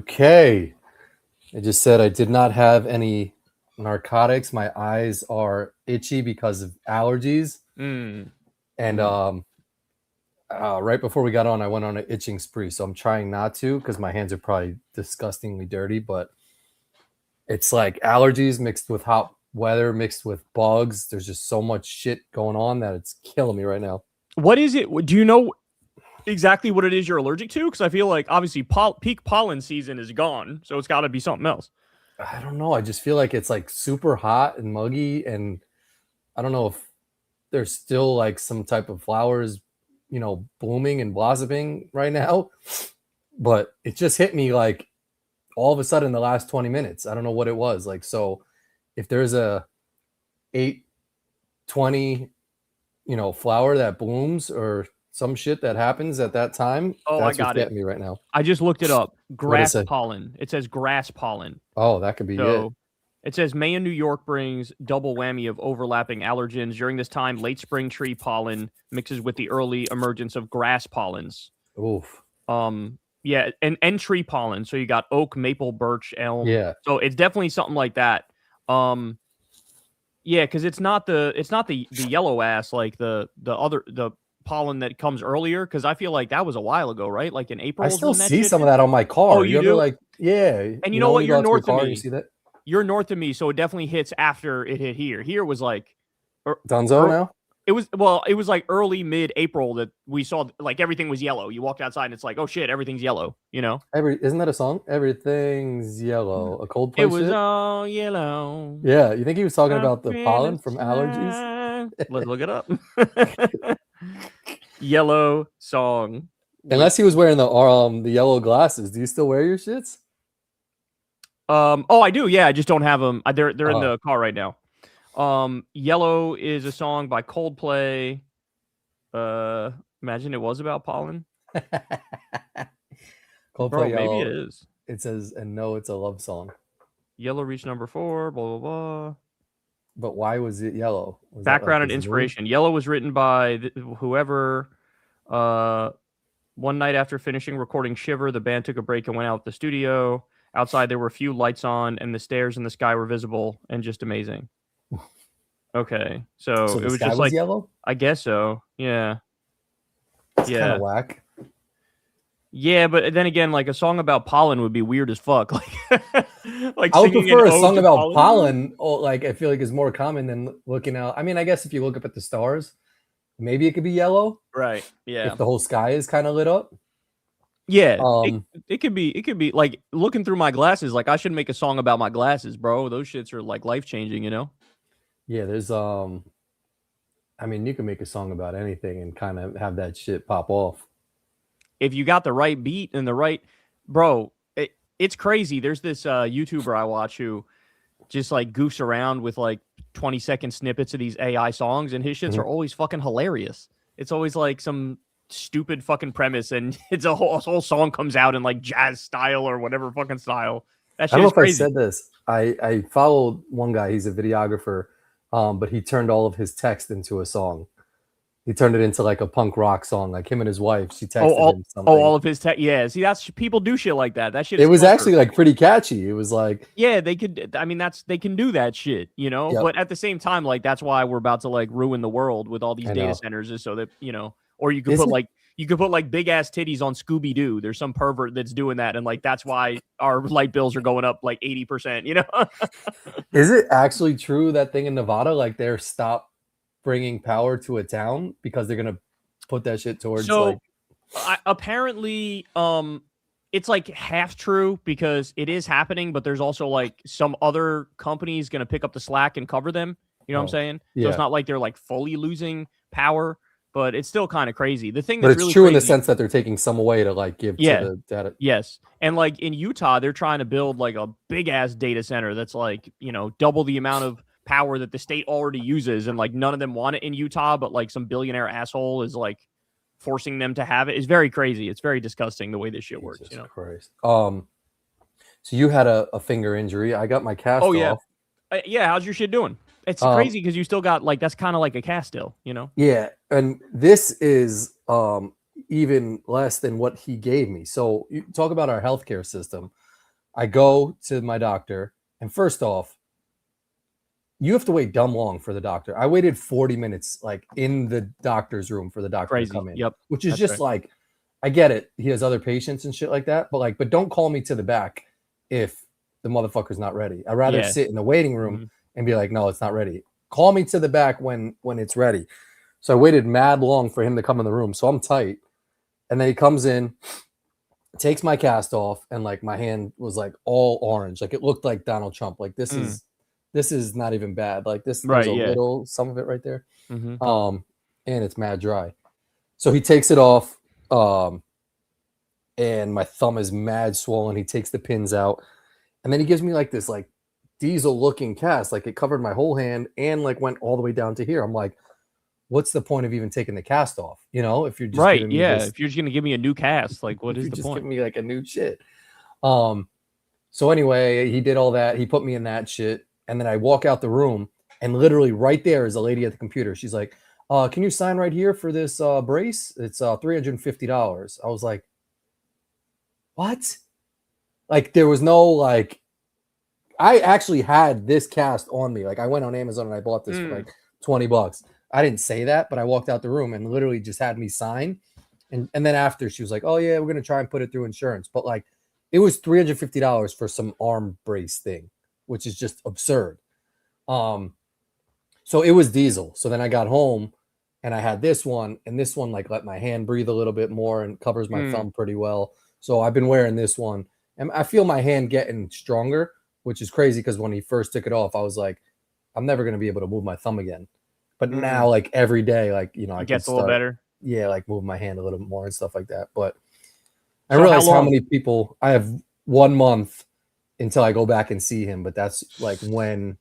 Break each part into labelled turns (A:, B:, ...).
A: Okay. I just said I did not have any narcotics. My eyes are itchy because of allergies. And right before we got on, I went on an itching spree. So I'm trying not to because my hands are probably disgustingly dirty. But it's like allergies mixed with hot weather, mixed with bugs. There's just so much shit going on that it's killing me right now.
B: What is it? Do you know exactly what it is you're allergic to? Because I feel like obviously peak pollen season is gone, so it's got to be something else.
A: I don't know. I just feel like it's like super hot and muggy, and I don't know if there's still like some type of flowers, you know, blooming and blossoming right now, but it just hit me like all of a sudden the last 20 minutes. I don't know what it was like. So if there's a 8/20, you know, flower that blooms or some shit that happens at that time,
B: that's
A: what's getting me right now.
B: I just looked it up. Grass pollen. It says grass pollen.
A: Oh, that could be it.
B: It says May in New York brings double whammy of overlapping allergens. During this time, late spring tree pollen mixes with the early emergence of grass pollens.
A: Oof.
B: Yeah, and tree pollen. So you got oak, maple, birch, elm.
A: Yeah.
B: So it's definitely something like that. Yeah, because it's not the yellow ass like the pollen that comes earlier, because I feel like that was a while ago, right? Like in April.
A: I still see some of that on my car.
B: Oh, you do?
A: Like, yeah.
B: And you know what? You're north of me.
A: You see that?
B: You're north of me, so it definitely hits after it hit here. Here was like
A: Dunzo now?
B: It was like early mid-April that we saw like everything was yellow. You walked outside and it's like, oh shit, everything's yellow, you know?
A: Isn't that a song? Everything's yellow. A Coldplay
B: It was
A: shit?
B: all yellow.
A: Yeah, you think he was talking about the pollen from Allergies?
B: Let's look it up. Yellow song.
A: Unless he was wearing the yellow glasses. Do you still wear your shits?
B: Oh, I do. Yeah, I just don't have them. They're in the car right now. Yellow is a song by Coldplay. Imagine it was about pollen.
A: Coldplay.
B: Bro,
A: Yellow,
B: maybe it is.
A: It says, and no, it's a love song.
B: Yellow reached number 4, blah, blah, blah.
A: But why was it yellow? Was
B: Background and inspiration. Yellow was written by whoever. One night after finishing recording Shiver, the band took a break and went out the studio. Outside, there were a few lights on, and the stairs in the sky were visible and just amazing. Okay, so it was just like
A: yellow.
B: I guess so. Yeah.
A: It's kind of whack.
B: Yeah, but then again, like a song about pollen would be weird as fuck. Like
A: I would prefer a song about pollen. Or like I feel like is more common than looking out. I mean, I guess if you look up at the stars, maybe it could be yellow.
B: Right. Yeah.
A: If the whole sky is kind of lit up.
B: Yeah, it could be like looking through my glasses. Like I should make a song about my glasses, bro. Those shits are like life changing, you know.
A: Yeah, there's I mean, you can make a song about anything and kind of have that shit pop off
B: if you got the right beat and the right, bro. It's crazy. There's this YouTuber I watch who just like goofs around with like 20-second snippets of these AI songs, and his shits are always fucking hilarious. It's always like some stupid fucking premise, and it's a whole song comes out in like jazz style or whatever fucking style. That shit
A: I don't know if
B: crazy.
A: I said this. I followed one guy. He's a videographer, but he turned all of his text into a song. He turned it into like a punk rock song. Like him and his wife, she texted him something.
B: All of his text. Yeah, see, that's people do shit like that. That shit.
A: It was actually like pretty catchy. It was like,
B: yeah, they could. I mean, they can do that shit, you know. Yep. But at the same time, like that's why we're about to like ruin the world with all these data centers, is so that you know. Or you could put like big ass titties on Scooby Doo. There's some pervert that's doing that, and like that's why our light bills are going up like 80%. You know.
A: Is it actually true that thing in Nevada, like they're stopped bringing power to a town because they're gonna put that shit towards
B: apparently it's like half true because it is happening, but there's also like some other companies gonna pick up the slack and cover them. You know what I'm saying? Yeah. So it's not like they're like fully losing power, but it's still kind of crazy. The thing that's really
A: true
B: crazy,
A: in the sense that they're taking some away to like give to the data.
B: Yes. And like in Utah, they're trying to build like a big ass data center that's like, you know, double the amount of power that the state already uses, and like none of them want it in Utah, but like some billionaire asshole is like forcing them to have it. It's very crazy. It's very disgusting the way this shit works. You know.
A: Christ. So you had a finger injury. I got my cast off.
B: Yeah. How's your shit doing? It's crazy because you still got like that's kind of like a cast still, you know.
A: Yeah, and this is even less than what he gave me. So you talk about our healthcare system. I go to my doctor, and first off, you have to wait dumb long for the doctor. I waited 40 minutes like in the doctor's room for the doctor to come in.
B: Yep.
A: Which is
B: That's
A: just
B: right.
A: like, I get it. He has other patients and shit like that, but don't call me to the back if the motherfucker's not ready. I'd rather sit in the waiting room and be like, no, it's not ready. Call me to the back when it's ready. So I waited mad long for him to come in the room. So I'm tight. And then he comes in, takes my cast off, and like my hand was like all orange. Like it looked like Donald Trump. Like this is not even bad. Like this, there's a little, some of it right there. And it's mad dry. So he takes it off. And my thumb is mad swollen. He takes the pins out, and then he gives me like this like diesel looking cast. Like it covered my whole hand and like went all the way down to here. I'm like, what's the point of even taking the cast off? You know, if you're just
B: right,
A: giving me
B: yeah.
A: this,
B: If you're just gonna give me a new cast, like what is the
A: just
B: point?
A: giving me like a new shit. So anyway, he did all that. He put me in that shit, and then I walk out the room, and literally right there is a lady at the computer. She's like, "Can you sign right here for this brace? It's $350." I was like, what? Like there was no like. I actually had this cast on me. Like I went on Amazon and I bought this for like $20. I didn't say that, but I walked out the room and literally just had me sign. And then after she was like, "Oh yeah, we're gonna try and put it through insurance." But like it was $350 for some arm brace thing, which is just absurd. So it was diesel. So then I got home and I had this one, and this one like let my hand breathe a little bit more and covers my thumb pretty well. So I've been wearing this one, and I feel my hand getting stronger, which is crazy because when he first took it off, I was like, I'm never gonna be able to move my thumb again. But now, like every day, like I
B: it gets a little better.
A: Yeah, like move my hand a little bit more and stuff like that. But I realize how many people I have 1 month until I go back and see him. But that's like when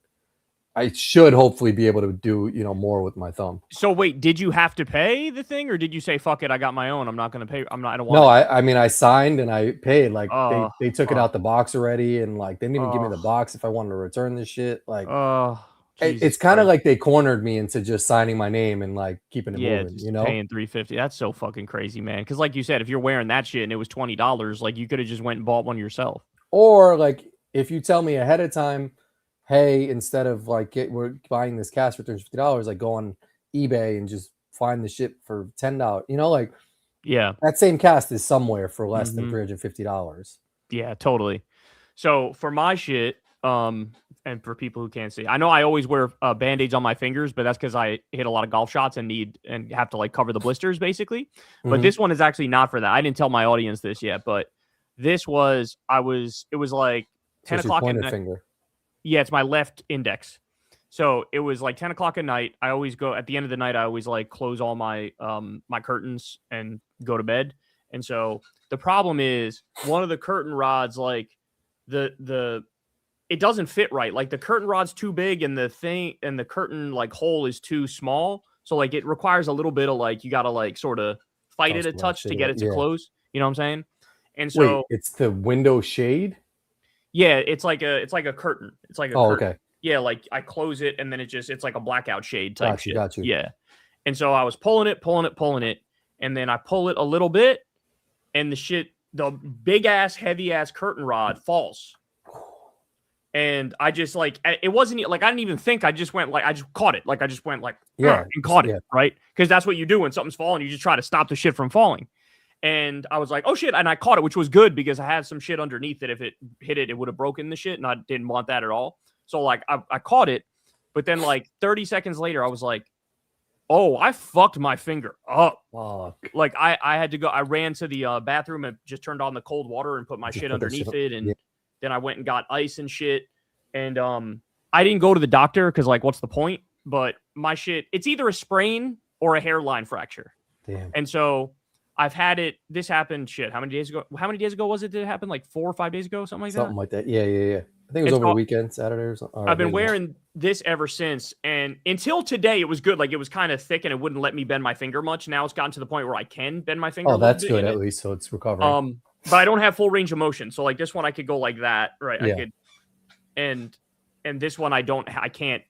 A: I should hopefully be able to do more with my thumb.
B: So wait, did you have to pay the thing, or did you say fuck it, I got my own, I'm not gonna pay? I don't want.
A: No, I mean I signed and I paid. Like they took it out the box already, and like they didn't even give me the box if I wanted to return this shit. Like it's kind of like they cornered me into just signing my name and like keeping it moving.
B: Paying $350. That's so fucking crazy, man. Because like you said, if you're wearing that shit and it was $20, like you could have just went and bought one yourself.
A: Or like if you tell me ahead of time, hey, instead of like we're buying this cast for $350, like go on eBay and just find the shit for $10. Like that same cast is somewhere for less than $350.
B: Yeah, totally. So for my shit, and for people who can't see, I know I always wear band-aids on my fingers, but that's because I hit a lot of golf shots and have to like cover the blisters basically. But this one is actually not for that. I didn't tell my audience this yet, but this was it was like 10 o'clock at night. Finger. Yeah, it's my left index. So it was like 10 o'clock at night. I always go at the end of the night. I always like close all my my curtains and go to bed. And so the problem is one of the curtain rods, like it doesn't fit right. Like the curtain rod's too big and the curtain like hole is too small. So like it requires a little bit of like, you got to like sort of fight it a touch to get it to close. You know what I'm saying? And so
A: wait, it's the window shade.
B: Yeah, it's like a curtain. It's like a curtain.
A: Okay.
B: Yeah, like I close it and then it's like a blackout shade type shit.
A: Got you.
B: Yeah. And so I was pulling it, and then I pull it a little bit, and the big ass, heavy ass curtain rod falls. And I just like, it wasn't like, I didn't even think, I just went like, I just caught it. Like I just went like, and caught it, right? Because that's what you do when something's falling. You just try to stop the shit from falling. And I was like, oh shit. And I caught it, which was good because I had some shit underneath that if it hit it, it would have broken the shit. And I didn't want that at all. So like I caught it, but then like 30 seconds later, I was like, oh, I fucked my finger up.
A: Fuck.
B: Like I had to go, I ran to the bathroom and just turned on the cold water and put my shit underneath it. And then I went and got ice and shit. And I didn't go to the doctor because like, what's the point? But my shit, it's either a sprain or a hairline fracture.
A: Damn.
B: And so I've had it. This happened. Shit. How many days ago was it that it happened? Like 4 or 5 days ago, something like that.
A: Something like that. Yeah. I think it was over the weekend, Saturday or something.
B: I've been wearing this ever since, and until today, it was good. Like it was kind of thick, and it wouldn't let me bend my finger much. Now it's gotten to the point where I can bend my finger.
A: Oh, that's good at least. So it's recovering.
B: But I don't have full range of motion. So like this one, I could go like that, right?
A: Yeah.
B: I could, and this one, I can't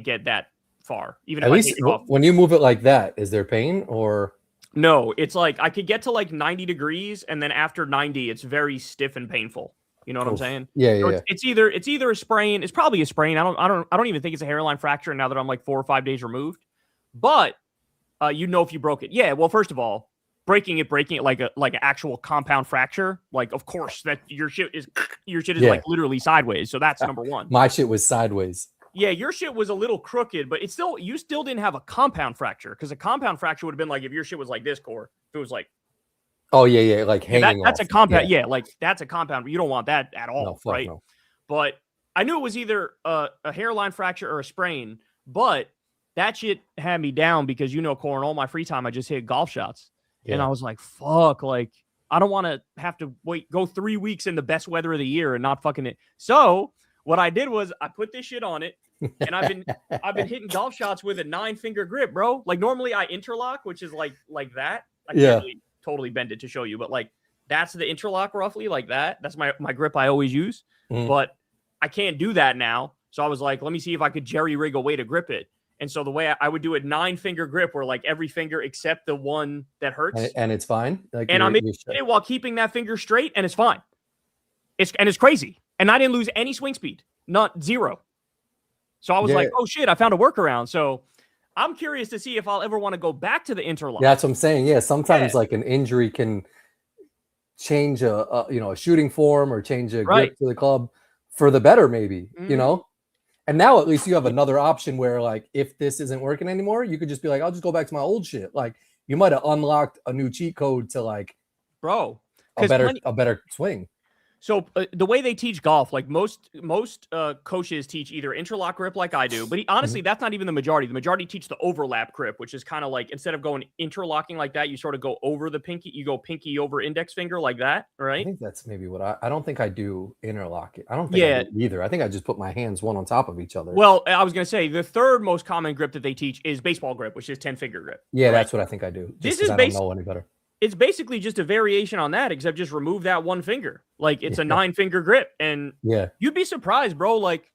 B: get that far. Even
A: at
B: if
A: least
B: I take it off.
A: When you move it like that, is there pain or?
B: No, it's like I could get to like 90 degrees, and then after 90, it's very stiff and painful. You know what I'm saying?
A: Yeah,
B: So
A: yeah.
B: it's either a sprain. It's probably a sprain. I don't even think it's a hairline fracture now that I'm like 4 or 5 days removed. But you know if you broke it. Yeah. Well, first of all, breaking it like an actual compound fracture. Like, of course, that your shit is like literally sideways. So that's number one.
A: My shit was sideways.
B: Yeah, your shit was a little crooked, but you still didn't have a compound fracture, because a compound fracture would have been like if your shit was like this, Core. If it was like,
A: oh yeah, like hanging.
B: That's a compound. Yeah. Like that's a compound. You don't want that at all,
A: no,
B: right?
A: No.
B: But I knew it was either a hairline fracture or a sprain. But that shit had me down because, Corin, all my free time I just hit golf shots, and I was like, fuck, like I don't want to have to go 3 weeks in the best weather of the year and not fucking it. So what I did was I put this shit on it. And I've been hitting golf shots with a 9-finger grip, bro. Like normally I interlock, which is like that. I can't really totally bend it to show you, but like that's the interlock roughly, like that. That's my grip I always use. But I can't do that now. So I was like, let me see if I could jerry rig a way to grip it. And so the way I would do a 9-finger grip, where like every finger except the one that hurts,
A: and it's fine. Like,
B: and I'm in it while keeping that finger straight, and it's fine. It's crazy, and I didn't lose any swing speed, not zero. So I was like, oh shit, I found a workaround. So I'm curious to see if I'll ever want to go back to the interlock.
A: Yeah, that's what I'm saying. Yeah, sometimes like an injury can change a shooting form or change a grip to the club for the better, maybe, And now at least you have another option where, like, if this isn't working anymore, you could just be like, I'll just go back to my old shit. Like, you might have unlocked a new cheat code to like, a better swing.
B: So the way they teach golf, like most coaches teach either interlock grip like I do, but honestly, that's not even the majority. The majority teach the overlap grip, which is kind of like, instead of going interlocking like that, you sort of go over the pinky. You go pinky over index finger like that, right?
A: I think that's maybe what I don't think I do interlock it. I don't think I do either. I think I just put my hands one on top of each other.
B: Well, I was going to say the third most common grip that they teach is baseball grip, which is 10-finger grip.
A: Yeah, that's what I think I do. This is I don't know any better.
B: It's basically just a variation on that, except just remove that one finger. Like it's a 9-finger grip. And you'd be surprised, bro. Like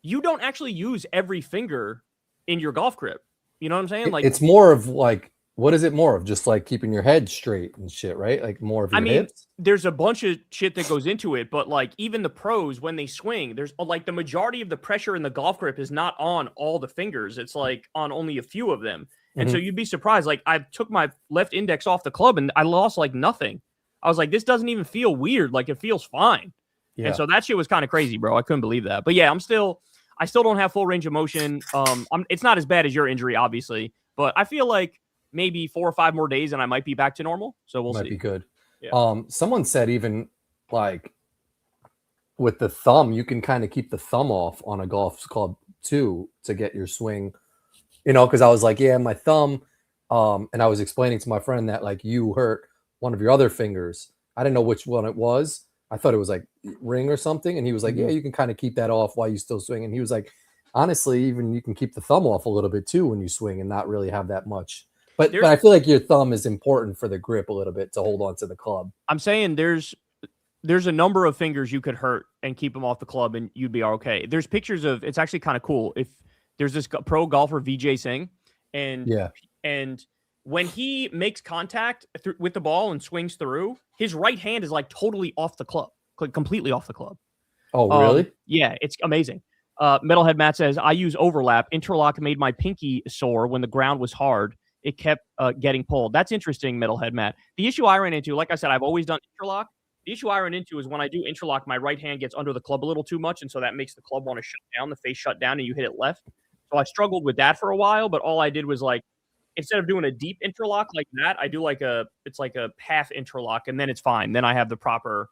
B: you don't actually use every finger in your golf grip. You know what I'm saying? Like
A: it's more of like, what is it more of? Just like keeping your head straight and shit, right? Like more of your hips?
B: There's a bunch of shit that goes into it, but like even the pros, when they swing, there's like the majority of the pressure in the golf grip is not on all the fingers. It's like on only a few of them. And so you'd be surprised. Like I took my left index off the club and I lost like nothing. I was like, this doesn't even feel weird. Like it feels fine. Yeah. And so that shit was kind of crazy, bro. I couldn't believe that. But yeah, I still don't have full range of motion. It's not as bad as your injury, obviously, but I feel like maybe 4 or 5 more days and I might be back to normal. So we'll see.
A: Might be good. Yeah. Someone said even like with the thumb, you can kind of keep the thumb off on a golf club too to get your swing. Because I was like, my thumb. And I was explaining to my friend that like you hurt one of your other fingers. I didn't know which one it was. I thought it was like ring or something. And he was like, you can kind of keep that off while you still swing. And he was like, honestly, even you can keep the thumb off a little bit too when you swing and not really have that much. But I feel like your thumb is important for the grip a little bit to hold on to the club.
B: I'm saying there's a number of fingers you could hurt and keep them off the club and you'd be okay. There's pictures of, it's actually kind of cool. If there's this pro golfer, Vijay Singh, and when he makes contact with the ball and swings through, his right hand is like totally off the club, completely off the club.
A: Oh, really?
B: Yeah, it's amazing. Metalhead Matt says, I use overlap. Interlock made my pinky sore when the ground was hard. It kept getting pulled. That's interesting, Metalhead Matt. The issue I ran into, like I said, I've always done interlock. The issue I run into is when I do interlock, my right hand gets under the club a little too much, and so that makes the club want to shut down, the face shut down, and you hit it left. So I struggled with that for a while, but all I did was like, instead of doing a deep interlock like that, I do it's like a half interlock, and then it's fine. Then I have the proper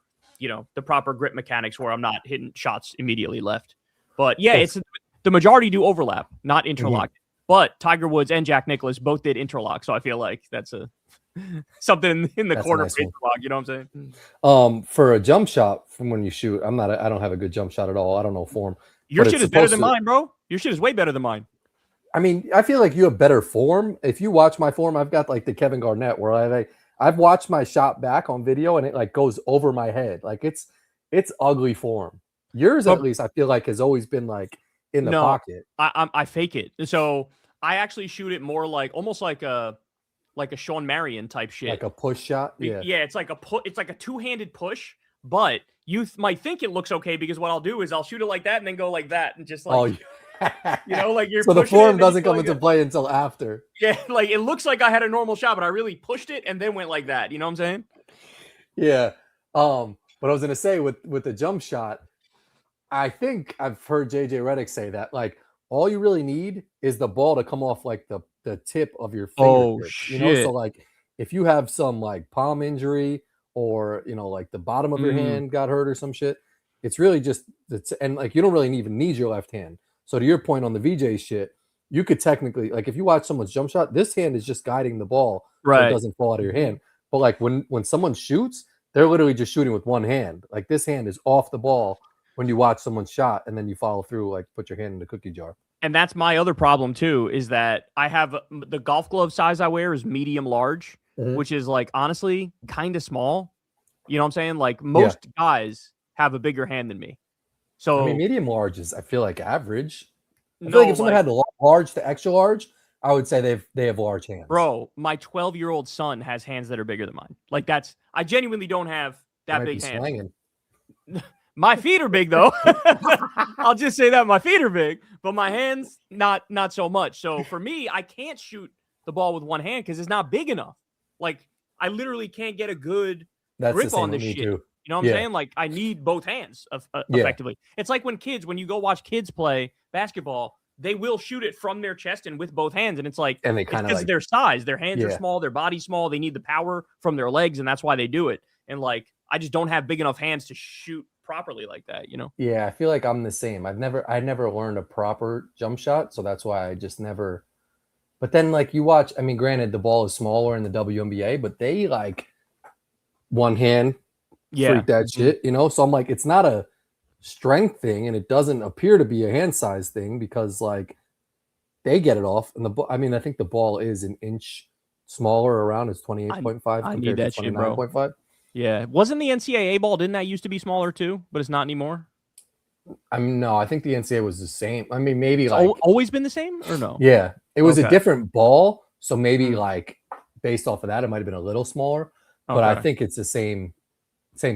B: grip mechanics where I'm not hitting shots immediately left. But yeah, it's the majority do overlap, not interlock. But Tiger Woods and Jack Nicklaus both did interlock, so I feel like that's something in the corner of interlock. You know what I'm
A: saying? For a jump shot from when you shoot, I don't have a good jump shot at all. I don't know form.
B: Your shit is better than mine, bro. Your shit is way better than mine.
A: I mean, I feel like you have better form. If you watch my form, I've got like the Kevin Garnett where I've watched my shot back on video and it like goes over my head. Like it's ugly form. Yours, at least, I feel like has always been like in the pocket.
B: I fake it. So I actually shoot it more like almost like a Sean Marion type shit.
A: Like a push shot. Yeah.
B: Yeah. It's like a two-handed push. but you might think it looks okay because what I'll do is I'll shoot it like that and then go like that and just like, you know, like you're
A: so the
B: pushing
A: form
B: it
A: doesn't come into play until after.
B: Yeah, like it looks like I had a normal shot, but I really pushed it and then went like that. You know what I'm saying?
A: Yeah. But I was gonna say with the jump shot, I think I've heard JJ Redick say that like all you really need is the ball to come off like the tip of your fingertip.
B: Shit.
A: You know, so like if you have some like palm injury or you know like the bottom of your hand got hurt or some shit, it's really just and like you don't really even need your left hand. So to your point on the VJ shit, you could technically like if you watch someone's jump shot, this hand is just guiding the ball so it doesn't fall out of your hand. But like when someone shoots, they're literally just shooting with one hand. Like this hand is off the ball when you watch someone's shot and then you follow through, like put your hand in the cookie jar.
B: And that's my other problem too, is that I have the golf glove size I wear is medium large, which is like honestly kind of small. You know what I'm saying? Like most guys have a bigger hand than me. So
A: I mean, medium large is I feel like average. I feel like if someone had large to extra large, I would say they have large hands.
B: Bro, my 12-year-old son has hands that are bigger than mine. Like I genuinely don't have that big hands. My feet are big though. I'll just say that my feet are big, but my hands not so much. So for me, I can't shoot the ball with one hand because it's not big enough. Like I literally can't get a good grip on this shit.
A: Too.
B: You know what I'm saying? Like I need both hands effectively. It's like when you go watch kids play basketball, they will shoot it from their chest and with both hands. And it's like, and they kind of because of their size, their hands are small, their body's small. They need the power from their legs. And that's why they do it. And like, I just don't have big enough hands to shoot properly like that, you know?
A: Yeah. I feel like I'm the same. I never learned a proper jump shot. So that's why I just never, but then like you watch, I mean, granted the ball is smaller in the WNBA, but they like one hand freak that shit, you know? So I'm like, it's not a strength thing and it doesn't appear to be a hand size thing because like they get it off and I mean, I think the ball is an inch smaller around. It's 28.5 compared to 29.5.
B: Yeah. Wasn't the NCAA ball, didn't that used to be smaller too, but it's not anymore?
A: I mean, no, I think the NCAA was the same. I mean, maybe it's like
B: always been the same or no?
A: Yeah. It was a different ball. So maybe like based off of that, it might've been a little smaller, but I think it's the same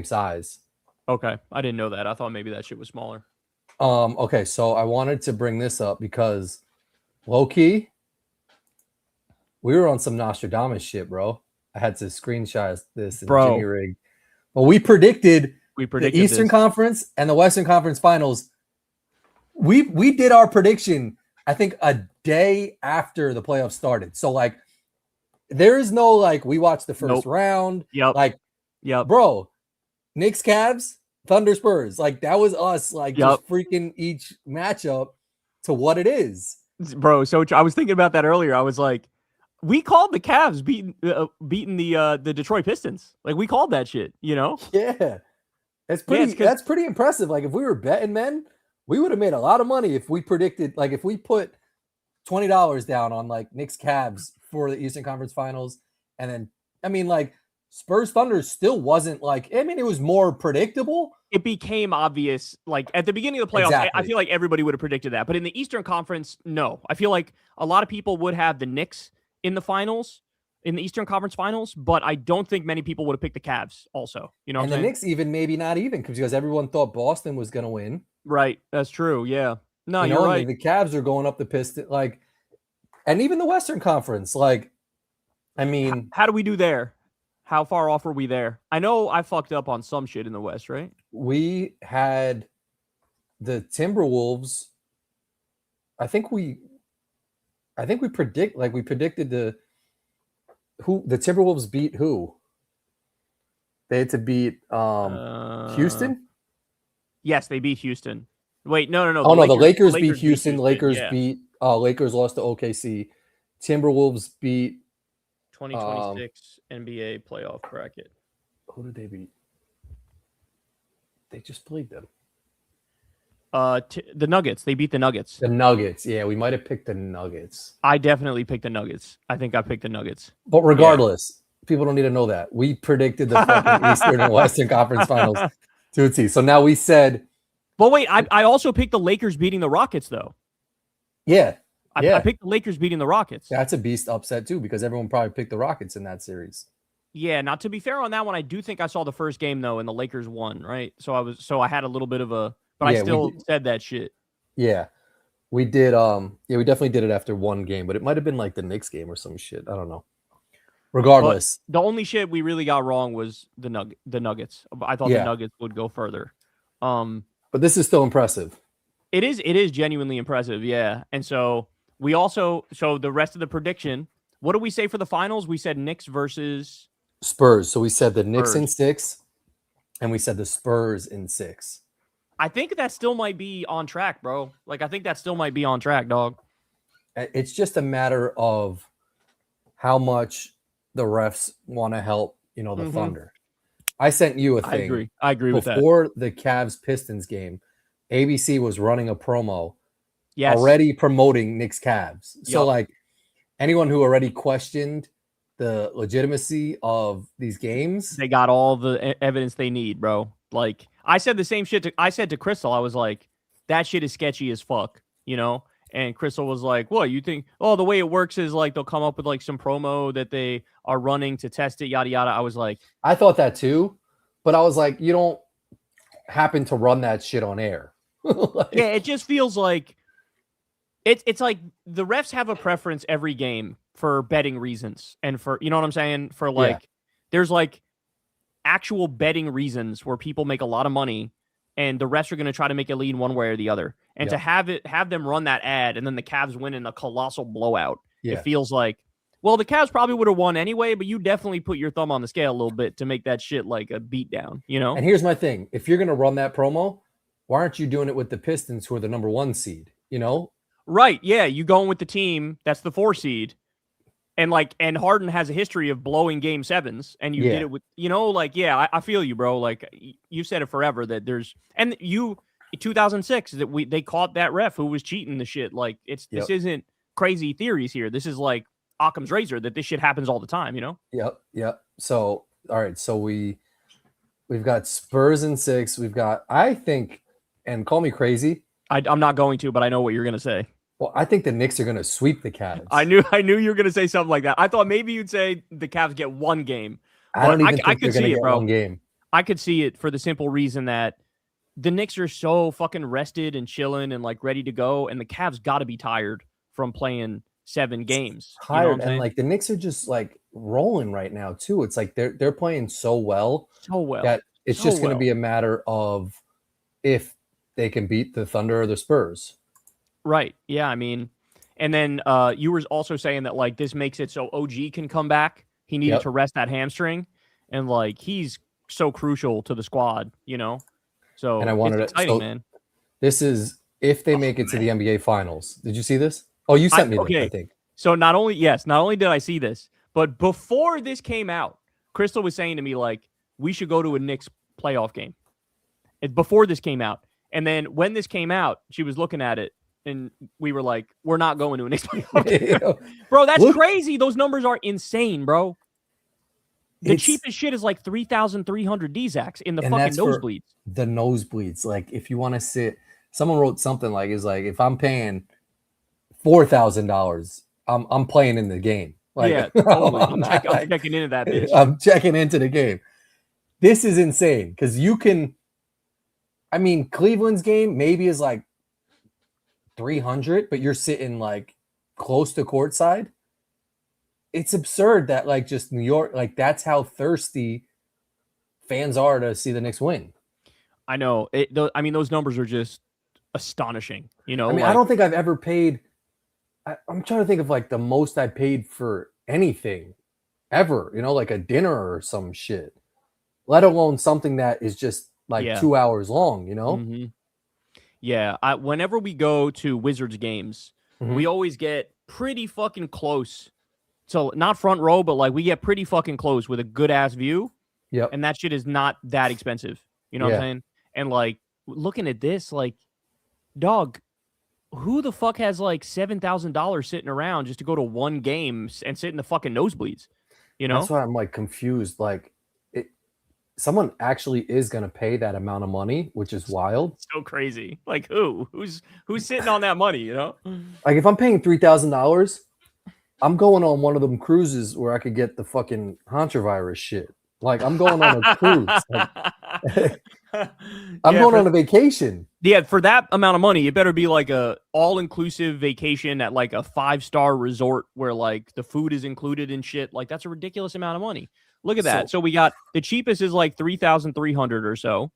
A: size.
B: Okay. I didn't know that. I thought maybe that shit was smaller.
A: Okay, so I wanted to bring this up because low key, we were on some Nostradamus shit, bro. I had to screenshot this in Jimmy Rig. But we predicted the Eastern Conference and the Western Conference Finals. We did our prediction, I think, a day after the playoffs started. So like there is no like we watched the first round. Like, bro. Knicks, Cavs, Thunder, Spurs. Like that was us. Like just freaking each matchup to what it is,
B: bro. So I was thinking about that earlier. I was like, we called the Cavs beating the Detroit Pistons. Like we called that shit. You know?
A: Yeah, that's pretty. That's pretty impressive. Like if we were betting men, we would have made a lot of money if we predicted. Like if we put $20 down on like Knicks, Cavs for the Eastern Conference Finals, and then I mean like. Spurs Thunder still wasn't like, I mean, it was more predictable.
B: It became obvious, like at the beginning of the playoffs, I feel like everybody would have predicted that. But in the Eastern Conference, no. I feel like a lot of people would have the Knicks in the finals, in the Eastern Conference Finals, but I don't think many people would have picked the Cavs also. You know what I'm saying?
A: And the Knicks even maybe not even because everyone thought Boston was going to win.
B: Right. That's true. Yeah. No, you're right.
A: I mean, the Cavs are going up the Pistons, like, and even the Western Conference, like, I mean.
B: How do we do there? How far off are we there? I know I fucked up on some shit in the West, right?
A: We had the Timberwolves. I think we predicted the Timberwolves beat who? They had to beat Houston?
B: Yes, they beat Houston. Wait, no.
A: Oh, no, the Lakers beat Houston. Lakers lost to OKC. Timberwolves beat
B: 2026 NBA playoff bracket.
A: Who did they beat? They just played them.
B: The Nuggets. They beat the Nuggets.
A: The Nuggets. Yeah, we might have picked the Nuggets.
B: I definitely picked the Nuggets. I think I picked the Nuggets.
A: But regardless, people don't need to know that. We predicted the fucking Eastern and Western Conference Finals to a T. So now we said.
B: But wait, I also picked the Lakers beating the Rockets, though.
A: Yeah.
B: I picked the Lakers beating the Rockets.
A: That's a beast upset, too, because everyone probably picked the Rockets in that series.
B: Yeah, now to be fair on that one, I do think I saw the first game though, and the Lakers won, right? So I had a little bit of a, but I still said that shit.
A: Yeah, we did. Yeah, we definitely did it after one game, but it might have been like the Knicks game or some shit. I don't know. Regardless,
B: but the only shit we really got wrong was the Nuggets. I thought the Nuggets would go further.
A: But this is still impressive.
B: It is genuinely impressive, yeah. And so we also the rest of the prediction. What did we say for the finals? We said Knicks versus
A: Spurs. So we said the Knicks in 6, and we said the Spurs in 6.
B: I think that still might be on track, bro. Like, I think that still might be on track, dog.
A: It's just a matter of how much the refs want to help, the Thunder. I sent you a thing.
B: I agree with that.
A: Before the Cavs-Pistons game, ABC was running a promo
B: already
A: promoting Knicks Cavs. So, like, anyone who already questioned the legitimacy of these games,
B: they got all the evidence they need, bro. Like, I said the same shit. I said to Crystal, I was like, that shit is sketchy as fuck, And Crystal was like, what, you think, the way it works is like they'll come up with like some promo that they are running to test it, yada, yada. I was like,
A: I thought that too, but I was like, you don't happen to run that shit on air.
B: Yeah, it just feels like it's like the refs have a preference every game for betting reasons and for, you know what I'm saying? For like, there's like actual betting reasons where people make a lot of money and the refs are going to try to make a lead one way or the other. And to have them run that ad and then the Cavs win in a colossal blowout, it feels like, well, the Cavs probably would have won anyway, but you definitely put your thumb on the scale a little bit to make that shit like a beatdown,
A: And here's my thing. If you're going to run that promo, why aren't you doing it with the Pistons, who are the number 1 seed,
B: Right, yeah, you going with the team that's the 4 seed. And Harden has a history of blowing game 7s, and you did it with, I feel you, bro. Like, you said it forever that there's, and you, 2006, that they caught that ref who was cheating the shit. Like, this isn't crazy theories here. This is like Occam's razor that this shit happens all the time,
A: Yep. So, all right. So we've got Spurs in 6. We've got, I think, and call me crazy.
B: I'm not going to, but I know what you're going to say.
A: Well, I think the Knicks are going to sweep the Cavs.
B: I knew you were going to say something like that. I thought maybe you'd say the Cavs get one game.
A: I don't even think they're going to get one game.
B: I could see it for the simple reason that the Knicks are so fucking rested and chilling and like ready to go, and the Cavs got to be tired from playing 7 games.
A: Tired, and like the Knicks are just like rolling right now too. It's like they're playing so well that it's just going to be a matter of if they can beat the Thunder or the Spurs.
B: Right. Yeah. I mean, and then you were also saying that like this makes it so OG can come back. He needed to rest that hamstring, and like he's so crucial to the squad, So
A: and I wanted
B: it's exciting, man.
A: This is if they make it to the NBA Finals. Did you see this? Oh, you sent me this, I think.
B: So not only did I see this, but before this came out, Crystal was saying to me like we should go to a Knicks playoff game. Before this came out, and then when this came out, she was looking at it. And we were like, we're not going to an Knicks playoff. Bro, that's crazy. Those numbers are insane, bro. The cheapest shit is like 3,300 DZACs in the fucking nosebleeds.
A: The nosebleeds. Like, if you want to sit, someone wrote something like, if I'm paying $4,000, I'm playing in the game. Like,
B: yeah, totally. I'm checking into that bitch.
A: I'm checking into the game. This is insane because you can, Cleveland's game maybe is like 300, but you're sitting like close to courtside. It's absurd that like just New York, like that's how thirsty fans are to see the Knicks win.
B: I know. Those numbers are just astonishing. I
A: don't think I've ever paid. I'm trying to think of like the most I paid for anything ever. Like a dinner or some shit. Let alone something that is just like 2 hours long.
B: Mm-hmm. Yeah, whenever we go to Wizards games, we always get pretty fucking close. So not front row, but like we get pretty fucking close with a good ass view.
A: Yep.
B: And that shit is not that expensive. You know what I'm saying? And like looking at this, like, dog, who the fuck has like $7,000 sitting around just to go to one game and sit in the fucking nosebleeds?
A: That's why I'm like confused. Like, someone actually is going to pay that amount of money, which is wild.
B: So crazy. Like who's sitting on that money,
A: Like if I'm paying $3,000, I'm going on one of them cruises where I could get the fucking hantavirus shit. Like I'm going on a cruise. Like, I'm going on a vacation.
B: Yeah, for that amount of money, it better be like a all-inclusive vacation at like a 5-star resort where like the food is included and shit. Like that's a ridiculous amount of money. Look at that. So we got the cheapest is like 3,300 or so.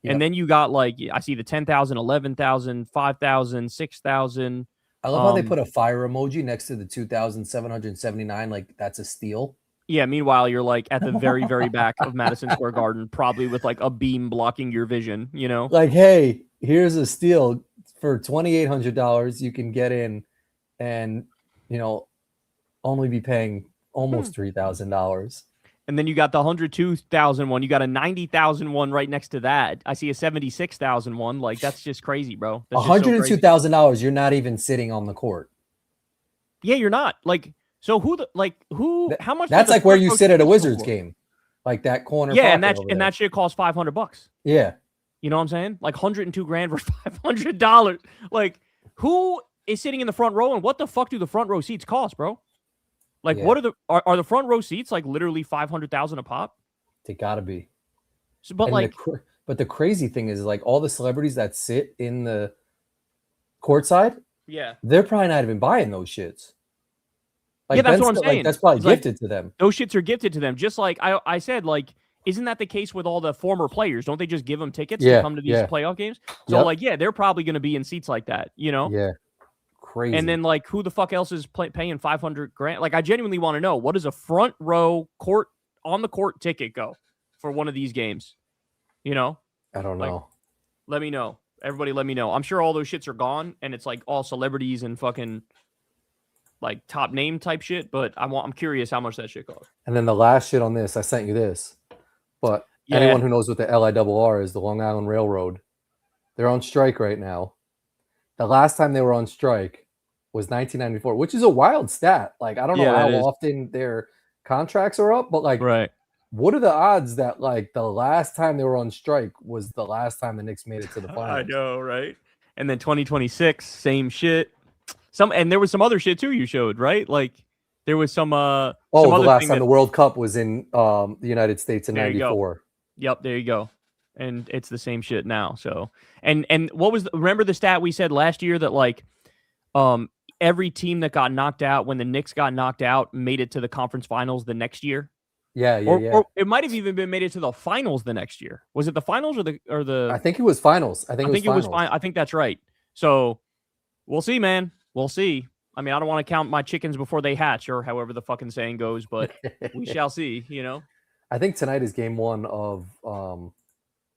B: Yep. And then you got like I see the 10,000, 11,000, 5,000, 6,000.
A: I love how they put a fire emoji next to the 2,779. Like that's a steal.
B: Yeah. Meanwhile, you're like at the very, very back of Madison Square Garden, probably with like a beam blocking your vision. You know,
A: like hey, here's a steal for $2,800. You can get in, and only be paying almost $3,000.
B: And then you got the 102,000 one. You got a 90,000 one right next to that. I see a 76,000 one. Like that's just crazy, bro.
A: $102,000. You're not even sitting on the court.
B: Yeah, you're not. Like, so how much?
A: That's like where you sit at a Wizards game, like that corner.
B: Yeah, and that shit costs $500.
A: Yeah,
B: you know what I'm saying? Like $102,000 for $500. Like, who is sitting in the front row, and what the fuck do the front row seats cost, bro? Like, what are the front row seats like literally $500,000 a pop?
A: They gotta be.
B: So, but
A: but the crazy thing is, like, all the celebrities that sit in the courtside,
B: yeah,
A: they're probably not even buying those shits.
B: Like, yeah, that's what I'm saying.
A: Like, that's probably gifted to them.
B: Those shits are gifted to them. Just like I said, like, isn't that the case with all the former players? Don't they just give them tickets to come to these playoff games? So, like, yeah, they're probably going to be in seats like that, you know?
A: Yeah. Crazy.
B: And then, like, who the fuck else is paying $500,000? Like, I genuinely want to know, what does a front row on the court ticket go for one of these games? You know?
A: I don't know.
B: Let me know. Everybody, let me know. I'm sure all those shits are gone, and it's like all celebrities and fucking like top name type shit. But I'm curious how much that shit costs.
A: And then the last shit on this, I sent you this. But anyone who knows what the LIRR is, the Long Island Railroad, they're on strike right now. The last time they were on strike was 1994, which is a wild stat. Like, I don't know how often their contracts are up, but like, what are the odds that like the last time they were on strike was the last time the Knicks made it to the finals?
B: I know, right? And then 2026, same shit. And there was some other shit too you showed, right? Like there was some the
A: last time the World Cup was in the United States in 94.
B: Yep, there you go. And it's the same shit now. So and what was remember the stat we said last year that like every team that got knocked out when the Knicks got knocked out made it to the conference finals the next year?
A: Yeah.
B: Or it might have even been made it to the finals the next year. Was it the finals or the
A: I think it was finals. I think it was
B: fine. I think that's right. So we'll see, man. We'll see. I mean, I don't want to count my chickens before they hatch, or however the fucking saying goes, but we shall see, you know.
A: I think tonight is game 1 of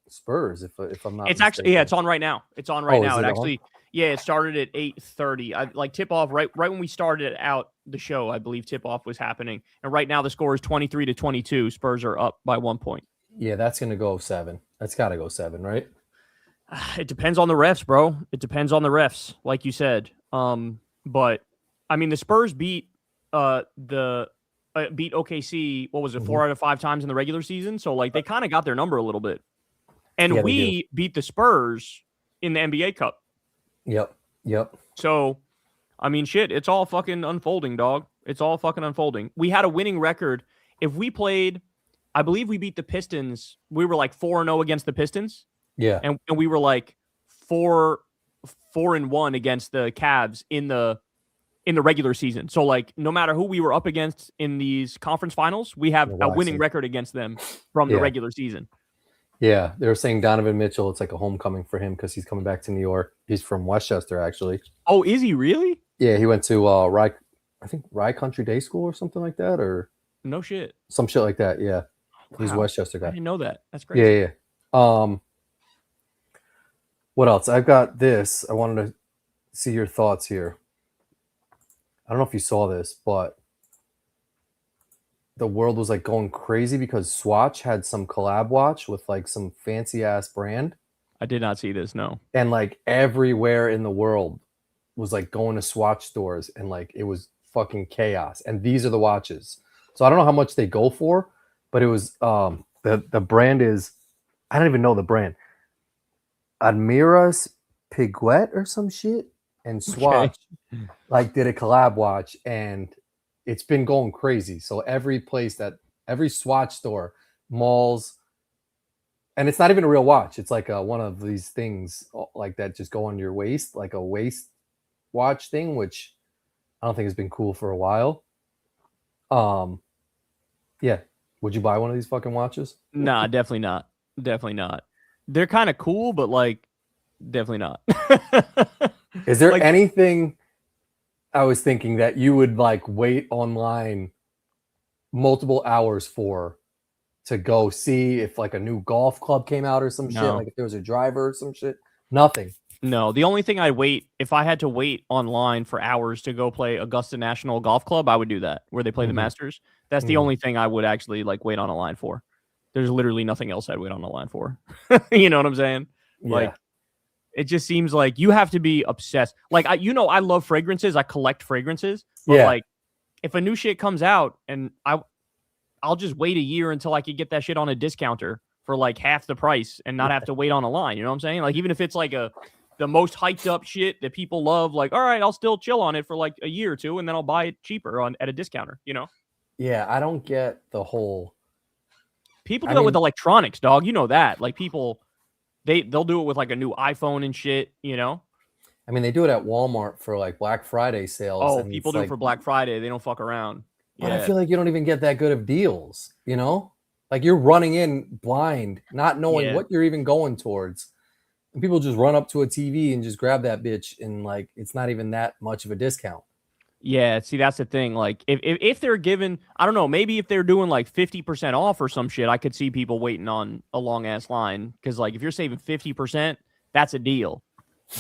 A: Spurs, if I'm not
B: It's
A: mistaken.
B: Actually, it's on right now. It's on right now. It actually it started at 8:30. I like tip off right when we started out the show, I believe tip off was happening. And right now the score is 23-22. Spurs are up by 1 point.
A: Yeah, that's gonna go 7. That's gotta go 7, right?
B: It depends on the refs, bro. It depends on the refs, like you said. But I mean the Spurs beat beat OKC, what was it, 4 out of 5 times in the regular season? So like they kind of got their number a little bit. And we beat the Spurs in the NBA Cup.
A: Yep.
B: So, I mean, shit, it's all fucking unfolding, dog. It's all fucking unfolding. We had a winning record. If we played, I believe we beat the Pistons. We were like 4-0 against the Pistons.
A: Yeah.
B: And we were like 4-1 against the Cavs in the regular season. So like no matter who we were up against in these conference finals, we have a winning record against them from the regular season.
A: Yeah, they were saying Donovan Mitchell, it's like a homecoming for him because he's coming back to New York. He's from Westchester, actually.
B: Oh, is he really?
A: Yeah, he went to Rye Country Day School or something like that, or
B: no shit.
A: Some shit like that, yeah. Wow. He's a Westchester guy.
B: I didn't know that. That's crazy.
A: Yeah. What else? I've got this. I wanted to see your thoughts here. I don't know if you saw this, but the world was like going crazy because Swatch had some collab watch with like some fancy ass brand.
B: I did not see this, no.
A: And like everywhere in the world was like going to Swatch stores and like it was fucking chaos. And these are the watches. So I don't know how much they go for, but it was the brand is, I don't even know the brand. Admiras Piguet or some shit. And Swatch like did a collab watch, and it's been going crazy. So every Swatch store, malls, and it's not even a real watch. It's like one of these things like that just go on your waist, like a waist watch thing, which I don't think has been cool for a while. Yeah. Would you buy one of these fucking watches?
B: Nah, definitely not. Definitely not. They're kind of cool, but like, definitely not.
A: Is there
B: like,
A: anything I was thinking that you would like wait online multiple hours for to go see if like a new golf club came out or some shit? Like if there was a driver or some shit? Nothing.
B: No, the only thing I'd wait, if I had to wait online for hours to go play Augusta National Golf Club, I would do that, where they play the Masters. That's the only thing I would actually like wait on a line for. There's literally nothing else I'd wait on a line for. You know what I'm saying?
A: Yeah.
B: Like, it just seems like you have to be obsessed. Like, I love fragrances. I collect fragrances. But like, if a new shit comes out and I'll just wait a year until I could get that shit on a discounter for like half the price and not have to wait on a line. You know what I'm saying? Like, even if it's like the most hyped up shit that people love, like, all right, I'll still chill on it for like a year or two, and then I'll buy it cheaper at a discounter, you know?
A: Yeah, I don't get the whole...
B: People do that with electronics, dog. You know that. Like, people, they'll do it with like a new iPhone and shit, you know?
A: I mean, they do it at Walmart for like Black Friday sales.
B: Oh, people do it for Black Friday. They don't fuck around.
A: But I feel like you don't even get that good of deals, you know? Like, you're running in blind, not knowing what you're even going towards. And people just run up to a TV and just grab that bitch, and like, it's not even that much of a discount.
B: Yeah, see, that's the thing. Like, if they're given, I don't know, maybe if they're doing like 50% off or some shit, I could see people waiting on a long ass line. Because like, if you're saving 50%, that's a deal.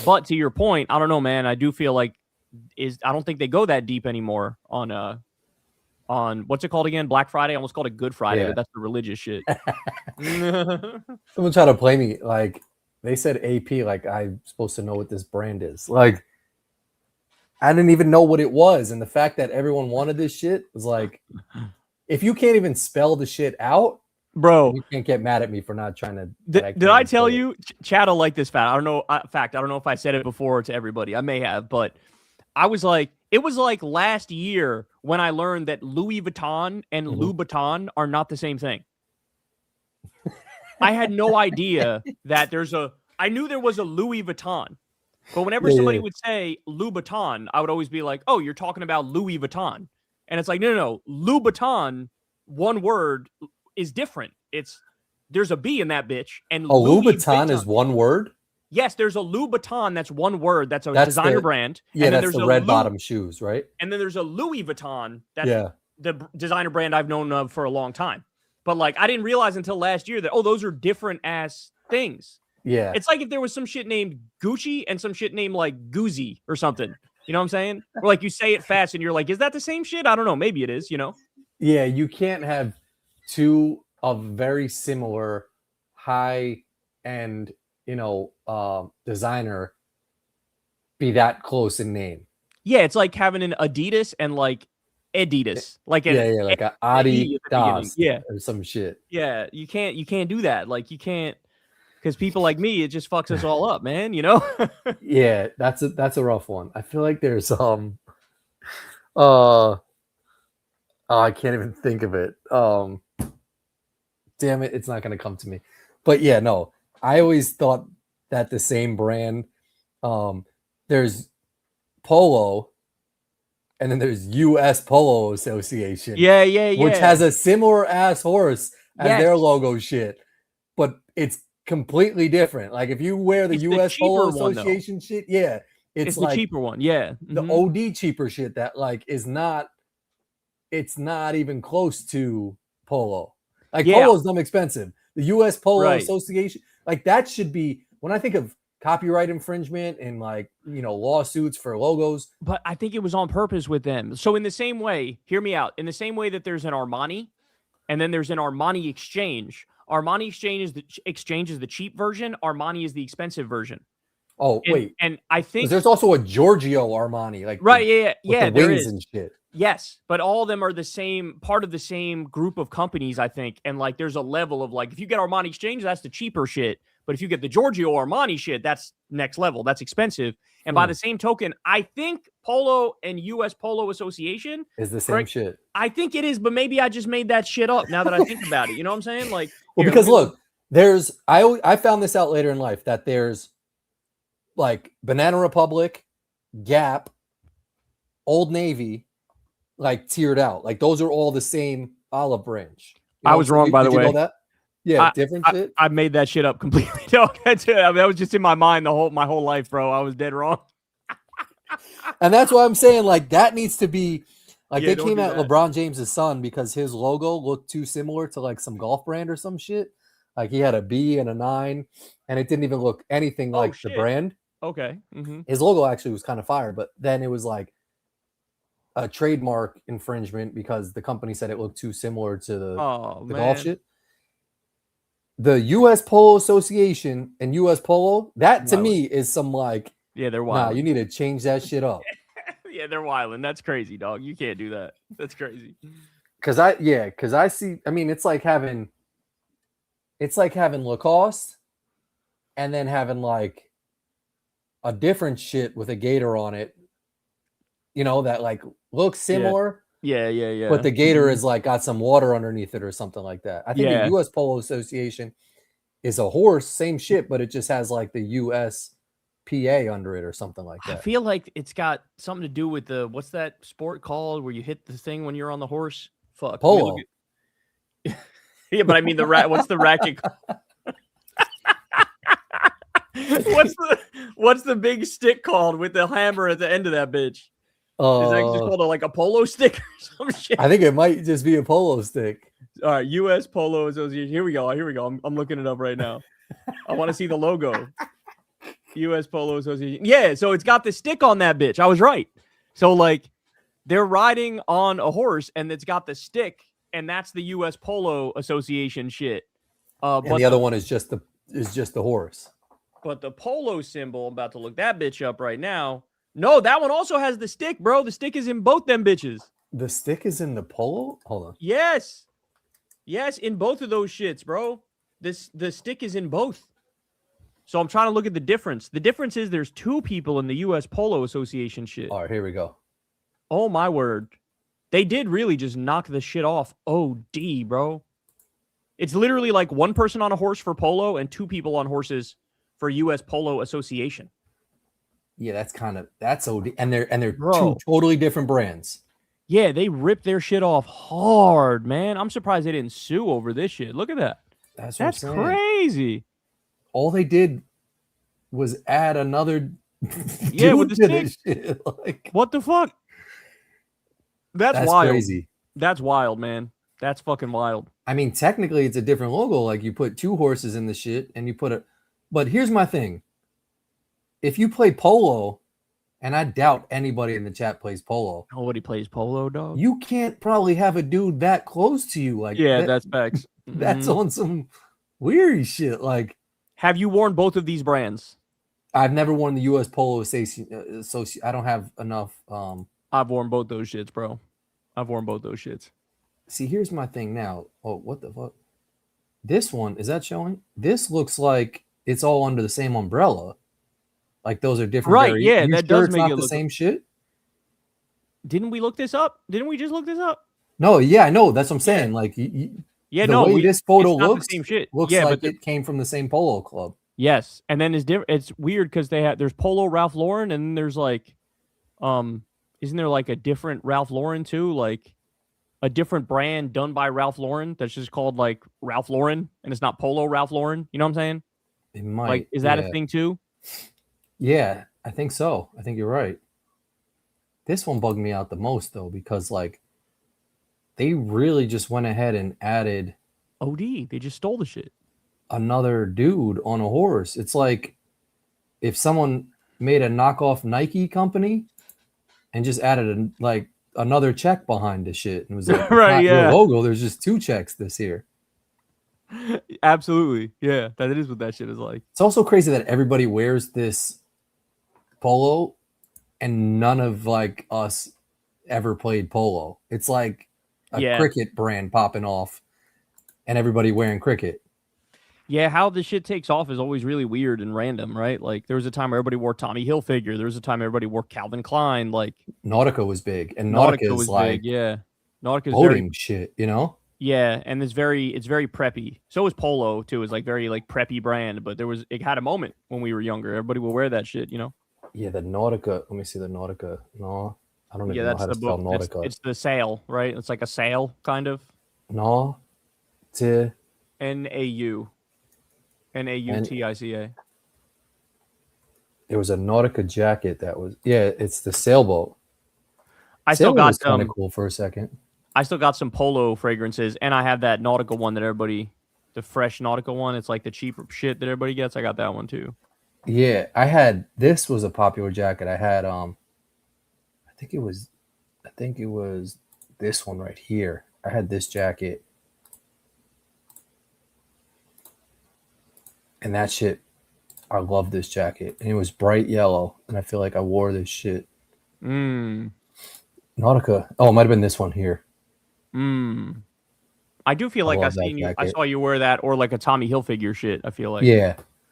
B: But to your point, I don't know, man. I do feel like I don't think they go that deep anymore on what's it called again? Black Friday. I almost called it Good Friday, but that's the religious shit.
A: Someone tried to play me like they said AP, like I'm supposed to know what this brand is. Like, I didn't even know what it was. And the fact that everyone wanted this shit was like, if you can't even spell the shit out,
B: bro,
A: you can't get mad at me for not trying to.
B: Did I tell you, Chad will like this fact? I don't know. I don't know if I said it before to everybody. I may have, but I was like, it was like last year when I learned that Louis Vuitton and Louboutin are not the same thing. I had no idea that I knew there was a Louis Vuitton, but whenever somebody would say Louboutin, I would always be like, oh, you're talking about Louis Vuitton. And it's like, no. Louboutin, one word, is different. There's a B in that bitch. And
A: Louboutin is one word?
B: Yes, there's a Louboutin that's one word. That's a designer brand.
A: Yeah, and then that's the red bottom shoes, right?
B: And then there's a Louis Vuitton that's the designer brand I've known of for a long time. But like, I didn't realize until last year that, those are different ass things.
A: Yeah.
B: It's like if there was some shit named Gucci and some shit named like Goozy or something. You know what I'm saying? Or like you say it fast and you're like, is that the same shit? I don't know. Maybe it is, you know?
A: Yeah, you can't have two of very similar high-end, designer be that close in name.
B: Yeah, it's like having an Adidas and like Adidas. Like
A: like an Adidas or some shit.
B: Yeah, you can't do that. Like, you can't, because people like me, it just fucks us all up, man, you know?
A: Yeah, that's a rough one. I feel like there's I can't even think of it. Damn it, it's not gonna come to me. But yeah, no, I always thought that the same brand, there's Polo, and then there's US Polo Association.
B: Yeah.
A: Which has a similar ass horse as their logo shit, but it's completely different. Like, if you wear the US Polo Association shit, it's like
B: the cheaper one. Yeah.
A: The OD cheaper shit that like it's not even close to Polo. Like, Polo's dumb expensive. The US Polo Association, like, that should be, when I think of copyright infringement and like, lawsuits for logos.
B: But I think it was on purpose with them. So in the same way, hear me out, in the same way that there's an Armani and then there's an Armani Exchange. Armani Exchange is the cheap version. Armani is the expensive version.
A: Oh, wait.
B: And I think
A: there's also a Giorgio Armani, like
B: the
A: there is and shit.
B: Yes, but all of them are the same, part of the same group of companies, I think. And like, there's a level of like, if you get Armani Exchange, that's the cheaper shit. But if you get the Giorgio Armani shit, that's next level. That's expensive. And by the same token, I think Polo and U.S. Polo Association
A: is the same shit.
B: I think it is, but maybe I just made that shit up now that I think about it. You know what I'm saying? Like,
A: well, because look, there's I found this out later in life that there's like Banana Republic, Gap, Old Navy, like tiered out. Like those are all the same olive branch. You know
B: I was wrong, by the way.
A: You know that? Yeah, different shit.
B: I made that shit up completely. No, that's it. I mean, that was just in my mind my whole life, bro. I was dead wrong.
A: And that's why I'm saying, like, that needs to be like they came at
B: that.
A: LeBron James's son because his logo looked too similar to like some golf brand or some shit. Like he had a B and a 9, and it didn't even look anything like the brand.
B: Okay.
A: His logo actually was kind of fire, but then it was like a trademark infringement because the company said it looked too similar to the golf shit. The U.S. Polo Association and U.S. Polo, that to me is some like,
B: they're wild.
A: Nah, you need to change that shit up.
B: Yeah, they're wilding. That's crazy, dog. You can't do that. That's crazy.
A: Because I see. I mean, it's like having Lacoste, and then having like a different shit with a gator on it. You know that like looks similar.
B: Yeah.
A: But the gator is like got some water underneath it or something like that. I think the U.S. Polo Association is a horse, same shit, but it just has like the USPA under it or something like that.
B: I feel like it's got something to do with the what's that sport called where you hit the thing when you're on the horse? Fuck.
A: Polo.
B: Yeah, but I mean what's the racket called? What's the big stick called with the hammer at the end of that bitch? Is that just called a polo stick or some shit?
A: I think it might just be a polo stick.
B: All right, U.S. Polo Association. Here we go. I'm looking it up right now. I want to see the logo. U.S. Polo Association. Yeah, so it's got the stick on that bitch. I was right. So like, they're riding on a horse and it's got the stick, and that's the U.S. Polo Association shit.
A: But the other one is just the horse.
B: But the polo symbol, I'm about to look that bitch up right now. No, that one also has the stick, bro. The stick is in both them bitches.
A: The stick is in the polo? Hold on.
B: Yes, in both of those shits, bro. The stick is in both. So I'm trying to look at the difference. The difference is there's 2 people in the U.S. Polo Association shit.
A: All right, here we go.
B: Oh, my word. They did really just knock the shit off. OD, bro. It's literally like 1 person on a horse for polo and 2 people on horses for U.S. Polo Association.
A: Yeah, that's OD. And they're 2 totally different brands.
B: Yeah, they ripped their shit off hard, man. I'm surprised they didn't sue over this shit. Look at that. That's crazy.
A: All they did was add another
B: with the stick.
A: Shit. Like,
B: what the fuck? That's wild.
A: Crazy.
B: That's wild, man. That's fucking wild.
A: I mean, technically, it's a different logo. Like you put 2 horses in the shit, and you put But here's my thing. If you play polo, and I doubt anybody in the chat plays polo.
B: Nobody plays polo, dog.
A: You can't probably have a dude that close to you. Like,
B: that's facts.
A: That's on some weird shit. Like,
B: have you worn both of these brands?
A: I've never worn the U.S. Polo Association. I don't have enough.
B: I've worn both those shits, bro. I've worn both those shits.
A: See, here's my thing now. Oh, what the fuck? This one, is that showing? This looks like it's all under the same umbrella. Like those are different.
B: Right, yeah, that does make it
A: look the same shit.
B: Didn't we look this up? Didn't we just look this up?
A: No, yeah, I know. That's what I'm saying. Like, the way this photo looks,
B: the same shit.
A: Looks like it came from the same polo club.
B: Yes, and then it's weird because there's Polo Ralph Lauren, and then there's like, isn't there like a different Ralph Lauren too? Like a different brand done by Ralph Lauren that's just called like Ralph Lauren, and it's not Polo Ralph Lauren. You know what I'm saying?
A: It might.
B: Like, is that a thing too?
A: Yeah, I think so. I think you're right. This one bugged me out the most though, because like they really just went ahead and added
B: OD. They just stole the shit.
A: Another dude on a horse. It's like if someone made a knockoff Nike company and just added another check behind the shit and was like,
B: right, yeah,
A: your logo. There's just 2 checks this here.
B: Absolutely, yeah. That is what that shit is like.
A: It's also crazy that everybody wears this polo and none of like us ever played polo. It's like a cricket brand popping off and everybody wearing cricket.
B: Yeah, how the shit takes off is always really weird and random, right? Like there was a time everybody wore Tommy Hilfiger. There was a time everybody wore Calvin Klein. Like
A: Nautica was big, and Nautica
B: Nautica
A: is
B: was big.
A: like
B: Yeah, Nautica is very
A: boating shit, you know?
B: yeah, and it's very preppy. So is Polo too. It's like very like preppy brand. But it had a moment when we were younger. Everybody will wear that shit, you know.
A: Yeah, the Nautica. Let me see the Nautica. No, I don't
B: Yeah,
A: even know
B: that's
A: how to
B: the
A: spell
B: book.
A: Nautica.
B: It's the sail, right? It's like a sail kind of.
A: No, T
B: Nau Nautica.
A: There was a Nautica jacket that was it's the sailboat.
B: I still
A: Sailboat
B: got
A: was kind of cool for a second.
B: I still got some Polo fragrances, and I have that Nautica one that everybody, the fresh Nautica one. It's like the cheaper shit that everybody gets. I got that one too.
A: Yeah, this was a popular jacket. I had I think it was this one right here. I had this jacket. And that shit, I love this jacket. And it was bright yellow, and I feel like I wore this shit. Nautica. Oh, it might have been this one here.
B: I do feel like I saw you wear that, or like a Tommy Hilfiger shit. I feel like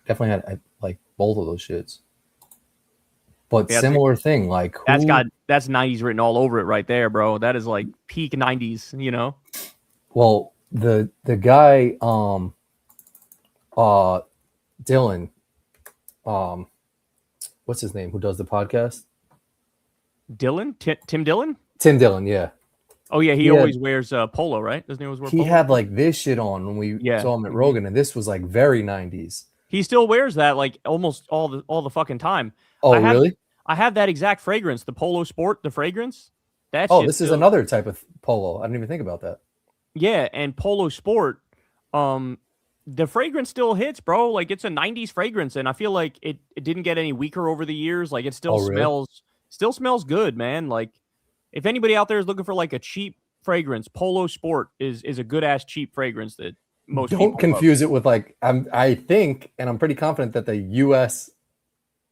A: definitely had like both of those shits. But similar thing, like
B: that's 90s written all over it right there, bro. That is like peak 90s, you know.
A: Well, the guy Dylan, what's his name? Who does the podcast?
B: Dylan, Tim Dillon.
A: Tim Dillon, yeah.
B: Oh yeah, he always wears Polo, right? Doesn't he always wear?
A: He
B: Polo?
A: had like this shit on when we saw him at Rogan, and this was like very 90s.
B: He still wears that like almost all the fucking time.
A: Oh, really?
B: I have that exact fragrance, the Polo Sport, the fragrance.
A: This is another type of Polo. I didn't even think about that.
B: Yeah, and Polo Sport, the fragrance still hits, bro. Like it's a 90s fragrance, and I feel like it didn't get any weaker over the years. Like it still smells good, man. Like if anybody out there is looking for like a cheap fragrance, Polo Sport is a good ass cheap fragrance that most
A: don't confuse it with like I think, and I'm pretty confident that the U.S.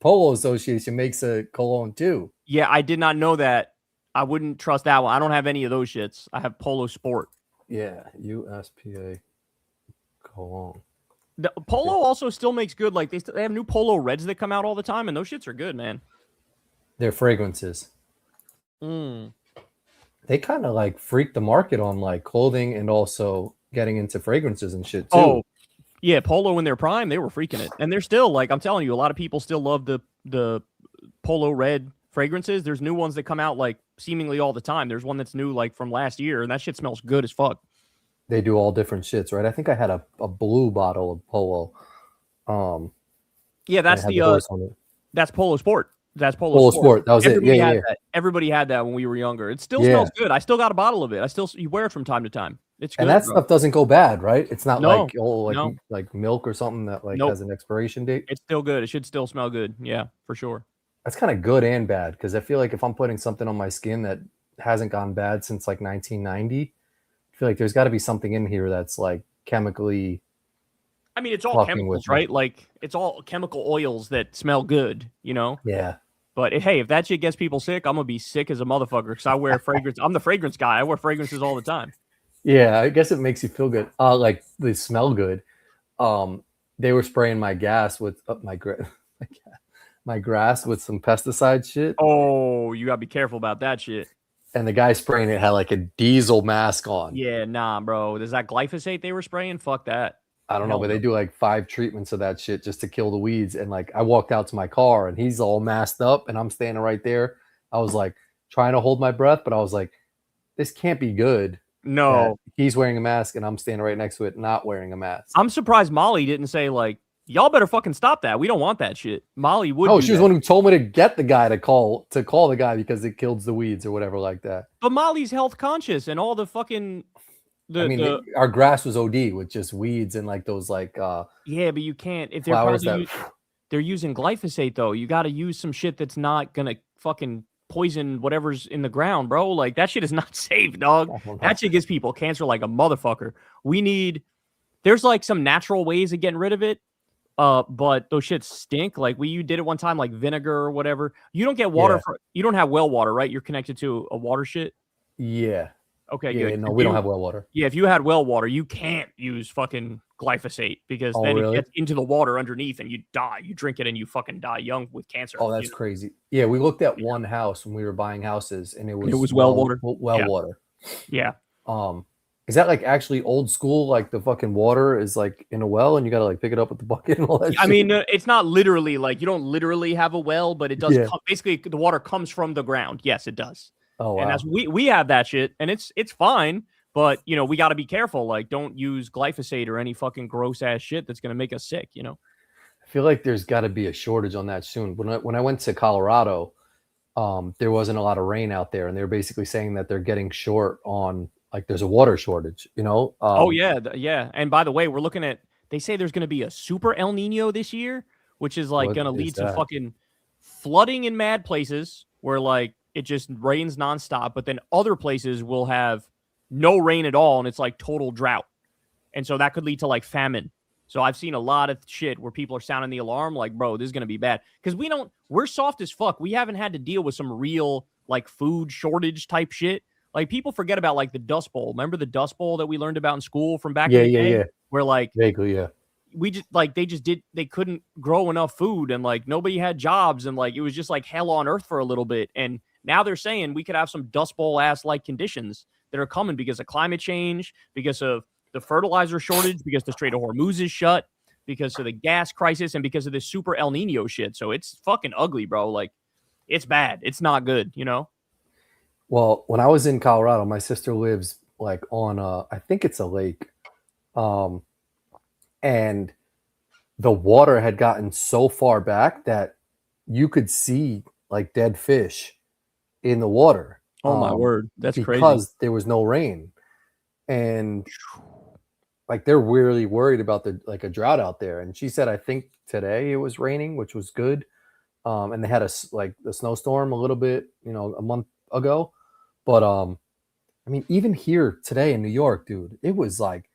A: Polo Association makes a cologne too.
B: Yeah, I did not know that. I wouldn't trust that one. I don't have any of those shits. I have Polo Sport.
A: Yeah, USPA cologne.
B: The Polo also still makes good. Like they have new Polo Reds that come out all the time, and those shits are good, man.
A: They're fragrances. They kind of like freak the market on like clothing and also getting into fragrances and shit too.
B: Oh, yeah, Polo in their prime, they were freaking it, and they're still like I'm telling you, a lot of people still love the Polo Red fragrances. There's new ones that come out like seemingly all the time. There's one that's new like from last year, and that shit smells good as fuck.
A: They do all different shits, right? I think I had a blue bottle of Polo.
B: Yeah, that's that's Polo Sport. That's Polo
A: Sport. That was
B: Everybody
A: it.
B: That. Everybody had that when we were younger. It still smells good. I still got a bottle of it. You wear it from time to time. It's good.
A: And that stuff doesn't go bad, right? It's not
B: like
A: like milk or something that like has an expiration date.
B: It's still good. It should still smell good. Yeah, for sure.
A: That's kind of good and bad because I feel like if I'm putting something on my skin that hasn't gone bad since like 1990, I feel like there's got to be something in here that's like chemically.
B: I mean, it's all chemicals, right? Like it's all chemical oils that smell good, you know?
A: Yeah.
B: But hey, if that shit gets people sick, I'm gonna be sick as a motherfucker because I wear fragrance. I'm the fragrance guy. I wear fragrances all the time.
A: Yeah, I guess it makes you feel good. Like they smell good. They were spraying my gas with my grass with some pesticide shit.
B: Oh, you gotta be careful about that shit.
A: And the guy spraying it had like a diesel mask on.
B: Yeah, nah, bro. Is that glyphosate they were spraying? Fuck that.
A: I don't know, but they do like 5 treatments of that shit just to kill the weeds. And like I walked out to my car and he's all masked up and I'm standing right there. I was like trying to hold my breath, but I was like, this can't be good.
B: No.
A: He's wearing a mask and I'm standing right next to it not wearing a mask.
B: I'm surprised Molly didn't say like, y'all better fucking stop that. We don't want that shit. Molly would.
A: Oh, she was the one who told me to get the guy to call the guy because it kills the weeds or whatever like that.
B: But Molly's health conscious and all the fucking
A: our grass was OD with just weeds and like those like
B: yeah, but you can't if they're using glyphosate though. You got to use some shit that's not gonna fucking poison whatever's in the ground, bro. Like that shit is not safe, dog. That shit gives people cancer like a motherfucker. There's like some natural ways of getting rid of it. But those shits stink. Like you did it one time, like vinegar or whatever. You don't get water you don't have well water, right? You're connected to a water shit.
A: Yeah.
B: Okay,
A: yeah,
B: good.
A: No, we don't have well water.
B: Yeah, if you had well water, you can't use fucking glyphosate because
A: Oh,
B: then it
A: really?
B: gets into the water underneath and you die. You drink it and you fucking die young with cancer.
A: Oh, that's crazy. Yeah, we looked at one house when we were buying houses, and it was
B: well water.
A: well water.
B: Yeah.
A: Is that like actually old school? Like the fucking water is like in a well, and you gotta like pick it up with the bucket and all that.
B: I
A: shit?
B: mean, it's not literally like you don't literally have a well, but it does.
A: Yeah.
B: Basically, the water comes from the ground. Yes, it does.
A: Oh, wow.
B: And that's we have that shit, and it's fine. But you know, we got to be careful. Like, don't use glyphosate or any fucking gross ass shit that's gonna make us sick. You know.
A: I feel like there's got to be a shortage on that soon. When I went to Colorado, there wasn't a lot of rain out there, and they were basically saying that they're getting short on like there's a water shortage. You know?
B: Oh yeah, yeah. And by the way, we're looking at. They say there's gonna be a super El Nino this year, which is like gonna lead to fucking flooding in mad places where like it just rains nonstop, but then other places will have no rain at all, and it's like total drought. And so that could lead to like famine. So I've seen a lot of shit where people are sounding the alarm like, bro, this is going to be bad. Because we're soft as fuck. We haven't had to deal with some real like food shortage type shit. Like people forget about like the Dust Bowl. Remember the Dust Bowl that we learned about in school from back in the day?
A: Yeah.
B: Where like,
A: vaguely, yeah.
B: We just like, they couldn't grow enough food and like nobody had jobs and like, it was just like hell on earth for a little bit. And now they're saying we could have some Dust Bowl ass like conditions that are coming because of climate change, because of the fertilizer shortage, because the Strait of Hormuz is shut, because of the gas crisis, and because of this super El Nino shit. So it's fucking ugly, bro. Like, it's bad. It's not good, you know?
A: Well, when I was in Colorado, my sister lives like on I think it's a lake. And the water had gotten so far back that you could see like dead fish in the water.
B: Oh my word. That's crazy.
A: Because there was no rain. And like they're really worried about a drought out there. And she said, I think today it was raining, which was good. And they had a snowstorm a little bit, you know, a month ago. But I mean, even here today in New York, dude, it was like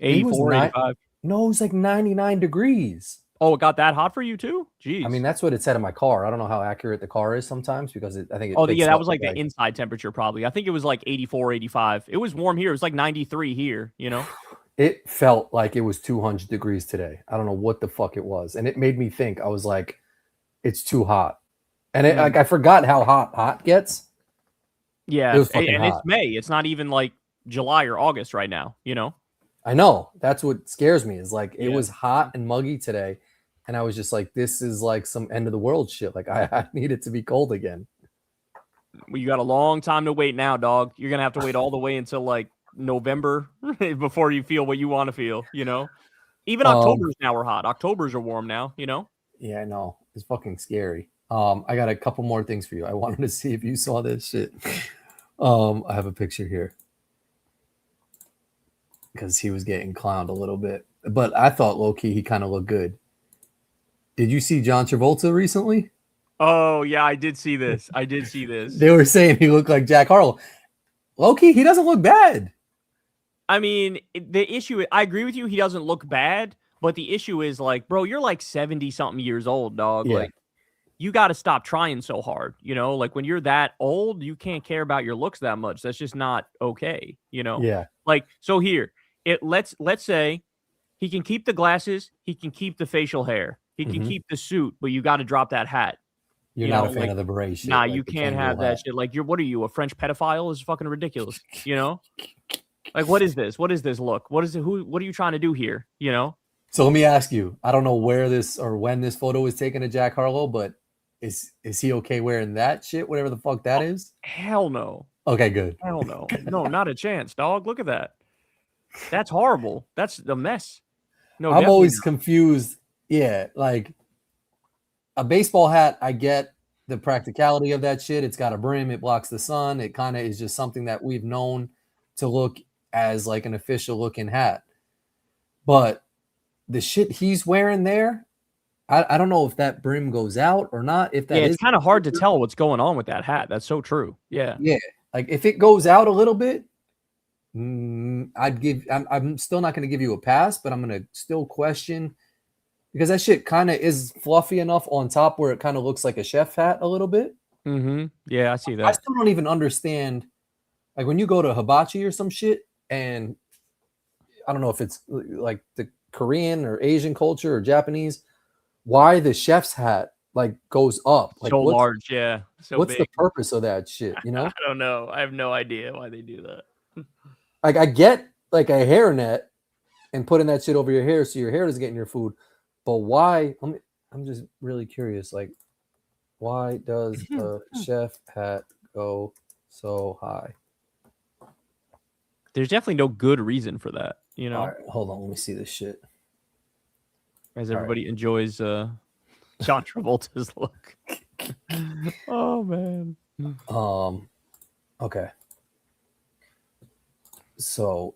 B: 84, 85.
A: No, it was like 99 degrees.
B: Oh, it got that hot for you too? Jeez.
A: I mean, that's what it said in my car. I don't know how accurate the car is sometimes because I think it.
B: Oh, yeah, that was like the inside temperature probably. I think it was like 84, 85. It was warm here. It was like 93 here, you know?
A: It felt like it was 200 degrees today. I don't know what the fuck it was. And it made me think, I was like, it's too hot. And it, like I forgot how hot gets.
B: Yeah, and it's May. It's not even like July or August right now, you know?
A: I know. That's what scares me is like it was hot and muggy today. And I was just like, this is like some end of the world shit. Like I need it to be cold again.
B: Well, you got a long time to wait now, dog. You're going to have to wait all the way until like November before you feel what you want to feel, you know? Even October's now are hot. Octobers are warm now, you know?
A: Yeah, I know. It's fucking scary. I got a couple more things for you. I wanted to see if you saw this shit. I have a picture here. Because he was getting clowned a little bit. But I thought low-key he kind of looked good. Did you see John Travolta recently?
B: Oh, yeah, I did see this.
A: They were saying he looked like Jack Harlow. Low-key, he doesn't look bad.
B: I mean, the issue, I agree with you, he doesn't look bad, but the issue is like, bro, you're like 70-something years old, dog.
A: Yeah.
B: Like, you got to stop trying so hard, you know? Like, when you're that old, you can't care about your looks that much. That's just not okay, you know?
A: Yeah.
B: Like, so here, let's say he can keep the glasses, he can keep the facial hair, he can keep the suit, but you got to drop that hat.
A: You're not a fan of the beret shit.
B: Nah, like you can't have that shit. Like, what are you, a French pedophile? Is fucking ridiculous, you know? Like, what is this? What is this look? What is it? What are you trying to do here? You know?
A: So let me ask you. I don't know where this or when this photo was taken of Jack Harlow, but is he okay wearing that shit? Whatever the fuck that is?
B: Hell no.
A: Okay, good.
B: Hell no. No, not a chance, dog. Look at that. That's horrible. That's a mess. No,
A: I'm always confused. Yeah, like a baseball hat, I get the practicality of that shit. It's got a brim, it blocks the sun. It kind of is just something that we've known to look as like an official looking hat. But the shit he's wearing there, I don't know if that brim goes out or not. If that
B: it's kind of hard to tell what's going on with that hat. That's so true. Yeah.
A: Yeah. Like if it goes out a little bit, I'm still not going to give you a pass, but I'm going to still question because that shit kind of is fluffy enough on top where it kind of looks like a chef hat a little bit.
B: Mm-hmm. Yeah, I see that.
A: I still don't even understand. Like when you go to Hibachi or some shit and I don't know if it's like the Korean or Asian culture or Japanese, why the chef's hat like goes up. Like
B: So
A: what's
B: large, yeah. So
A: what's
B: big.
A: the purpose of that shit, you know?
B: I don't know. I have no idea why they do that.
A: Like I get like a hairnet and putting that shit over your hair so your hair doesn't get in your food. But why? I'm just really curious. Like, why does a chef hat go so high?
B: There's definitely no good reason for that, you know.
A: All right, hold on, let me see this shit.
B: As everybody enjoys John Travolta's look. Oh man.
A: Okay. So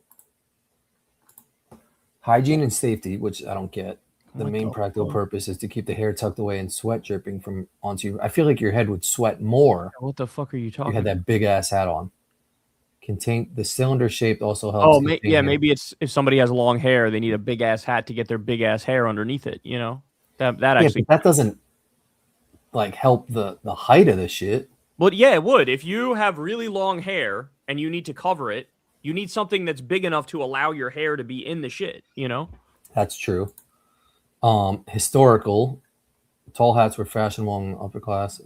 A: hygiene and safety, which I don't get. The main practical purpose is to keep the hair tucked away and sweat dripping from onto you. I feel like your head would sweat more.
B: What the fuck are you talking?
A: You had that big ass hat on. Contain the cylinder shape also helps.
B: Oh, maybe it's if somebody has long hair, they need a big ass hat to get their big ass hair underneath it. You know, that actually
A: that doesn't like help the height of the shit.
B: But yeah, it would. If you have really long hair and you need to cover it, you need something that's big enough to allow your hair to be in the shit. You know,
A: that's true. Historical tall hats were fashionable in the upper class.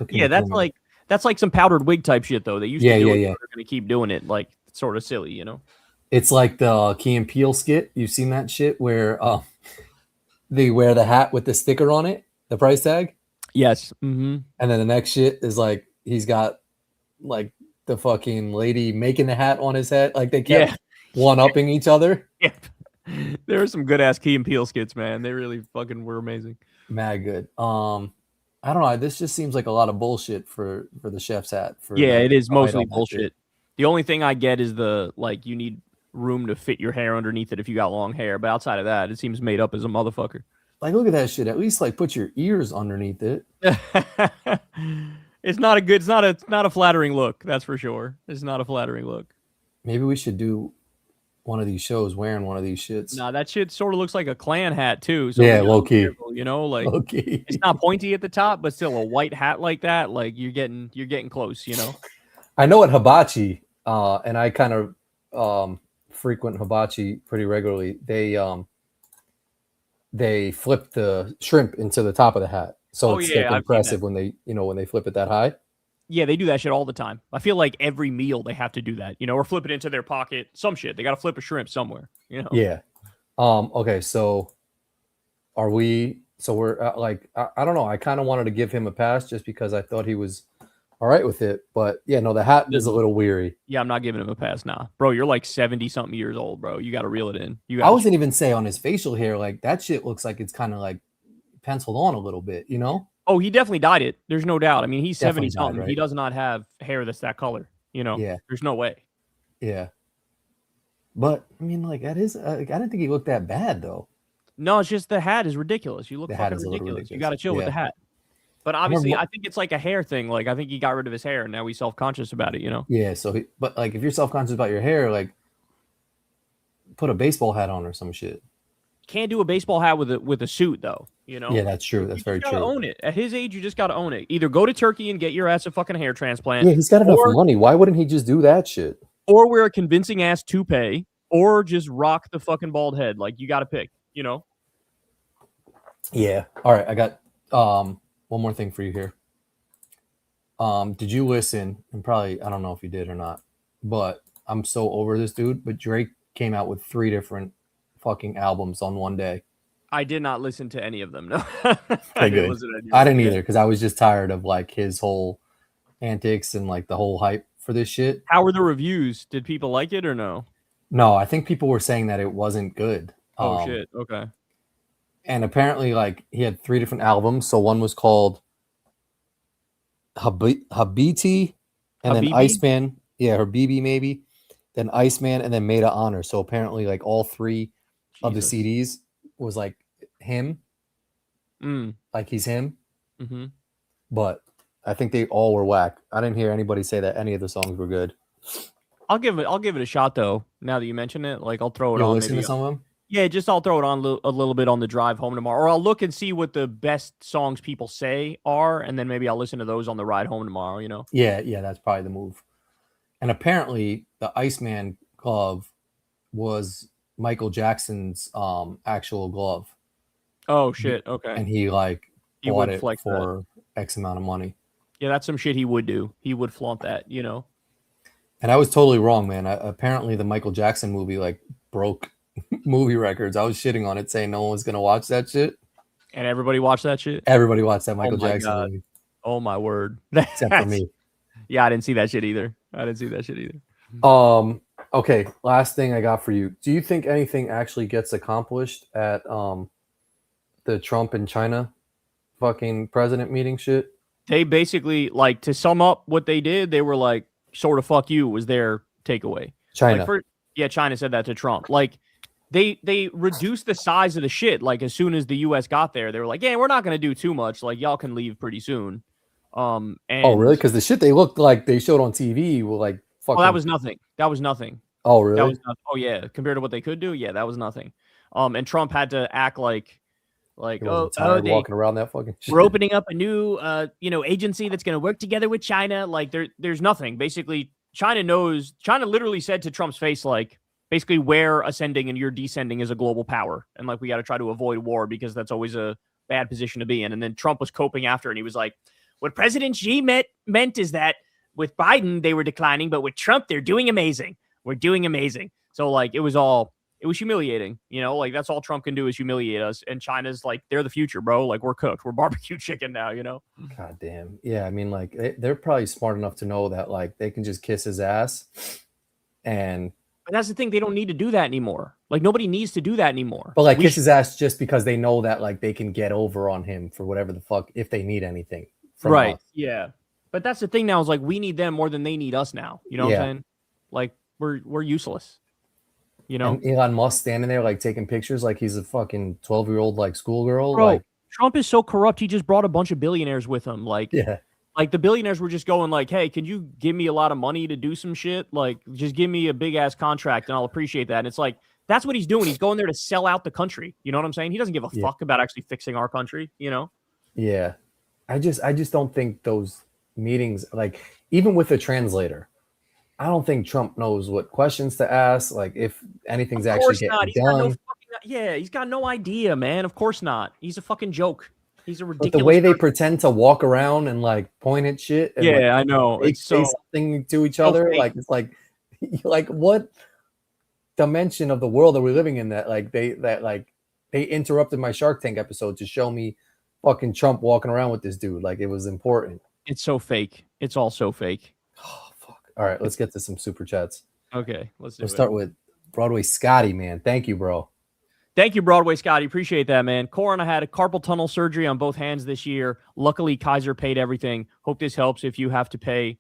B: Yeah, that's like some powdered wig type shit though. They used to do it. They're gonna keep doing it. Like sort of silly, you know.
A: It's like the Key and Peele skit. You've seen that shit where they wear the hat with the sticker on it, the price tag.
B: Yes. Mm-hmm.
A: And then the next shit is like he's got like the fucking lady making the hat on his head. Like they kept one-upping each other.
B: Yeah. There were some good ass Key and Peele skits, man. They really fucking were amazing.
A: Mad good. I don't know. This just seems like a lot of bullshit for the chef's hat.
B: It is mostly bullshit. The only thing I get is you need room to fit your hair underneath it if you got long hair. But outside of that, it seems made up as a motherfucker.
A: Like, look at that shit. At least like put your ears underneath it.
B: It's not a flattering look. That's for sure. It's not a flattering look.
A: Maybe we should do one of these shows wearing one of these shits.
B: Nah, that shit sort of looks like a Klan hat too. So
A: yeah, low key.
B: Careful, you know, like it's not pointy at the top, but still a white hat like that. Like you're getting close, you know.
A: I know at Hibachi, and I kind of frequent Hibachi pretty regularly. They flip the shrimp into the top of the hat, so it's impressive when they flip it that high.
B: Yeah, they do that shit all the time. I feel like every meal they have to do that, you know, or flip it into their pocket. Some shit. They got to flip a shrimp somewhere, you know?
A: Yeah. Okay. So we're I don't know. I kind of wanted to give him a pass just because I thought he was all right with it. But yeah, no, the hat is a little weary.
B: Yeah, I'm not giving him a pass now. Bro, you're like 70-something years old, bro. You got to reel it in.
A: I wasn't even say on his facial hair, like that shit looks like it's kind of like penciled on a little bit, you know?
B: Oh, he definitely dyed it. There's no doubt. I mean, he's 70-something.
A: Right?
B: He does not have hair that's that color. You know?
A: Yeah.
B: There's no way.
A: Yeah. But I mean, like that is. I didn't think he looked that bad though.
B: No, it's just the hat is ridiculous. You look fucking ridiculous. You got to chill with the hat. But obviously, I think it's like a hair thing. Like I think he got rid of his hair, and now he's self-conscious about it. You know?
A: Yeah. So, but like, if you're self-conscious about your hair, like, put a baseball hat on or some shit.
B: Can't do a baseball hat with a suit though. You know?
A: Yeah, that's true. That's very true.
B: Own it. At his age, you just got to own it. Either go to Turkey and get your ass a fucking hair transplant.
A: Yeah, he's got enough money. Why wouldn't he just do that shit?
B: Or wear a convincing ass toupee, or just rock the fucking bald head. Like you got to pick. You know?
A: Yeah. All right. I got one more thing for you here. Did you listen? And probably I don't know if you did or not, but I'm so over this dude. But Drake came out with 3 different fucking albums on one day.
B: I did not listen to any of them. No,
A: I didn't either because I was just tired of like his whole antics and like the whole hype for this shit.
B: How were the reviews? Did people like it or no?
A: No, I think people were saying that it wasn't good.
B: Oh shit. Okay.
A: And apparently, like he had 3 different albums. So one was called Habiti, and then Iceman. Yeah, her BB maybe. Then Iceman, and then Made of Honor. So apparently, like all 3 of the CDs was like him, like he's him.
B: Mm-hmm.
A: But I think they all were whack. I didn't hear anybody say that any of the songs were good.
B: I'll give it a shot though. Now that you mention it, like I'll throw it on.
A: Listen to some of them.
B: Yeah, I'll throw it on a little bit on the drive home tomorrow, or I'll look and see what the best songs people say are, and then maybe I'll listen to those on the ride home tomorrow. You know?
A: Yeah, that's probably the move. And apparently, the Iceman glove was Michael Jackson's actual glove.
B: Oh shit. Okay.
A: And he like
B: He
A: bought
B: would
A: it
B: flex
A: for X amount of money.
B: Yeah, that's some shit he would do. He would flaunt that, you know.
A: And I was totally wrong, man. Apparently, the Michael Jackson movie like broke movie records. I was shitting on it, saying no one was gonna watch that shit.
B: And everybody watched that shit.
A: Everybody watched that Michael
B: my
A: Jackson
B: God.
A: movie,
B: Oh my word!
A: except for me.
B: Yeah, I didn't see that shit either.
A: Okay, last thing I got for you. Do you think anything actually gets accomplished at the Trump and China fucking president meeting shit?
B: They basically, like, to sum up what they did, they were like, sort of fuck you was their takeaway.
A: China.
B: Like China said that to Trump. Like, they reduced the size of the shit. Like, as soon as the US got there, they were like, yeah, we're not going to do too much. Like, y'all can leave pretty soon. And
A: oh, really? Because the shit they looked like they showed on TV were like fucking...
B: Oh, that was nothing. That was nothing.
A: Oh, really?
B: Oh, yeah. Compared to what they could do, yeah, that was nothing. And Trump had to act like
A: walking around that fucking shit.
B: We're opening up a new agency that's going to work together with China. Like, there's nothing. Basically, China literally said to Trump's face, like, basically we're ascending and you're descending as a global power, and like we got to try to avoid war because that's always a bad position to be in. And then Trump was coping after, and he was like, what President Xi meant is that with Biden they were declining, but with Trump they're doing amazing. We're doing amazing. So like it was humiliating, you know, like that's all Trump can do is humiliate us. And China's like, they're the future, bro. Like we're cooked. We're barbecue chicken now, you know?
A: God damn. Yeah. I mean, like they're probably smart enough to know that like they can just kiss his ass. And
B: that's the thing. They don't need to do that anymore. Like nobody needs to do that anymore.
A: But like kiss his ass just because they know that like they can get over on him for whatever the fuck, if they need anything from
B: right.
A: us.
B: Yeah. But that's the thing now is like, we need them more than they need us now. You know what I'm saying? Like we're useless. You know,
A: and Elon Musk standing there like taking pictures like he's a fucking 12-year-old like schoolgirl.
B: Bro,
A: like
B: Trump is so corrupt. He just brought a bunch of billionaires with him. Like, like the billionaires were just going like, hey, can you give me a lot of money to do some shit? Like, just give me a big ass contract and I'll appreciate that. And it's like, that's what he's doing. He's going there to sell out the country. You know what I'm saying? He doesn't give a fuck about actually fixing our country, you know?
A: Yeah. I just don't think those meetings, like even with a translator, I don't think Trump knows what questions to ask. Like if anything's actually getting done.
B: He's got no idea, man. Of course not. He's a fucking joke. He's a ridiculous.
A: But the way they pretend to walk around and like point at shit. And,
B: like, I know.
A: They say something to each other. Like it's like what dimension of the world are we living in that they interrupted my Shark Tank episode to show me fucking Trump walking around with this dude. Like it was important.
B: It's so fake. It's all so fake.
A: Oh fuck. All right, let's get to some super chats.
B: Okay, let's
A: start with Broadway Scotty, man. Thank you, bro.
B: Thank you, Broadway Scotty. Appreciate that, man. Corin, I had a carpal tunnel surgery on both hands this year. Luckily, Kaiser paid everything. Hope this helps if you have to pay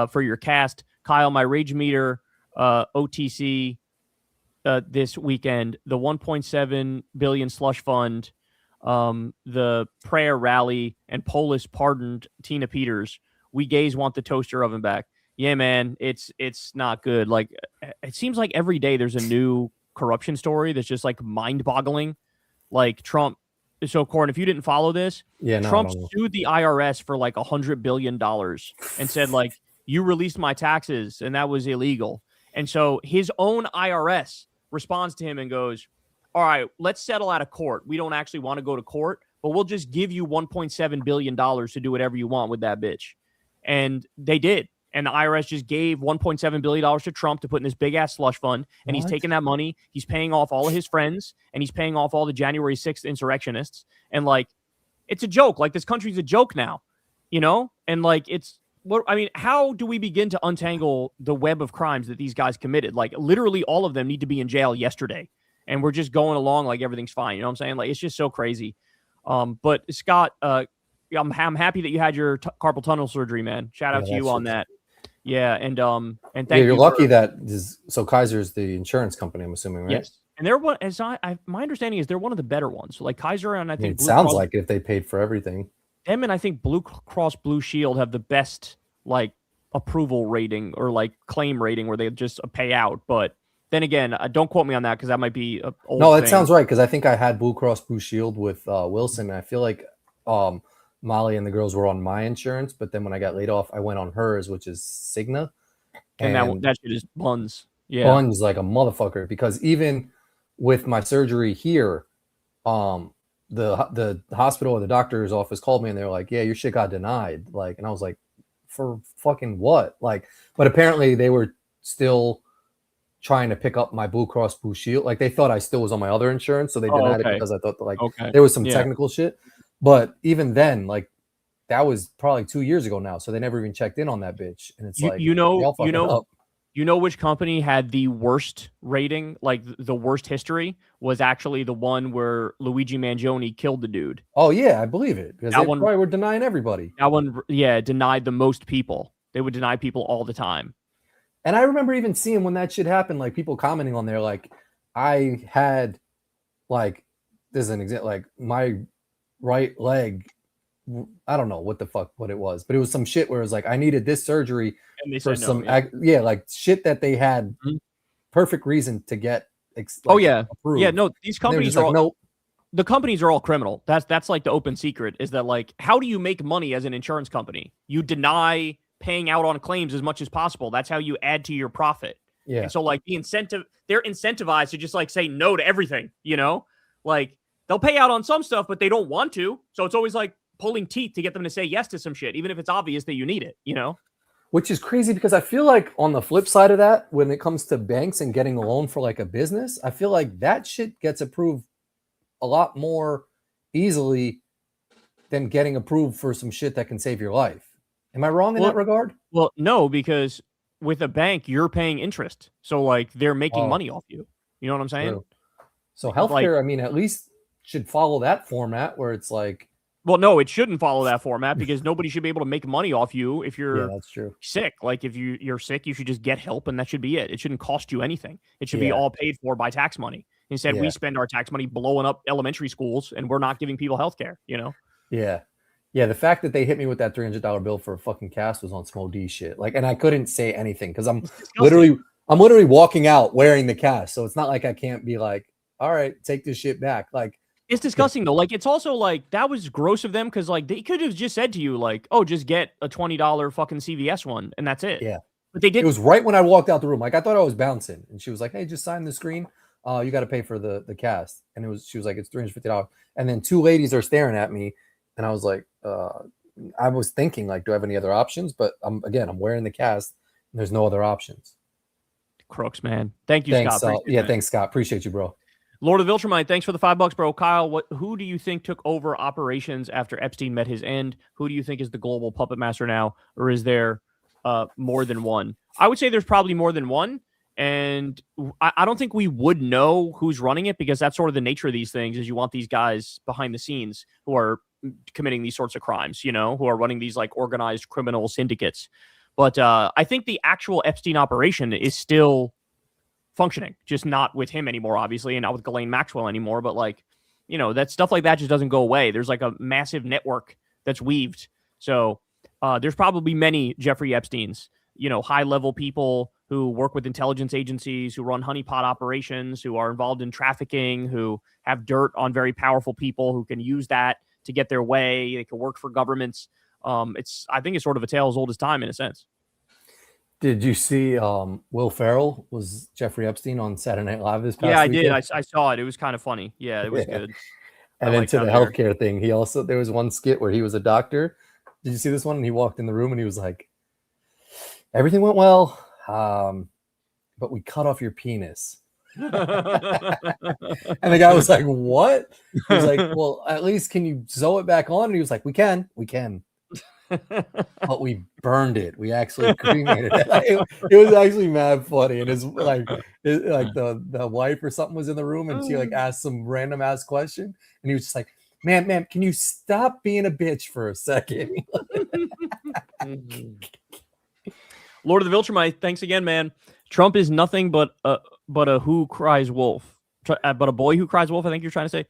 B: for your cast. Kyle, my Rage Meter OTC this weekend, the 1.7 billion slush fund, the prayer rally, and Polis pardoned Tina Peters. We gays want the toaster oven back. Yeah, man, it's not good. Like, it seems like every day there's a new corruption story that's just like mind-boggling. Like Trump. So, Corin, if you didn't follow this, Trump sued the IRS for like $100 billion and said like, you released my taxes and that was illegal. And so his own IRS responds to him and goes, all right, let's settle out of court. We don't actually want to go to court, but we'll just give you $1.7 billion to do whatever you want with that bitch. And they did. And the IRS just gave $1.7 billion to Trump to put in this big ass slush fund. And he's taking that money. He's paying off all of his friends and he's paying off all the January 6th insurrectionists. And like, it's a joke. Like, this country's a joke now, you know? And like, how do we begin to untangle the web of crimes that these guys committed? Like, literally all of them need to be in jail yesterday. And we're just going along like everything's fine. You know what I'm saying? Like, it's just so crazy. But Scott, I'm happy that you had your carpal tunnel surgery, man. Shout out to you on that. Yeah, and thank you.
A: You're lucky so Kaiser's the insurance company, I'm assuming, right?
B: Yes, and they're one. My understanding is they're one of the better ones. So like Kaiser and I think
A: it sounds like if they paid for everything.
B: Them and I think Blue Cross Blue Shield have the best like approval rating or like claim rating where they just pay out. But then again, don't quote me on that because that might be an old
A: No, that sounds right because I think I had Blue Cross Blue Shield with Wilson, and I feel like Molly and the girls were on my insurance, but then when I got laid off, I went on hers, which is Cigna.
B: And that shit is buns.
A: buns like a motherfucker, because even with my surgery here, the hospital or the doctor's office called me and they were like, yeah, your shit got denied. Like, and I was like, for fucking what? Like, but apparently they were still trying to pick up my Blue Cross Blue Shield. Like, they thought I still was on my other insurance, so they denied it because I thought that, like, there was some technical shit. But even then, like, that was probably 2 years ago now, so they never even checked in on that bitch. And it's
B: you know which company had the worst rating, like the worst history, was actually the one where Luigi Mangione killed the dude.
A: Oh yeah, I believe it, because they probably were denying everybody.
B: That one, yeah, denied the most people. They would deny people all the time.
A: And I remember even seeing when that shit happened, like people commenting on there, like, I had, like, this is an example, like my right leg, I don't know what it was, but it was some shit where it was like, I needed this surgery for some, like shit that they had perfect reason to get.
B: Approved. No, these companies are all, the companies are all criminal. That's like the open secret, is that, like, how do you make money as an insurance company? You deny paying out on claims as much as possible. That's how you add to your profit.
A: Yeah.
B: And so, like, they're incentivized to just, like, say no to everything, you know? Like, they'll pay out on some stuff, but they don't want to. So it's always like pulling teeth to get them to say yes to some shit, even if it's obvious that you need it, you know?
A: Which is crazy, because I feel like on the flip side of that, when it comes to banks and getting a loan for like a business, I feel like that shit gets approved a lot more easily than getting approved for some shit that can save your life. Am I wrong in that regard?
B: Well, no, because with a bank, you're paying interest. So, like, they're making money off you. You know what I'm saying?
A: True. So healthcare, I mean, at least should follow that format where it's like,
B: well, no, it shouldn't follow that format, because nobody should be able to make money off you if you're
A: that's true.
B: sick. Like, if you're sick, you should just get help, and that should be it. It shouldn't cost you anything. It should be all paid for by tax money. Instead, we spend our tax money blowing up elementary schools, and we're not giving people healthcare, you know?
A: Yeah. Yeah, the fact that they hit me with that $300 bill for a fucking cast was on some OD shit. Like, and I couldn't say anything because I'm literally walking out wearing the cast. So it's not like I can't be like, all right, take this shit back. Like,
B: it's disgusting though. Like, it's also like, that was gross of them, because like they could have just said to you, like, oh, just get a $20 fucking CVS one, and that's it.
A: Yeah.
B: But they didn't.
A: It was right when I walked out the room. Like, I thought I was bouncing, and she was like, hey, just sign the screen. You got to pay for the cast. And she was like, it's $350. And then two ladies are staring at me, and I was like, I was thinking, like, do I have any other options? But I'm wearing the cast, and there's no other options.
B: Crooks, man. Thank you, Scott.
A: Thanks, Scott. Appreciate you, bro.
B: Lord of Viltrumite, thanks for the $5, bro. Kyle, who do you think took over operations after Epstein met his end? Who do you think is the global puppet master now, or is there more than one? I would say there's probably more than one, and I don't think we would know who's running it, because that's sort of the nature of these things, is you want these guys behind the scenes who are committing these sorts of crimes, you know, who are running these like organized criminal syndicates. But I think the actual Epstein operation is still functioning, just not with him anymore, obviously, and not with Ghislaine Maxwell anymore. But, like, you know, that stuff like that just doesn't go away. There's like a massive network that's weaved. So there's probably many Jeffrey Epsteins, you know, high level people who work with intelligence agencies, who run honeypot operations, who are involved in trafficking, who have dirt on very powerful people, who can use that to get their way. They can work for governments. I think it's sort of a tale as old as time, in a sense.
A: Did you see Will Ferrell was Jeffrey Epstein on Saturday Night Live this past weekend?
B: Yeah, I did. I saw it. It was kind of funny. Yeah, it was good.
A: And then to the healthcare thing, there was one skit where he was a doctor. Did you see this one? And he walked in the room and he was like, everything went well, but we cut off your penis. And the guy was like, what? He was like, well, at least can you sew it back on? And he was like, we can. But we burned it. We actually cremated it. It was actually mad funny. And it's like the wife or something was in the room, and she like asked some random ass question, and he was just like, man, can you stop being a bitch for a second?
B: Lord of the Viltrumite, thanks again, man. Trump is nothing but a who cries wolf, but a boy who cries wolf, I think you're trying to say.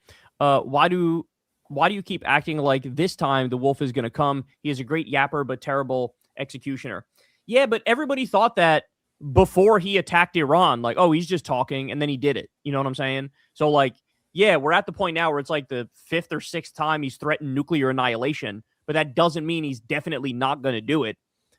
B: Why do you keep acting like this time the wolf is going to come? He is a great yapper, but terrible executioner. Yeah, but everybody thought that before he attacked Iran, like, oh, he's just talking, and then he did it. You know what I'm saying? So, like, yeah, we're at the point now where it's like the 5th or 6th time he's threatened nuclear annihilation, but that doesn't mean he's definitely not going to do it.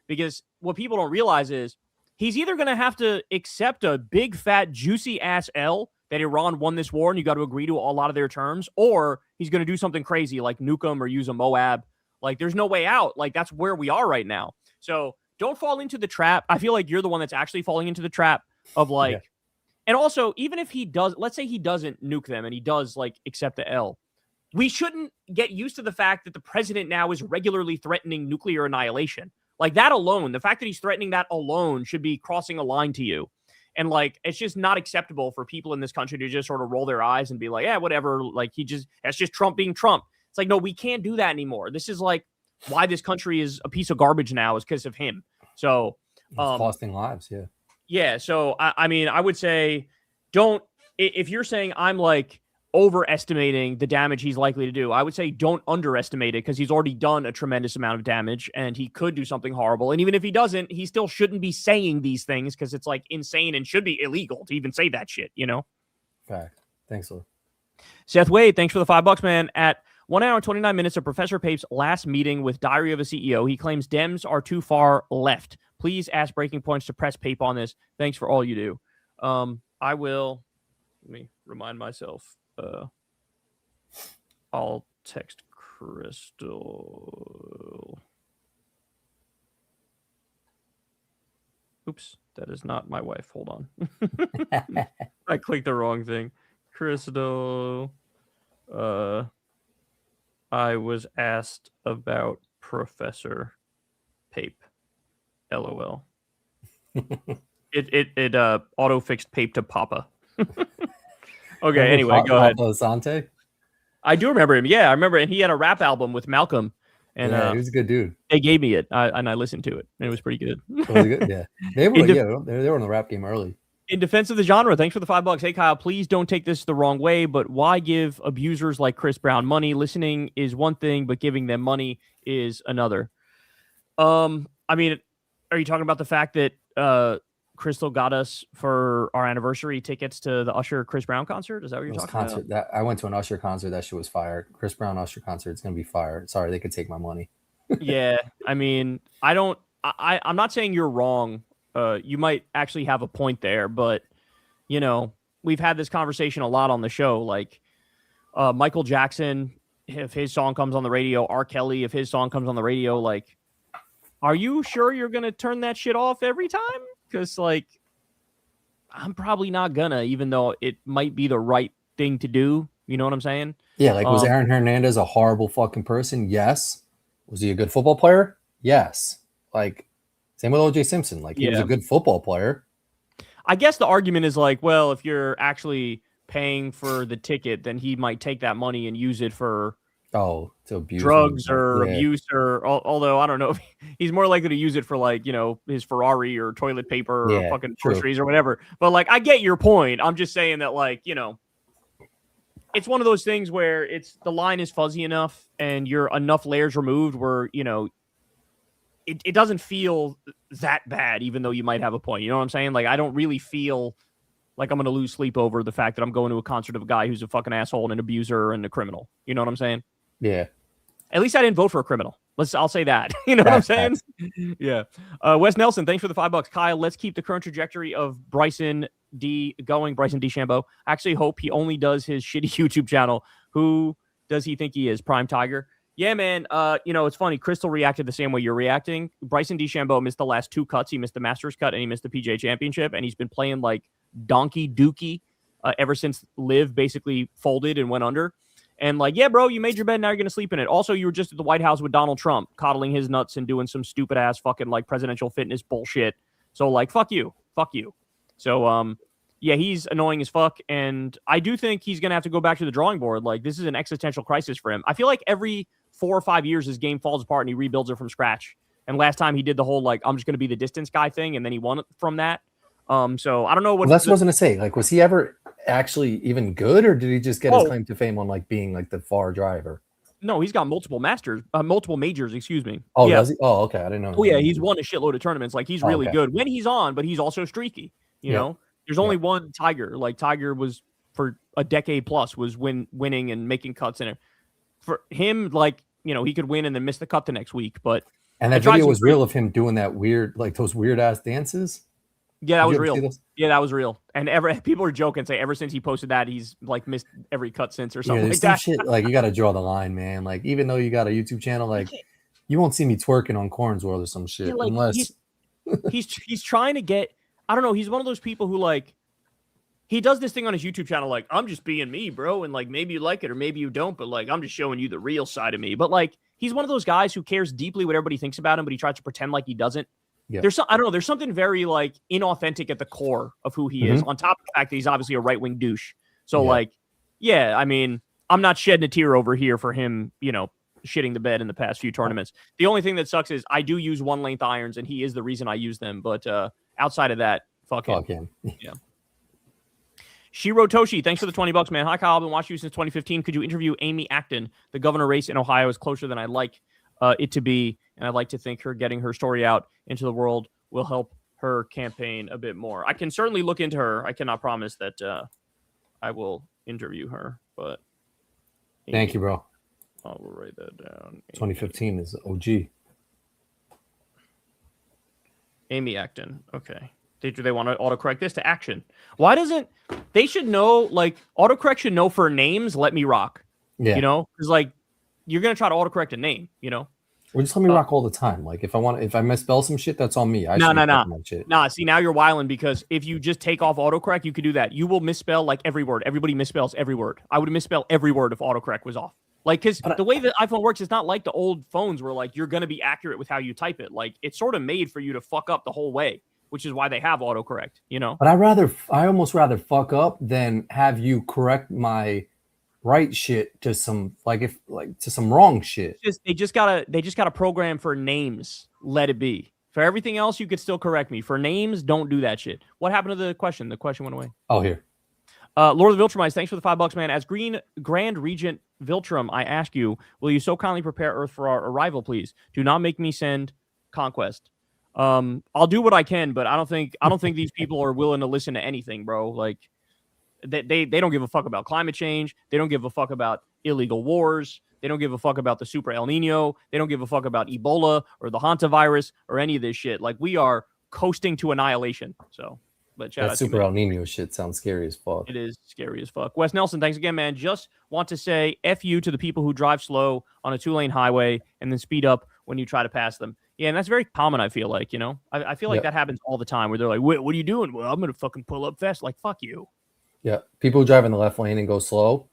B: Because what people don't realize is he's either going to have to accept a big, fat, juicy ass L that Iran won this war and you got to agree to a lot of their terms, or he's going to do something crazy like nuke them or use a Moab. Like, there's no way out. Like, that's where we are right now. So don't fall into the trap. I feel like you're the one that's actually falling into the trap of like, and also, even if he does, let's say he doesn't nuke them and he does like accept the L, we shouldn't get used to the fact that the president now is regularly threatening nuclear annihilation. Like, that alone, the fact that he's threatening that alone should be crossing a line to you. And like, it's just not acceptable for people in this country to just sort of roll their eyes and be like, yeah, whatever. Like, that's just Trump being Trump. It's like, no, we can't do that anymore. This is like why this country is a piece of garbage now, is because of him. So
A: it's costing lives. Yeah.
B: Yeah. So, I mean, I would say if you're saying I'm like overestimating the damage he's likely to do, I would say don't underestimate it, because he's already done a tremendous amount of damage and he could do something horrible. And even if he doesn't, he still shouldn't be saying these things, because it's like insane and should be illegal to even say that shit, you know?
A: Fact. Thanks, Lou.
B: Seth Wade, thanks for the $5, man. At 1 hour and 29 minutes of Professor Pape's last meeting with Diary of a CEO, he claims Dems are too far left. Please ask Breaking Points to press Pape on this. Thanks for all you do. I will. Let me remind myself. I'll text Crystal. Oops, that is not my wife. Hold on. I clicked the wrong thing. Crystal. I was asked about Professor Pape. LOL. It auto fixed Pape to Papa. Okay, anyway, go ahead.
A: Sante?
B: I do remember him. Yeah, I remember, and he had a rap album with Malcolm. And
A: yeah, he was a good dude.
B: They gave me it, and I listened to it, and it was pretty good.
A: Really good? Yeah, they were in the rap game early.
B: In defense of the genre, thanks for the $5. Hey, Kyle, please don't take this the wrong way, but why give abusers like Chris Brown money? Listening is one thing, but giving them money is another. I mean, are you talking about the fact that Crystal got us for our anniversary tickets to the Usher Chris Brown concert? Is that what you're talking about?
A: I went to an Usher concert. That shit was fire. Chris Brown Usher concert. It's gonna be fire. Sorry, they could take my money.
B: Yeah, I mean, I'm not saying you're wrong. You might actually have a point there, but you know, we've had this conversation a lot on the show. Like Michael Jackson, if his song comes on the radio, R. Kelly, if his song comes on the radio, like, are you sure you're gonna turn that shit off every time? Because like, I'm probably not gonna, even though it might be the right thing to do. You know what I'm saying?
A: Yeah, like, was Aaron Hernandez a horrible fucking person? Yes. Was he a good football player? Yes. Like, same with O.J. Simpson. Like, he was a good football player.
B: I guess the argument is like, well, if you're actually paying for the ticket, then he might take that money and use it for
A: to abuse
B: drugs or abuse, or although I don't know if he's more likely to use it for, like, you know, his Ferrari or toilet paper or fucking groceries or whatever. But like, I get your point. I'm just saying that, like, you know, it's one of those things where the line is fuzzy enough and you're enough layers removed where, you know, it doesn't feel that bad, even though you might have a point. You know what I'm saying? Like, I don't really feel like I'm going to lose sleep over the fact that I'm going to a concert of a guy who's a fucking asshole and an abuser and a criminal. You know what I'm saying?
A: Yeah.
B: At least I didn't vote for a criminal. I'll say that. You know what I'm saying? Yeah. Wes Nelson, thanks for the $5. Kyle, let's keep the current trajectory of Bryson D going. Bryson DeChambeau. I actually hope he only does his shitty YouTube channel. Who does he think he is? Prime Tiger? Yeah, man. You know, it's funny. Crystal reacted the same way you're reacting. Bryson DeChambeau missed the last 2 cuts. He missed the Masters cut and he missed the PGA Championship. And he's been playing like donkey dookie ever since Liv basically folded and went under. And like, yeah, bro, you made your bed. Now you're going to sleep in it. Also, you were just at the White House with Donald Trump, coddling his nuts and doing some stupid ass fucking like presidential fitness bullshit. So like, fuck you. Fuck you. So, yeah, he's annoying as fuck. And I do think he's going to have to go back to the drawing board. Like, this is an existential crisis for him. I feel like every 4 or 5 years, his game falls apart and he rebuilds it from scratch. And last time he did the whole, like, I'm just going to be the distance guy thing. And then he won from that. So I don't know what.
A: Well, that's what I was going to say. Like, was he ever actually even good, or did he just get his claim to fame on like being like the far driver?
B: No, he's got multiple majors, excuse me.
A: Oh, yeah. Does he? Oh, okay. I didn't know.
B: Oh, yeah. He's won a shitload of tournaments. Like, he's really good when he's on, but he's also streaky. You know, there's only one Tiger. Like, Tiger was for a decade plus was winning and making cuts in it. For him, like, you know, he could win and then miss the cut the next week. But
A: that video was real of him doing that weird, like those weird ass dances.
B: Yeah, that
A: Did
B: was
A: you ever
B: real.
A: see those?
B: Yeah, that was real. And people are joking, say ever since he posted that, he's like missed every cut since or
A: Yeah,
B: something
A: there's
B: like
A: some
B: that.
A: shit like you got to draw the line, man. Like even though you got a YouTube channel,
B: You
A: like
B: can't-
A: you won't see me twerking on Corin's World or some
B: yeah,
A: shit
B: like
A: unless
B: he's trying to get. I don't know. He's one of those people who like he does this thing on his YouTube channel, like I'm just being me, bro, and like maybe you like it or maybe you don't, but like I'm just showing you the real side of me. But like he's one of those guys who cares deeply what everybody thinks about him, but he tries to pretend like he doesn't.
A: yeah.
B: I don't know. There's something very like inauthentic at the core of who he is. On top of the fact that he's obviously a right wing douche. So like, yeah, I mean, I'm not shedding a tear over here for him, you know, shitting the bed in the past few tournaments. The only thing that sucks is I do use 1-length irons, and he is the reason I use them. But outside of that, fuck him. Yeah. Shiro Toshi, thanks for the $20, man. Hi, Kyle. I've been watching you since 2015. Could you interview Amy Acton? The governor race in Ohio is closer than I'd like it to be, and I'd like to think her getting her story out into the world will help her campaign a bit more. I can certainly look into her. I cannot promise that I will interview her, but
A: Amy, thank you, bro.
B: I'll write that down.
A: 2015 is OG.
B: Amy Acton. Okay. Do they want to autocorrect this to action? Why doesn't they should know, like autocorrect should know for names, let me rock.
A: Yeah.
B: You know, because like you're gonna try to autocorrect a name, you know.
A: Or just let me rock all the time. Like if I misspell some shit, that's on me.
B: Nah. See, now you're wilding because if you just take off autocorrect, you could do that. You will misspell like every word. Everybody misspells every word. I would misspell every word if autocorrect was off. Like, because the way that iPhone works, it's not like the old phones where like you're gonna be accurate with how you type it. Like it's sort of made for you to fuck up the whole way, which is why they have autocorrect, you know.
A: But I almost rather fuck up than have you correct my right shit to some to some wrong shit.
B: They just gotta program for names. Let it be. For everything else, you could still correct me. For names, don't do that shit. What happened to the question? The question went away.
A: Oh, here.
B: Lord of the Viltrumites, thanks for the $5, man. As Grand Regent Viltrum, I ask you, will you so kindly prepare Earth for our arrival, please? Do not make me send Conquest. I'll do what I can, but I don't think these people are willing to listen to anything, bro. Like they don't give a fuck about climate change. They don't give a fuck about illegal wars. They don't give a fuck about the Super El Nino. They don't give a fuck about Ebola or the hantavirus or any of this shit. Like we are coasting to annihilation. So, but
A: that Super El Nino shit sounds scary as fuck.
B: It is scary as fuck. Wes Nelson, thanks again, man. Just want to say F you to the people who drive slow on a 2-lane highway and then speed up when you try to pass them. Yeah, and that's very common, I feel like, you know? I feel like that happens all the time where they're like, what are you doing? Well, I'm going to fucking pull up fast. Like, fuck you.
A: Yeah, people who drive in the left lane and go slow.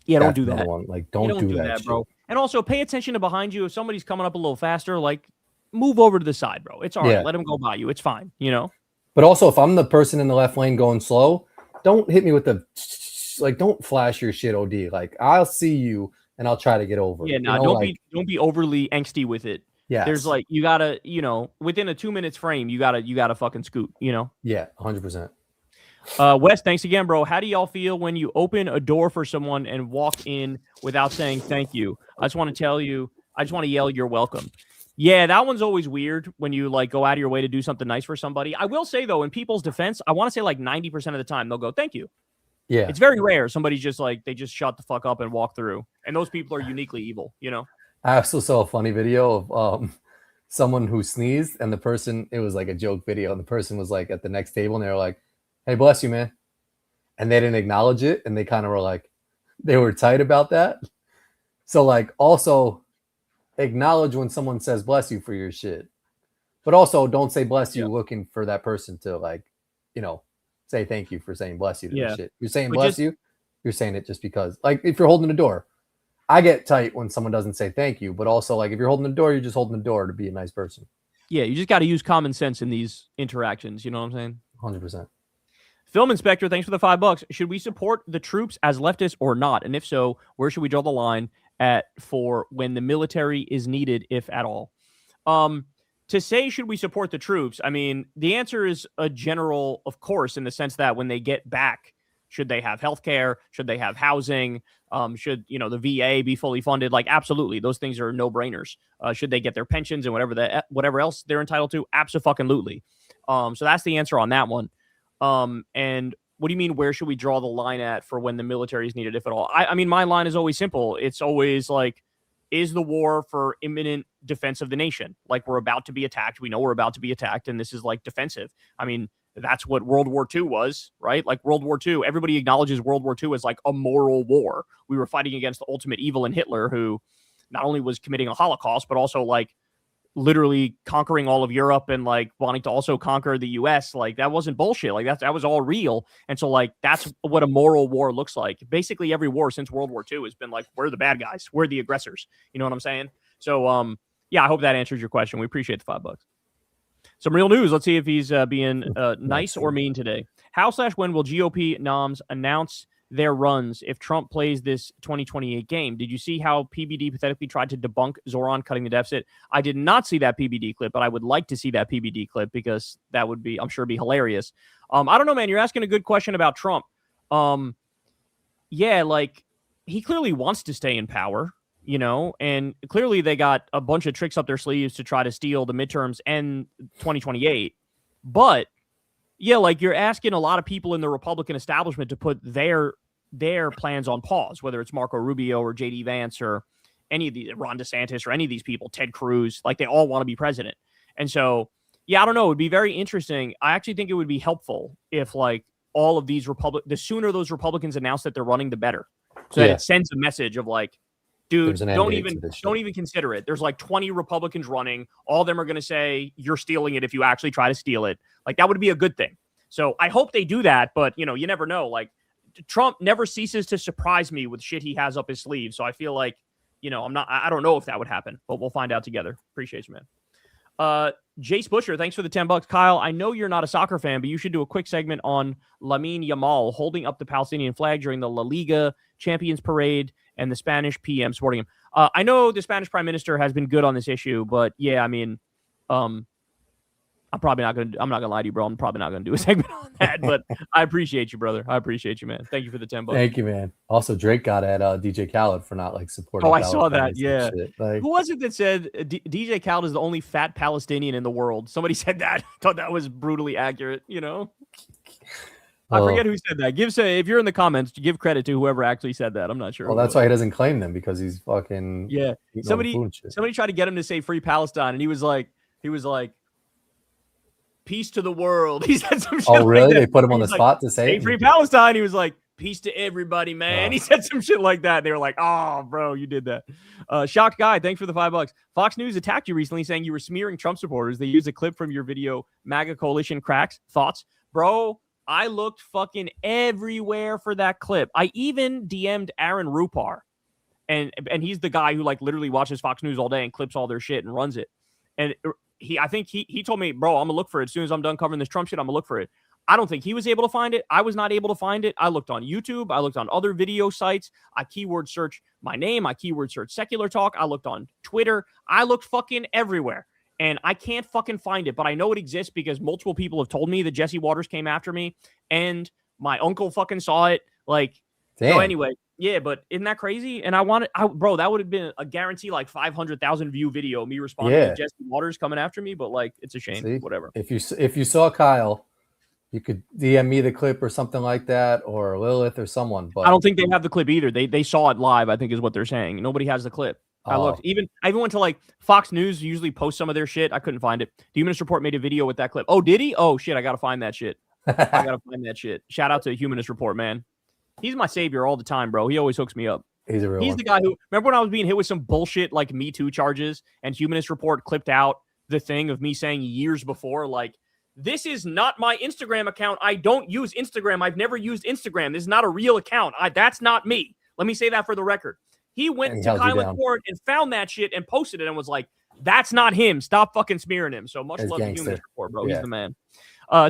B: Yeah, don't do that.
A: Like, don't do that,
B: bro. And also, pay attention to behind you. If somebody's coming up a little faster, like, move over to the side, bro. It's all right. Let them go by you. It's fine, you know?
A: But also, if I'm the person in the left lane going slow, don't hit me with the, like, don't flash your shit, OD. Like, I'll see you, and I'll try to get over.
B: Yeah, no, don't be overly angsty with it.
A: Yeah,
B: there's like you gotta, you know, within a 2 minutes frame, you gotta fucking scoot, you know.
A: Yeah, 100%.
B: Wes, thanks again, bro. How do y'all feel when you open a door for someone and walk in without saying thank you? I just want to yell, you're welcome. Yeah, that one's always weird when you like go out of your way to do something nice for somebody. I will say though, in people's defense, I want to say like 90% of the time they'll go, thank you.
A: Yeah,
B: it's very rare somebody's just like they just shut the fuck up and walk through, and those people are uniquely evil, you know.
A: I also saw a funny video of someone who sneezed, and the person, it was like a joke video, and the person was like at the next table, and they were like, hey, bless you, man. And they didn't acknowledge it, and they kind of were like, they were tight about that. So like also acknowledge when someone says bless you for your shit. But also don't say bless you looking for that person to like, you know, say thank you for saying bless you to the shit. You're saying bless you, you're saying it just because. Like if you're holding the door. I get tight when someone doesn't say thank you, but also like if you're holding the door, you're just holding the door to be a nice person.
B: Yeah, you just got to use common sense in these interactions. You know what I'm saying?
A: 100%.
B: Film Inspector, thanks for the $5. Should we support the troops as leftists or not? And if so, where should we draw the line at for when the military is needed, if at all? To say should we support the troops, I mean, the answer is a general, of course, in the sense that when they get back, should they have health care? Should they have housing? Should, you know, the VA be fully funded? Like, absolutely. Those things are no-brainers. Should they get their pensions and whatever else they're entitled to? Abso-fucking-lutely. So that's the answer on that one. And what do you mean, where should we draw the line at for when the military is needed, if at all? I mean, my line is always simple. It's always like, is the war for imminent defense of the nation? Like, we're about to be attacked. We know we're about to be attacked, and this is like defensive. I mean, that's what World War II was, right? Like World War II, everybody acknowledges World War II as like a moral war. We were fighting against the ultimate evil in Hitler, who not only was committing a Holocaust, but also like literally conquering all of Europe and like wanting to also conquer the US. Like that wasn't bullshit. Like that was all real. And so like that's what a moral war looks like. Basically every war since World War II has been like, we're the bad guys, we're the aggressors. You know what I'm saying? So yeah, I hope that answers your question. We appreciate the $5. Some real news. Let's see if he's being nice or mean today. How/when will GOP noms announce their runs if Trump plays this 2028 game? Did you see how PBD pathetically tried to debunk Zoran cutting the deficit? I did not see that PBD clip, but I would like to see that PBD clip because that would be, I'm sure, be hilarious. I don't know, man. You're asking a good question about Trump. Yeah, like he clearly wants to stay in power, you know, and clearly they got a bunch of tricks up their sleeves to try to steal the midterms and 2028. But yeah, like you're asking a lot of people in the Republican establishment to put their plans on pause, whether it's Marco Rubio or JD Vance or any of these, Ron DeSantis or any of these people, Ted Cruz, like they all want to be president. And so, yeah, I don't know. It would be very interesting. I actually think it would be helpful if like all of these the sooner those Republicans announce that they're running, the better. So that it sends a message of like, dude, don't even consider it. There's like 20 Republicans running. All of them are going to say you're stealing it if you actually try to steal it. Like that would be a good thing. So I hope they do that, but you know, you never know. Like Trump never ceases to surprise me with shit he has up his sleeve. So I feel like, you know, I don't know if that would happen, but we'll find out together. Appreciate you, man. Jace Butcher, thanks for the $10. Kyle, I know you're not a soccer fan, but you should do a quick segment on Lamine Yamal holding up the Palestinian flag during the La Liga Champions Parade and the Spanish PM supporting him. I know the Spanish Prime Minister has been good on this issue, but yeah, I mean, I'm not gonna lie to you, bro. I'm probably not gonna do a segment on that, but I appreciate you, brother. I appreciate you, man. Thank you for the $10.
A: Thank you, man. Also, Drake got at DJ Khaled for not like supporting.
B: Oh, I saw that. Yeah. Like, who was it that said DJ Khaled is the only fat Palestinian in the world? Somebody said that. I thought that was brutally accurate. You know, I forget who said that. If you're in the comments, give credit to whoever actually said that. I'm not sure.
A: Well, that's why he doesn't claim them, because he's fucking
B: Somebody tried to get him to say free Palestine, and he was like. Peace to the world. He said some shit. Oh,
A: really?
B: Like
A: they put him on the spot to say
B: free Palestine. He was like, peace to everybody, man. He said some shit like that. They were like, oh, bro, you did that. Shocked guy, thanks for the $5. Fox News attacked you recently saying you were smearing Trump supporters. They used a clip from your video, MAGA Coalition cracks. Thoughts? Bro, I looked fucking everywhere for that clip. I even DM'd Aaron Rupar. And he's the guy who like literally watches Fox News all day and clips all their shit and runs it. And I think he told me, bro, I'm gonna look for it as soon as I'm done covering this Trump shit. I'm gonna look for it. I don't think he was able to find it. I was not able to find it. I looked on YouTube. I looked on other video sites. I keyword search my name. I keyword search secular talk. I looked on Twitter. I looked fucking everywhere, and I can't fucking find it. But I know it exists because multiple people have told me that Jesse Waters came after me, and my uncle fucking saw it. Like, so anyway. Yeah, but isn't that crazy? And bro, that would have been a guarantee like 500,000 view video, me responding to Jesse Waters coming after me. But like, it's a shame. See? Whatever.
A: If you saw Kyle, you could DM me the clip or something like that, or Lilith or someone. But
B: I don't think they have the clip either. They saw it live, I think is what they're saying. Nobody has the clip. I looked. I even went to like Fox News usually post some of their shit. I couldn't find it. The Humanist Report made a video with that clip. Oh, did he? Oh shit, I gotta find that shit. Shout out to the Humanist Report, man. He's my savior all the time, bro. He always hooks me up.
A: He's
B: the guy who, remember when I was being hit with some bullshit like Me Too charges and Humanist Report clipped out the thing of me saying years before, like, this is not my Instagram account. I don't use Instagram. I've never used Instagram. This is not a real account. That's not me. Let me say that for the record. He went to Kyle in court and found that shit and posted it and was like, that's not him. Stop fucking smearing him. So much love to Humanist Report, bro. Yeah. He's the man.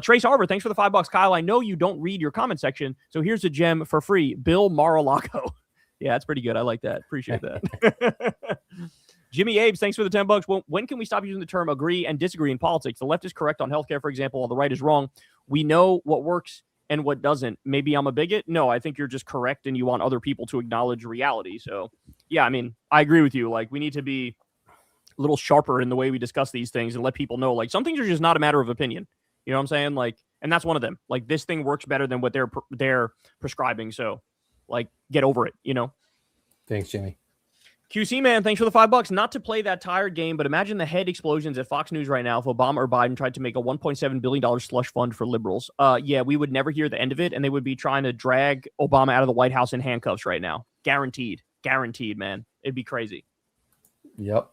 B: Trace Arbor, thanks for the $5. Kyle, I know you don't read your comment section, so here's a gem for free. Bill Mar-a-Lago. Yeah, that's pretty good. I like that. Appreciate that. Jimmy Abe, thanks for the $10. Well, when can we stop using the term agree and disagree in politics? The left is correct on healthcare, for example, while the right is wrong. We know what works and what doesn't. Maybe I'm a bigot? No, I think you're just correct and you want other people to acknowledge reality. So, yeah, I mean, I agree with you. Like, we need to be a little sharper in the way we discuss these things and let people know, like, some things are just not a matter of opinion. You know what I'm saying? Like, and that's one of them. Like, this thing works better than what they're prescribing. So, like, get over it, you know?
A: Thanks, Jimmy.
B: QC man, thanks for the $5. Not to play that tired game, but imagine the head explosions at Fox News right now if Obama or Biden tried to make a $1.7 billion slush fund for liberals. Yeah, we would never hear the end of it, and they would be trying to drag Obama out of the White House in handcuffs right now. Guaranteed. Guaranteed, man. It'd be crazy.
A: Yep.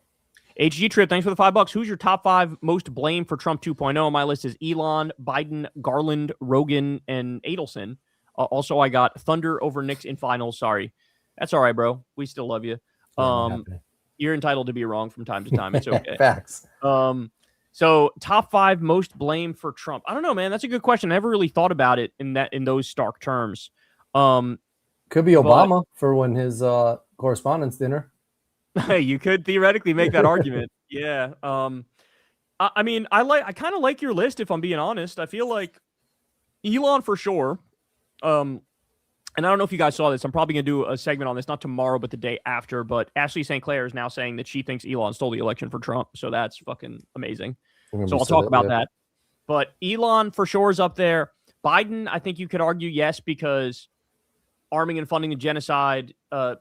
B: HG Trip, thanks for the $5. Who's your top 5 most blamed for Trump 2.0? My list is Elon, Biden, Garland, Rogan, and Adelson. Also, I got Thunder over Knicks in finals. Sorry. That's all right, bro. We still love you. You're entitled to be wrong from time to time. It's okay.
A: Facts.
B: So top 5 most blame for Trump. I don't know, man. That's a good question. I never really thought about it in those stark terms.
A: Could be Obama for when his correspondence dinner.
B: You could theoretically make that argument. Yeah. I mean, I kind of like your list, if I'm being honest. I feel like Elon for sure. And I don't know if you guys saw this. I'm probably going to do a segment on this, not tomorrow, but the day after. But Ashley St. Clair is now saying that she thinks Elon stole the election for Trump. So that's fucking amazing. So I'll talk about that. But Elon for sure is up there. Biden, I think you could argue yes, because arming and funding the genocide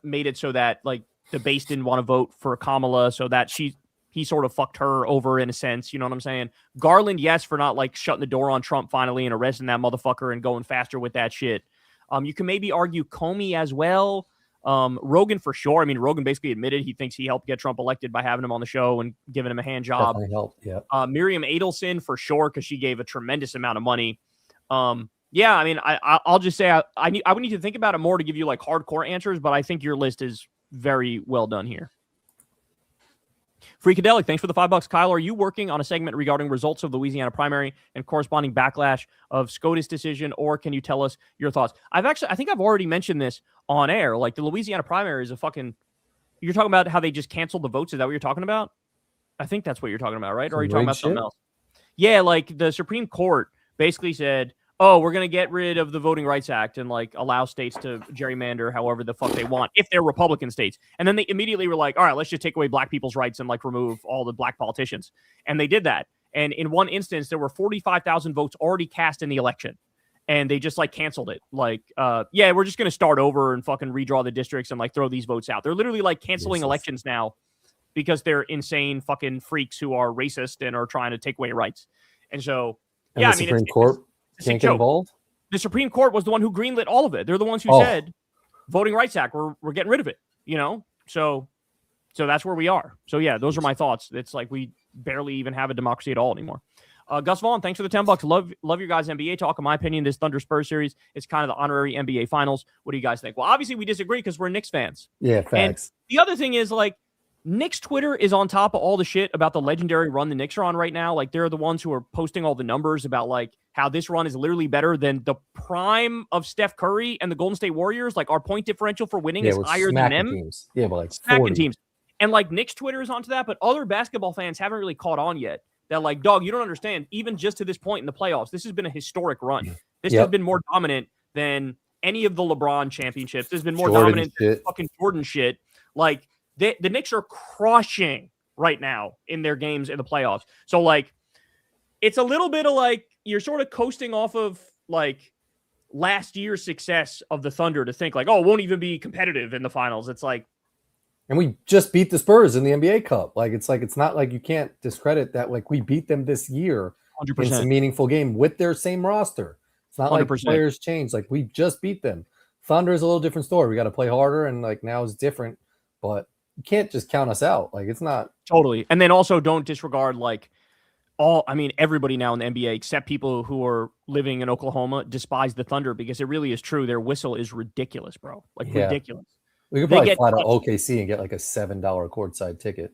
B: made it so that like the base didn't want to vote for Kamala, so that he sort of fucked her over in a sense. You know what I'm saying? Garland, yes, for not like shutting the door on Trump finally and arresting that motherfucker and going faster with that shit. You can maybe argue Comey as well. Rogan for sure. I mean, Rogan basically admitted he thinks he helped get Trump elected by having him on the show and giving him a hand job.
A: Definitely helped. Yeah.
B: Miriam Adelson for sure, because she gave a tremendous amount of money. Yeah, I mean, I'll just say I would need to think about it more to give you like hardcore answers, but I think your list is very well done here. Freakadelic, thanks for the $5. Kyle, are you working on a segment regarding results of the Louisiana primary and corresponding backlash of SCOTUS decision, or can you tell us your thoughts? I think I've already mentioned this on air. Like the Louisiana primary is you're talking about how they just canceled the votes. Is that what you're talking about? I think that's what you're talking about, right? Or are you talking about something else? Yeah, like the Supreme Court basically said, oh, we're going to get rid of the Voting Rights Act and like allow states to gerrymander however the fuck they want if they're Republican states. And then they immediately were like, all right, let's just take away black people's rights and like remove all the black politicians. And they did that. And in one instance, there were 45,000 votes already cast in the election. And they just like canceled it. Like, yeah, we're just going to start over and fucking redraw the districts and like throw these votes out. They're literally like canceling elections now because they're insane fucking freaks who are racist and are trying to take away rights. And so, yeah, I mean,
A: Supreme Court can't get involved.
B: The Supreme Court was the one who greenlit all of it. They're the ones who said, Voting Rights Act, we're getting rid of it, you know? So that's where we are. So yeah, those are my thoughts. It's like we barely even have a democracy at all anymore. Gus Vaughn, thanks for the $10. Love your guys' NBA talk. In my opinion, this Thunder Spurs series is kind of the honorary NBA finals. What do you guys think? Well, obviously we disagree because we're Knicks fans.
A: Yeah, facts.
B: And the other thing is like, Knicks Twitter is on top of all the shit about the legendary run the Knicks are on right now. Like they're the ones who are posting all the numbers about like how this run is literally better than the prime of Steph Curry and the Golden State Warriors. Like our point differential for winning is higher than them.
A: Teams. Yeah, but like
B: smacking teams. And like Knicks Twitter is onto that, but other basketball fans haven't really caught on yet. That like, dog, you don't understand. Even just to this point in the playoffs, this has been a historic run. This has been more dominant than any of the LeBron championships. This has been more dominant than fucking Jordan shit. Like the Knicks are crushing right now in their games in the playoffs. So like, it's a little bit of like, you're sort of coasting off of like last year's success of the Thunder to think like, oh, it won't even be competitive in the finals. It's like,
A: and we just beat the Spurs in the NBA Cup. Like, it's not like you can't discredit that. Like we beat them this year
B: 100%.
A: in some meaningful game with their same roster. It's not 100%. Like players change. Like we just beat them. Thunder is a little different story. We got to play harder, and like now it's different, but you can't just count us out. Like it's not
B: totally. And then also don't disregard like everybody now in the NBA, except people who are living in Oklahoma, despise the Thunder because it really is true. Their whistle is ridiculous, bro. Like ridiculous.
A: We could probably fly to OKC and get like a $7 courtside ticket.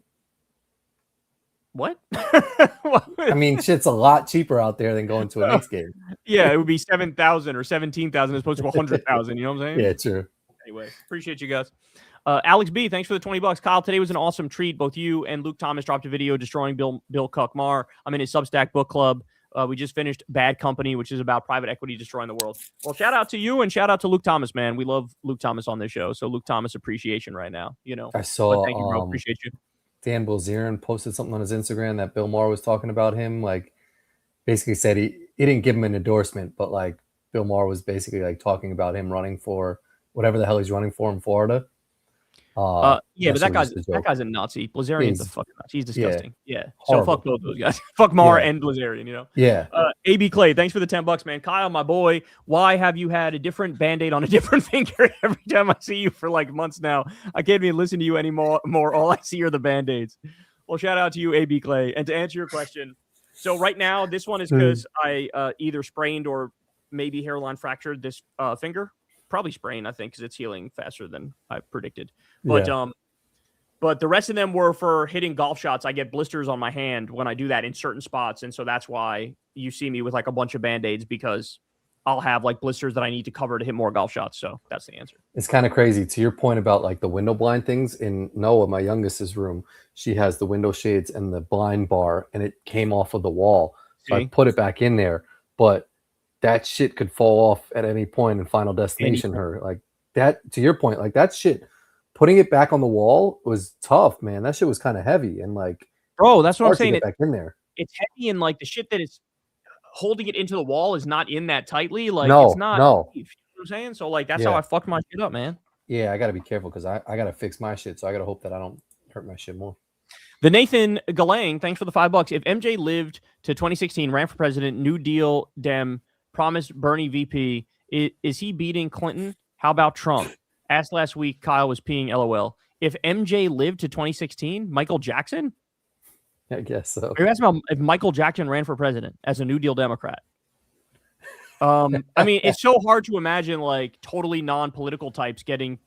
B: What?
A: I mean, shit's a lot cheaper out there than going to a Knicks game.
B: Yeah, it would be 7,000 or 17,000 as opposed to 100,000. You know what I'm saying?
A: Yeah, true.
B: Anyway, appreciate you guys. Alex B, thanks for the $20. Kyle, today was an awesome treat. Both you and Luke Thomas dropped a video destroying Bill Kuckmar. I'm in his Substack book club. We just finished Bad Company, which is about private equity destroying the world. Well, shout out to you and shout out to Luke Thomas, man. We love Luke Thomas on this show. So Luke Thomas appreciation right now. You know,
A: I saw.
B: Thank you, bro. Appreciate you.
A: Dan Bilzerian posted something on his Instagram that Bill Maher was talking about him. Like, basically said he didn't give him an endorsement, but like Bill Maher was basically like talking about him running for whatever the hell he's running for in Florida.
B: Yeah, but
A: shit was just a
B: that
A: joke.
B: guy's a Nazi. Blazarian's a
A: He's-
B: fucking Nazi. He's disgusting. Yeah. So
A: Horrible.
B: fuck both those guys. Fuck Mar
A: Yeah.
B: and Blazarian, you know?
A: Yeah.
B: AB Clay, thanks for the $10, man. Kyle, my boy, why have you had a different Band-Aid on a different finger every time I see you for like months now? I can't even listen to you anymore. All I see are the Band-Aids. Well, shout out to you, AB Clay. And to answer your question, so right now, this one is because I either sprained or maybe hairline fractured this finger. Probably sprained, I think, because it's healing faster than I predicted. But but the rest of them were for hitting golf shots. I get blisters on my hand when I do that in certain spots. And so that's why you see me with like a bunch of Band-Aids, because I'll have like blisters that I need to cover to hit more golf shots. So that's the answer.
A: It's kind of crazy. To your point about like the window blind things, in Noah, my youngest's room, she has the window shades and the blind bar, and it came off of the wall. So I put it back in there, but that shit could fall off at any point in Final Destination. Her like that, to your point, like that shit, putting it back on the wall was tough, man. That shit was kind of heavy, and like,
B: bro, that's what I'm saying.
A: Back in there,
B: it's heavy, and like the shit that is holding it into the wall is not in that tightly. Like it's not.
A: No.
B: You know what I'm saying? So like that's how I fucked my shit up, man.
A: Yeah, I got to be careful because I got to fix my shit. So I got to hope that I don't hurt my shit more.
B: The Nathan Galang, thanks for the $5. If MJ lived to 2016, ran for president, New Deal Dem, promised Bernie VP, is he beating Clinton? How about Trump? Asked last week, Kyle was peeing LOL. If MJ lived to 2016, Michael Jackson?
A: I guess so.
B: Are you asking about if Michael Jackson ran for president as a New Deal Democrat? I mean, it's so hard to imagine like totally non-political types getting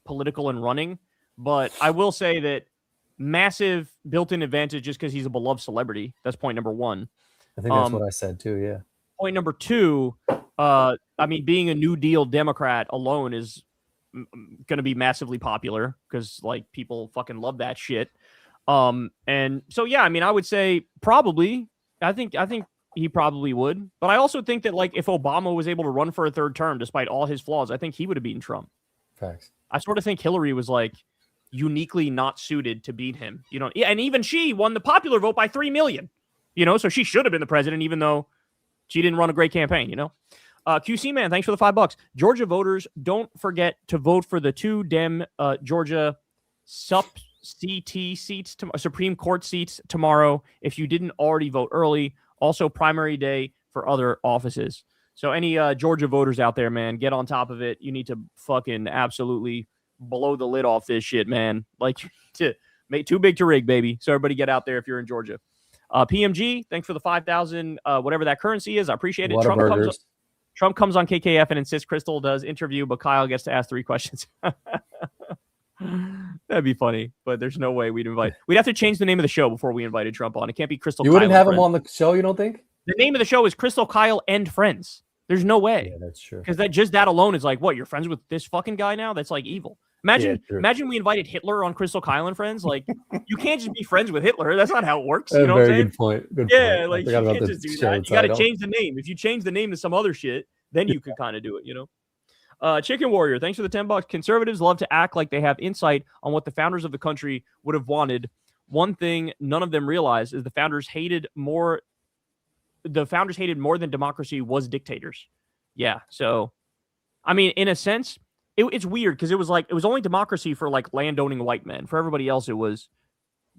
B: political and running. But I will say that massive built-in advantage just because he's a beloved celebrity. That's point number one.
A: I think that's what I said too. Yeah.
B: Point number two, I mean, being a New Deal Democrat alone is going to be massively popular because like people fucking love that shit. And so, yeah, I mean, I would say probably, I think he probably would, but I also think that like if Obama was able to run for a third term, despite all his flaws, I think he would have beaten Trump.
A: Facts.
B: I sort of think Hillary was like uniquely not suited to beat him, you know, and even she won the popular vote by 3 million, you know, so she should have been the president, even though she didn't run a great campaign, you know. QC man, thanks for the $5. Georgia voters, don't forget to vote for the 2 Dem Georgia CT seats, Supreme Court seats tomorrow if you didn't already vote early. Also primary day for other offices. So any Georgia voters out there, man, get on top of it. You need to fucking absolutely blow the lid off this shit, man. Like, to make too big to rig, baby. So everybody get out there if you're in Georgia. PMG, thanks for the 5,000, whatever that currency is. I appreciate it. Trump comes on KKF and insists Crystal does interview, but Kyle gets to ask 3 questions. That'd be funny, but there's no way we'd invite. We'd have to change the name of the show before we invited Trump on. It can't be Crystal.
A: You wouldn't have him on the show, you don't think?
B: The name of the show is Crystal, Kyle, and Friends. There's no way.
A: Yeah, that's true.
B: Because that alone is like, what? You're friends with this fucking guy now? That's like evil. Imagine we invited Hitler on Crystal, Kyle, and Friends. Like, you can't just be friends with Hitler. That's not how it works. You know what I'm saying?
A: Good point. Good
B: point.
A: Like
B: you can't just do that. You got to change the name. If you change the name to some other shit, then you could kind of do it, you know? Chicken Warrior, thanks for the $10. Conservatives love to act like they have insight on what the founders of the country would have wanted. One thing none of them realize is the founders hated more than democracy was dictators. Yeah. So, I mean, in a sense, it's weird because it was only democracy for like landowning white men. For everybody else, it was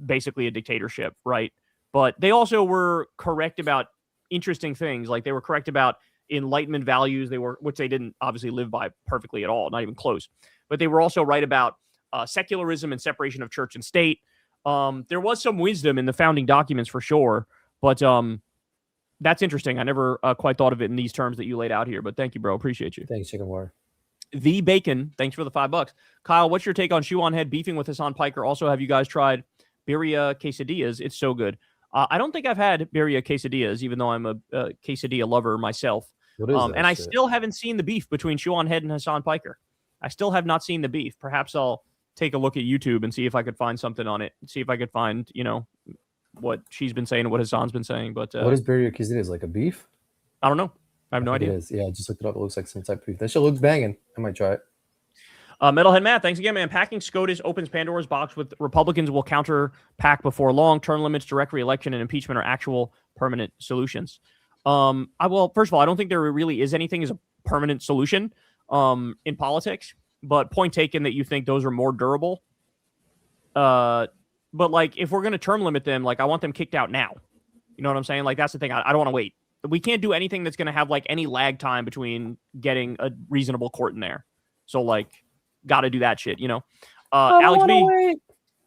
B: basically a dictatorship, right? But they also were correct about interesting things. Like they were correct about Enlightenment values, which they didn't obviously live by perfectly at all, not even close. But they were also right about secularism and separation of church and state. There was some wisdom in the founding documents for sure, but that's interesting. I never quite thought of it in these terms that you laid out here. But thank you, bro. Appreciate you.
A: Thanks, Chicken Warrior.
B: The Bacon, thanks for the $5. Kyle, what's your take on Shoe on Head beefing with Hassan Piker? Also, have you guys tried birria quesadillas? It's so good. I don't think I've had birria quesadillas, even though I'm a quesadilla lover myself. And I still haven't seen the beef between Shoe on Head and Hassan Piker. I still have not seen the beef. Perhaps I'll take a look at YouTube and see if I could find something on it. See if I could find, you know, what she's been saying and what Hassan's been saying. But
A: what is birria quesadillas? Like a beef?
B: I don't know. I have no idea.
A: It is. Yeah, I just looked it up. It looks like some type of beef. That shit looks banging. I might try it.
B: Metalhead Matt, thanks again, man. Packing SCOTUS opens Pandora's box with Republicans will counter PAC before long. Term limits, direct re-election, and impeachment are actual permanent solutions. First of all, I don't think there really is anything as a permanent solution in politics. but point taken that you think those are more durable. But like, if we're going to term limit them, like, I want them kicked out now. You know what I'm saying? Like, that's the thing. I don't want to wait. We can't do anything that's going to have like any lag time between getting a reasonable court in there. So like, got to do that shit, you know? Alex B,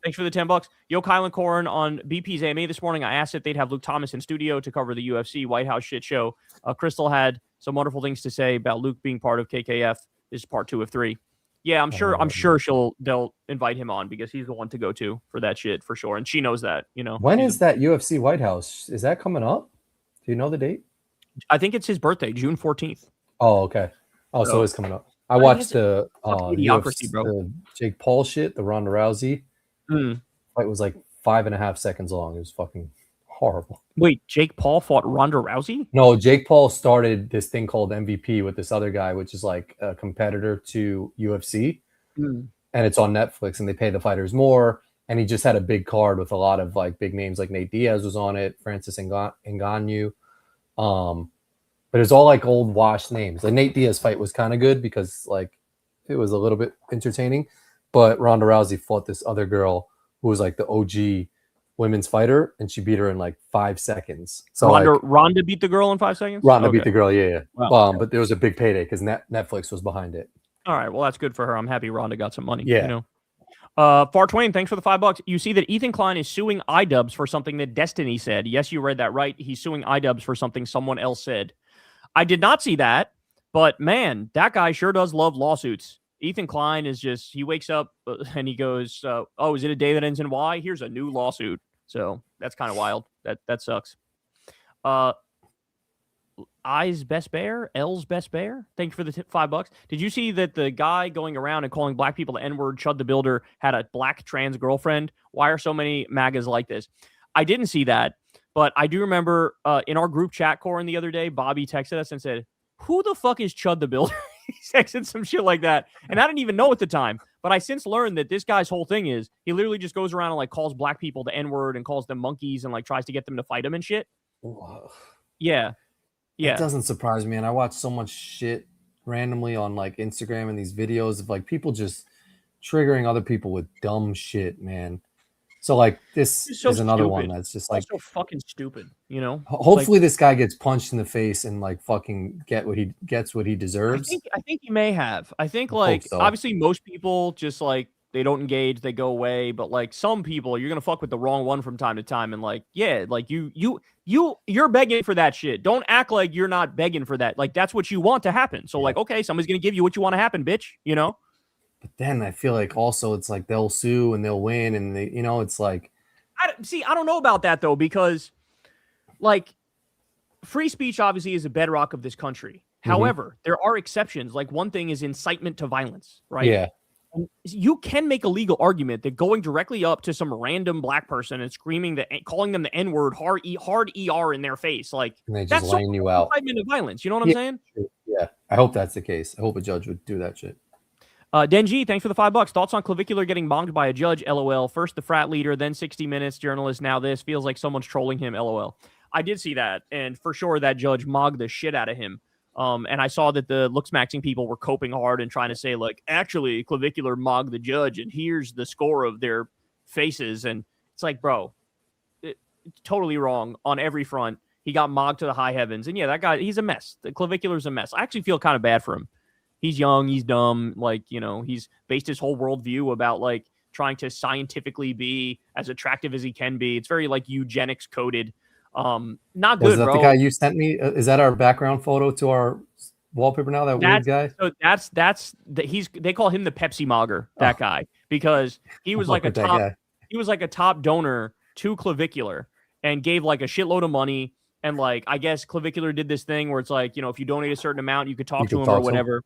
B: thanks for the $10. Yo, Kyle and Corin on BP's AMA this morning. I asked if they'd have Luke Thomas in studio to cover the UFC White House shit show. Crystal had some wonderful things to say about Luke being part of KKF. This is part 2 of 3. Yeah, I'm sure they'll invite him on because he's the one to go to for that shit for sure. And she knows that, you know.
A: When is that UFC White House? Is that coming up? Do you know the date?
B: I think it's his birthday, June 14th.
A: Oh, okay. Oh, so it's coming up. I watched the UFC, the Jake Paul shit, the Ronda Rousey. Fight was like 5.5 seconds long. It was fucking horrible.
B: Wait, Jake Paul fought Ronda Rousey?
A: No, Jake Paul started this thing called MVP with this other guy, which is like a competitor to UFC. And it's on Netflix, and they pay the fighters more. And he just had a big card with a lot of like big names, like Nate Diaz was on it, Francis Ngannou. But it's all like old washed names. The Nate Diaz fight was kind of good because like it was a little bit entertaining. But Ronda Rousey fought this other girl who was like the OG women's fighter, and she beat her in like 5 seconds. So
B: Ronda beat the girl in 5 seconds?
A: Ronda beat the girl, yeah.
B: Wow.
A: But there was a big payday because Netflix was behind it.
B: All right, well, that's good for her. I'm happy Ronda got some money.
A: Yeah.
B: You know? Far Twain, thanks for the $5. You see that Ethan Klein is suing iDubbbz for something that Destiny said. Yes, you read that right. He's suing iDubbbz for something someone else said. I did not see that, but man, that guy sure does love lawsuits. Ethan Klein is just, he wakes up and he goes, oh, is it a day that ends in Y? Here's a new lawsuit. So that's kind of wild. That sucks. I's Best Bear, L's Best Bear. Thank you for the $5. Did you see that the guy going around and calling black people the N-word, Chud the Builder, had a black trans girlfriend? Why are so many MAGAs like this? I didn't see that, but I do remember in our group chat, Corin, the other day, Bobby texted us and said, who the fuck is Chud the Builder? He texted some shit like that. And I didn't even know at the time. But I since learned that this guy's whole thing is he literally just goes around and like calls black people the N-word and calls them monkeys and like tries to get them to fight him and shit.
A: Whoa.
B: Yeah.
A: It doesn't surprise me. And I watch so much shit randomly on like Instagram and these videos of like people just triggering other people with dumb shit, man. So like this is another one that's just like
B: so fucking stupid, you know.
A: Hopefully this guy gets punched in the face and like fucking gets what he deserves.
B: I think he may have. I think like obviously most people just like they don't engage, they go away, but like some people you're gonna fuck with the wrong one from time to time, and like like you're begging for that shit. Don't act like you're not begging for that. Like that's what you want to happen. So like okay, somebody's gonna give you what you want to happen, bitch. You know.
A: But then I feel like also it's like they'll sue and they'll win, and they, you know, it's like
B: I don't know about that though, because like free speech obviously is a bedrock of this country. However, there are exceptions. Like one thing is incitement to violence, right?
A: Yeah.
B: And you can make a legal argument that going directly up to some random black person and screaming calling them the N-word, hard ER in their face, like
A: and they just laying you out.
B: Incitement to violence. You know what I'm saying?
A: Yeah. I hope that's the case. I hope a judge would do that shit.
B: Denji, thanks for the $5. Thoughts on Clavicular getting mocked by a judge? LOL. First the frat leader, then 60 Minutes journalist. Now this feels like someone's trolling him. LOL. I did see that, and for sure that judge mogged the shit out of him. And I saw that the looks maxing people were coping hard and trying to say like, actually, Clavicular mogged the judge, and here's the score of their faces. And it's like, bro, it's totally wrong on every front. He got mogged to the high heavens, and yeah, that guy, he's a mess. The Clavicular's a mess. I actually feel kind of bad for him. He's young, he's dumb, like, you know, he's based his whole worldview about, like, trying to scientifically be as attractive as he can be. It's very, like, eugenics coded. Not good,
A: Is that
B: bro.
A: the guy you sent me? Is that our background photo to our wallpaper now, that weird guy?
B: So they call him the Pepsi Mogger, that guy, because he was like a top donor to Clavicular and gave, like, a shitload of money. And, like, I guess Clavicular did this thing where it's like, you know, if you donate a certain amount, you could talk to him or whatever.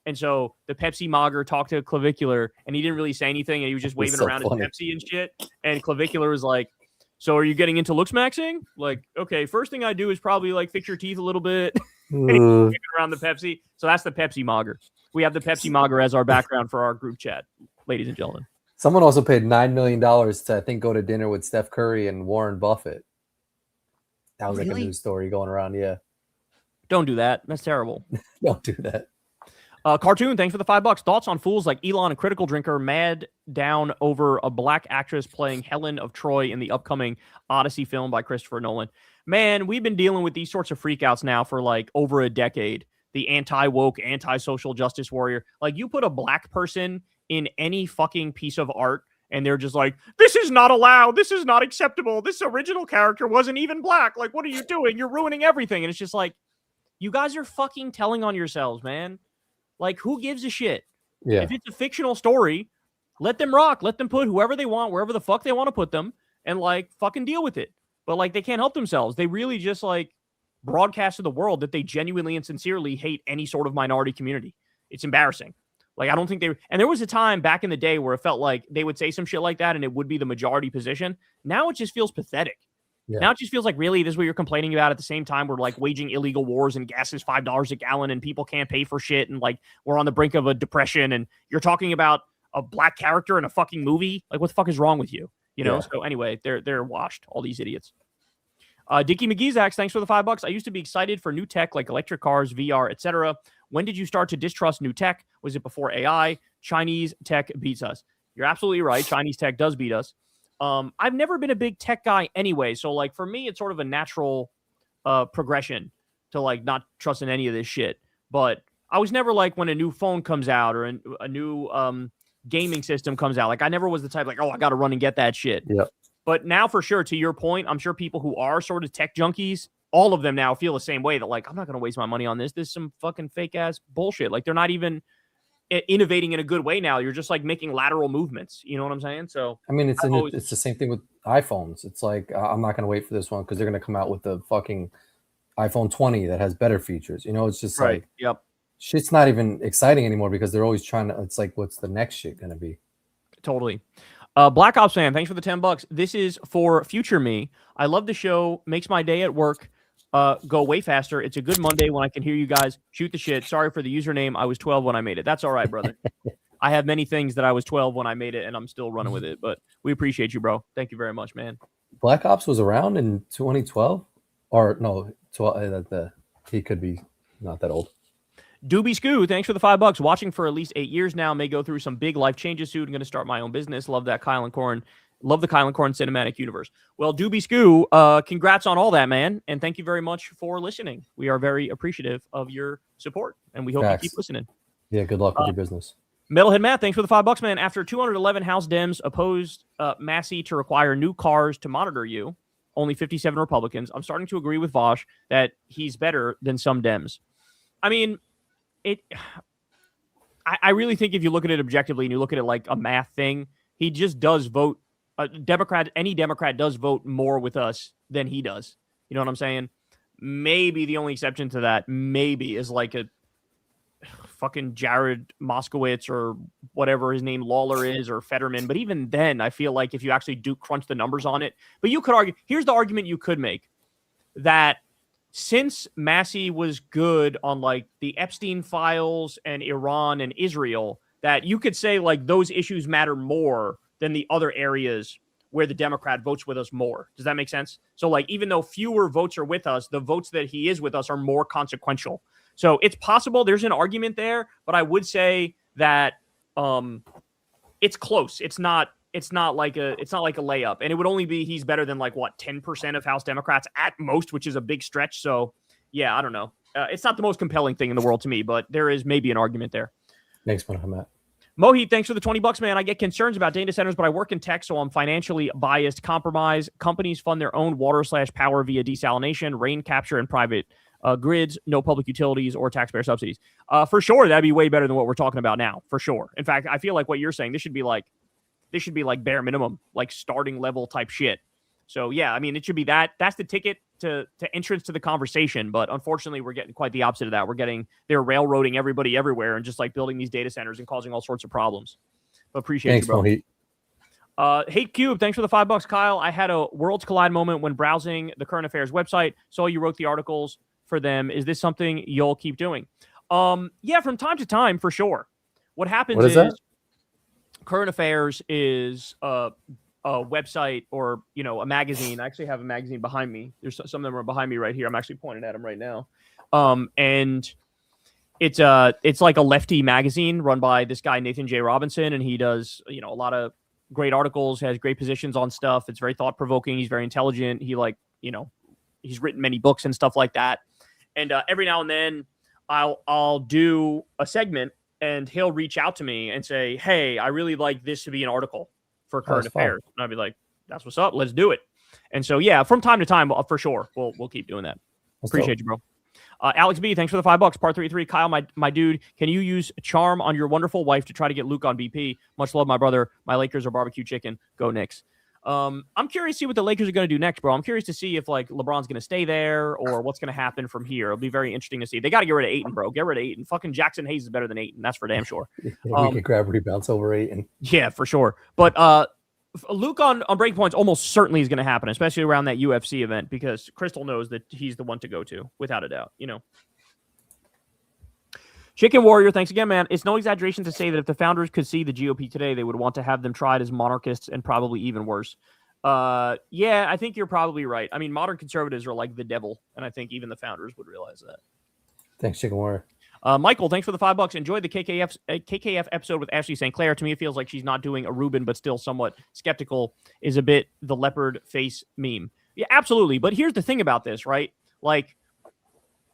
B: And so the Pepsi Mogger talked to Clavicular, and he didn't really say anything, and he was just waving around his Pepsi and shit. And Clavicular was like, so are you getting into looks maxing? Like, okay, first thing I do is probably like fix your teeth a little bit. And he's waving around the Pepsi. So that's the Pepsi Mogger. We have the Pepsi Mogger as our background for our group chat, ladies and gentlemen.
A: Someone also paid $9 million to, I think, go to dinner with Steph Curry and Warren Buffett. That was like a news story going around. Yeah.
B: Don't do that. That's terrible.
A: Don't do that.
B: Cartoon, thanks for the $5. Thoughts on fools like Elon and Critical Drinker mad down over a black actress playing Helen of Troy in the upcoming Odyssey film by Christopher Nolan? Man, we've been dealing with these sorts of freakouts now for like over a decade. The anti-woke, anti-social justice warrior. Like, you put a black person in any fucking piece of art and they're just like, this is not allowed. This is not acceptable. This original character wasn't even black. Like, what are you doing? You're ruining everything. And it's just like, you guys are fucking telling on yourselves, man. Like, who gives a shit?
A: Yeah.
B: If it's a fictional story, let them rock. Let them put whoever they want, wherever the fuck they want to put them, and, like, fucking deal with it. But, like, they can't help themselves. They really just, like, broadcast to the world that they genuinely and sincerely hate any sort of minority community. It's embarrassing. Like, I don't think they... And there was a time back in the day where it felt like they would say some shit like that and it would be the majority position. Now it just feels pathetic. Yeah. Now it just feels like, really, this is what you're complaining about at the same time we're, like, waging illegal wars and gas is $5 a gallon and people can't pay for shit and, like, we're on the brink of a depression and you're talking about a black character in a fucking movie? Like, what the fuck is wrong with you? You know? Yeah. So anyway, they're washed, all these idiots. Dickie McGeezax, thanks for the $5. I used to be excited for new tech like electric cars, VR, etc. When did you start to distrust new tech? Was it before AI? Chinese tech beats us. You're absolutely right. Chinese tech does beat us. I've never been a big tech guy anyway. So, like, for me, it's sort of a natural progression to, like, not trusting any of this shit. But I was never like, when a new phone comes out or a new gaming system comes out, like, I never was the type like, oh, I got to run and get that shit.
A: Yeah.
B: But now, for sure, to your point, I'm sure people who are sort of tech junkies, all of them now feel the same way, that, like, I'm not going to waste my money on this. This is some fucking fake ass bullshit. Like, they're not even innovating in a good way now. You're just, like, making lateral movements. You know what I'm saying? So,
A: I mean, it's the same thing with iPhones. It's like, I'm not going to wait for this one because they're going to come out with the fucking iPhone 20 that has better features. You know, it's just
B: right.
A: Like,
B: yep.
A: Shit's not even exciting anymore because they're always trying to, it's like, what's the next shit going to be?
B: Totally. Black Ops fan, thanks for the $10. This is for future me. I love the show. Makes my day at work go way faster. It's a good Monday when I can hear you guys shoot the shit. Sorry for the username. I was 12 when I made it. That's all right, brother. I have many things that I was 12 when I made it, and I'm still running with it. But we appreciate you, bro. Thank you very much, man.
A: Black Ops was around in 2012? Or no, 12, he could be not that old.
B: Doobie Scoo, thanks for the $5. Watching for at least 8 years now. May go through some big life changes soon. I'm going to start my own business. Love that Kyle and Corin. Love the Kyle and Corin cinematic universe. Well, Doobie Scoo, congrats on all that, man. And thank you very much for listening. We are very appreciative of your support, and we hope you keep listening.
A: Yeah, good luck with your business.
B: Metalhead Matt, thanks for the $5, man. After 211 House Dems opposed Massey to require new cars to monitor you, only 57 Republicans, I'm starting to agree with Vosh that he's better than some Dems. I mean... I really think if you look at it objectively and you look at it like a math thing, he just does vote. Any Democrat does vote more with us than he does. You know what I'm saying? Maybe the only exception to that maybe is like a fucking Jared Moskowitz or whatever his name Lawler is, or Fetterman. But even then, I feel like if you actually do crunch the numbers on it, but you could argue, here's the argument you could make, that since Massey was good on, like, the Epstein files and Iran and Israel, that you could say, like, those issues matter more than the other areas where the Democrat votes with us more. Does that make sense? So, like, even though fewer votes are with us, the votes that he is with us are more consequential. So it's possible there's an argument there, but I would say that it's close. It's not like a layup, and it would only be he's better than, like, what, 10% of House Democrats at most, which is a big stretch. So yeah, I don't know. It's not the most compelling thing in the world to me, but there is maybe an argument there.
A: Thanks, Matt.
B: Mohit, thanks for the $20, man. I get concerns about data centers, but I work in tech, so I'm financially biased. Compromise. Companies fund their own water/power via desalination, rain capture, and private grids, no public utilities or taxpayer subsidies. For sure, that'd be way better than what we're talking about now, for sure. In fact, I feel like what you're saying, this should be like bare minimum, like starting level type shit. So yeah, I mean, it should be that. That's the ticket to entrance to the conversation. But unfortunately, we're getting quite the opposite of that. They're railroading everybody everywhere and just, like, building these data centers and causing all sorts of problems. But appreciate you, bro. Hate Cube, thanks for the $5, Kyle. I had a Worlds Collide moment when browsing the Current Affairs website. Saw you wrote the articles for them. Is this something you'll keep doing? Yeah, from time to time, for sure. What happens is that? Current Affairs is a website, or, you know, a magazine. I actually have a magazine behind me. There's some of them are behind me right here. I'm actually pointing at them right now. And It's like a lefty magazine run by this guy Nathan J. Robinson, and he does a lot of great articles, has great positions on stuff. It's very thought provoking. He's very intelligent. He he's written many books and stuff like that. And every now and then I'll do a segment and he'll reach out to me and say, "Hey, I really like this to be an article for current affairs." And I'll be like, "That's what's up. Let's do it." And so, yeah, from time to time, for sure, we'll keep doing that. Appreciate you, bro. Alex B, thanks for the $5. Part 33. Kyle, my dude, can you use charm on your wonderful wife to try to get Luke on BP? Much love, my brother. My Lakers are barbecue chicken. Go Knicks. I'm curious to see what the Lakers are going to do next, bro. I'm curious to see if LeBron's going to stay there or what's going to happen from here. It'll be very interesting to see. They got to get rid of Ayton, bro. Get rid of Ayton. Fucking Jackson Hayes is better than Ayton. That's for damn sure.
A: We could grab rebounds over Ayton.
B: Yeah, for sure. But Luke on breaking points almost certainly is going to happen, especially around that UFC event, because Crystal knows that he's the one to go to, without a doubt. Chicken Warrior, thanks again, man. It's no exaggeration to say that if the founders could see the GOP today, they would want to have them tried as monarchists and probably even worse. Yeah, I think you're probably right. I mean, modern conservatives are like the devil, and I think even the founders would realize that.
A: Thanks, Chicken Warrior.
B: Michael, thanks for the $5. Enjoyed the KKF episode with Ashley St. Clair. To me, it feels like she's not doing a Reuben, but still somewhat skeptical. Is a bit the leopard face meme. Yeah, absolutely. But here's the thing about this, right?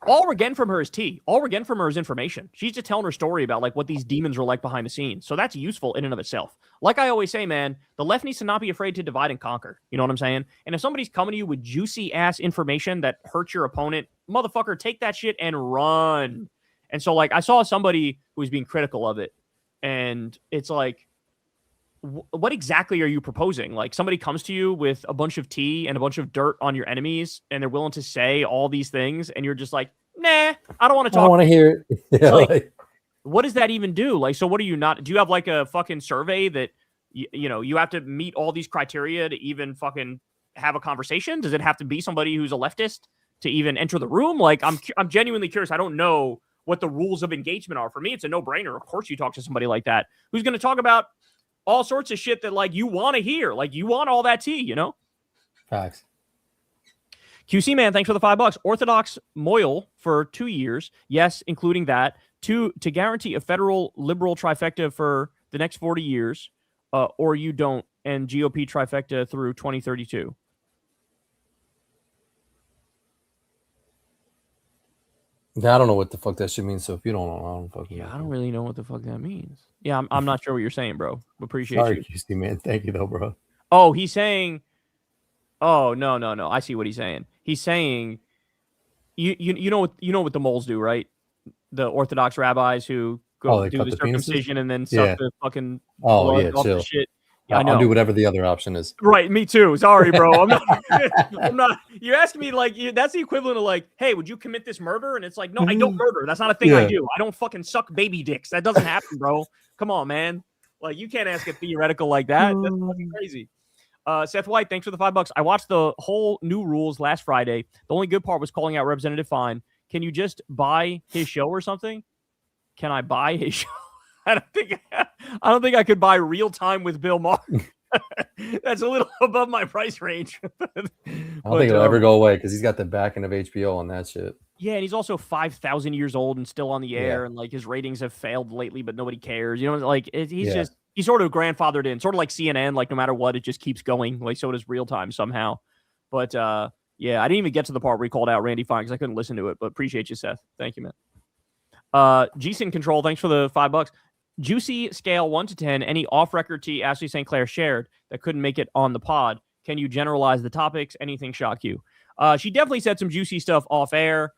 B: All we're getting from her is tea. All we're getting from her is information. She's just telling her story about what these demons are like behind the scenes. So that's useful in and of itself. Like I always say, man, the left needs to not be afraid to divide and conquer. You know what I'm saying? And if somebody's coming to you with juicy ass information that hurts your opponent, motherfucker, take that shit and run. And so I saw somebody who was being critical of it. And it's what exactly are you proposing? Somebody comes to you with a bunch of tea and a bunch of dirt on your enemies, and they're willing to say all these things, and you're just like, nah, I don't want to talk.
A: I don't want to hear it. Yeah,
B: what does that even do? So what are you not? Do you have a fucking survey that you have to meet all these criteria to even fucking have a conversation? Does it have to be somebody who's a leftist to even enter the room? I'm genuinely curious. I don't know what the rules of engagement are. For me, it's a no-brainer. Of course you talk to somebody like that who's going to talk about all sorts of shit that you want to hear. You want all that tea,
A: Facts.
B: QC man, thanks for the $5. Orthodox Moyle for 2 years. Yes, including that. To guarantee a federal liberal trifecta for the next 40 years, or you don't, and GOP trifecta through 2032.
A: Yeah, I don't know what the fuck that shit means. So if you don't know, I don't fucking know.
B: I don't really know what the fuck that means. Yeah, I'm not sure what you're saying, bro. Appreciate you.
A: Sorry, QC man. Thank you though, bro.
B: Oh, he's saying. Oh no. I see what he's saying. He's saying, you know what the moles do, right? The Orthodox rabbis who go do the circumcision and then suck the fucking blood off the shit. Yeah, I know.
A: I'll do whatever the other option is.
B: Right, me too. Sorry, bro. I'm not. You're asking me that's the equivalent of hey, would you commit this murder? And it's no, I don't murder. That's not a thing I do. I don't fucking suck baby dicks. That doesn't happen, bro. Come on, man. You can't ask a theoretical like that. That's fucking crazy. Seth White, thanks for the $5. I watched the whole New Rules last Friday. The only good part was calling out Representative Fine. Can you just buy his show or something? Can I buy his show? I don't think I could buy Real Time with Bill Maher. That's a little above my price range.
A: I don't think it'll ever go away because he's got the backing of HBO on that shit.
B: Yeah, and he's also 5,000 years old and still on the air, and his ratings have failed lately, but nobody cares. He's sort of grandfathered in, sort of like CNN. No matter what, it just keeps going. So does Real Time somehow. But I didn't even get to the part where he called out Randy Fine because I couldn't listen to it. But appreciate you, Seth. Thank you, man. Jason Control, thanks for the $5. Juicy scale 1 to 10. Any off-record tea Ashley St. Clair shared that couldn't make it on the pod? Can you generalize the topics? Anything shock you? She definitely said some juicy stuff off air.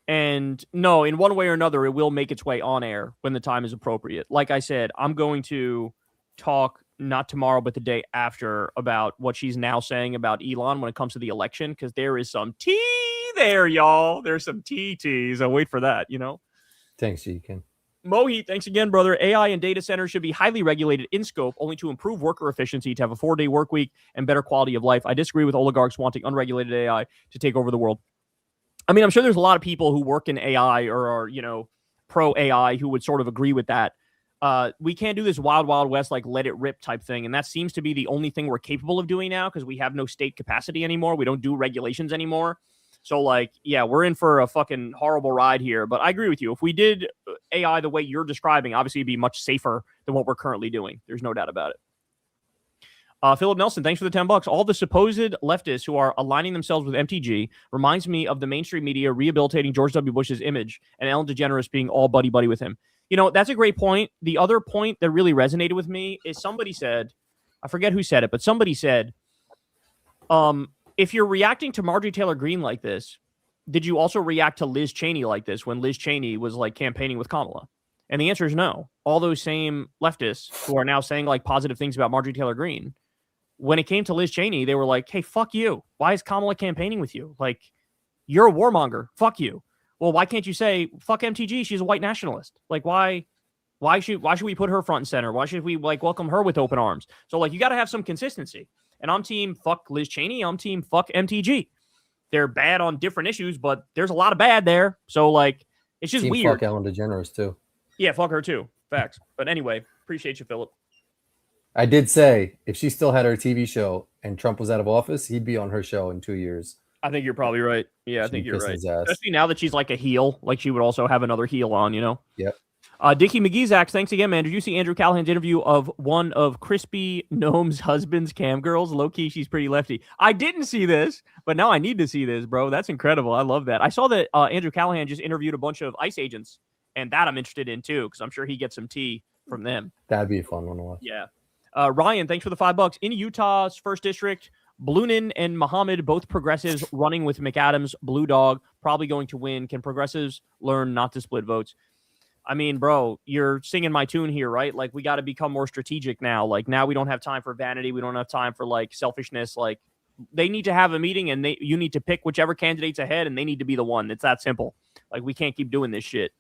B: And no, in one way or another, it will make its way on air when the time is appropriate. Like I said, I'm going to talk not tomorrow, but the day after about what she's now saying about Elon when it comes to the election, because there is some tea there, y'all. There's some tea. So wait for that,
A: Thanks, Deacon.
B: Mohi, thanks again, brother. AI and data centers should be highly regulated in scope, only to improve worker efficiency, to have a 4-day work week, and better quality of life. I disagree with oligarchs wanting unregulated AI to take over the world. I mean, I'm sure there's a lot of people who work in AI or are, pro AI who would sort of agree with that. We can't do this wild, wild west, let it rip type thing. And that seems to be the only thing we're capable of doing now because we have no state capacity anymore. We don't do regulations anymore. So, like, yeah, we're in for a fucking horrible ride here. But I agree with you. If we did AI the way you're describing, obviously it'd be much safer than what we're currently doing. There's no doubt about it. Philip Nelson, thanks for the $10. All the supposed leftists who are aligning themselves with MTG reminds me of the mainstream media rehabilitating George W. Bush's image and Ellen DeGeneres being all buddy-buddy with him. You know, that's a great point. The other point that really resonated with me is somebody said, I forget who said it, but somebody said, if you're reacting to Marjorie Taylor Greene like this, did you also react to Liz Cheney like this when Liz Cheney was like campaigning with Kamala? And the answer is no. All those same leftists who are now saying like positive things about Marjorie Taylor Greene, when it came to Liz Cheney, they were like, hey, fuck you. Why is Kamala campaigning with you? Like, you're a warmonger. Fuck you. Well, why can't you say, fuck MTG? She's a white nationalist. Like, why should we put her front and center? Why should we like welcome her with open arms? So like, you got to have some consistency. And I'm team fuck Liz Cheney. I'm team fuck MTG. They're bad on different issues, but there's a lot of bad there. So like, it's just
A: team
B: weird.
A: Fuck Ellen DeGeneres too.
B: Yeah, fuck her too. Facts. But anyway, appreciate you, Philip.
A: I did say if she still had her TV show and Trump was out of office, he'd be on her show in 2 years.
B: I think you're probably right. Yeah, I think you're right.
A: His ass.
B: Especially now that she's like a heel, like she would also have another heel on, you know?
A: Yep.
B: Dickie McGeezax, thanks again, man. Did you see Andrew Callahan's interview of one of Crispy Gnome's husband's cam girls? Low key, she's pretty lefty. I didn't see this, but now I need to see this, bro. That's incredible. I love that. I saw that Andrew Callahan just interviewed a bunch of ICE agents, and that I'm interested in too, because I'm sure he gets some tea from them.
A: That'd be a fun one to watch.
B: Yeah. Ryan, thanks for the $5. In Utah's first district, Blunin and Muhammad, both progressives running with McAdams, Blue Dog, probably going to win. Can progressives learn not to split votes? I mean, bro, you're singing my tune here, right? Like, we got to become more strategic now. Like, now we don't have time for vanity. We don't have time for, like, selfishness. Like, they need to have a meeting, and you need to pick whichever candidate's ahead, and they need to be the one. It's that simple. Like, we can't keep doing this shit.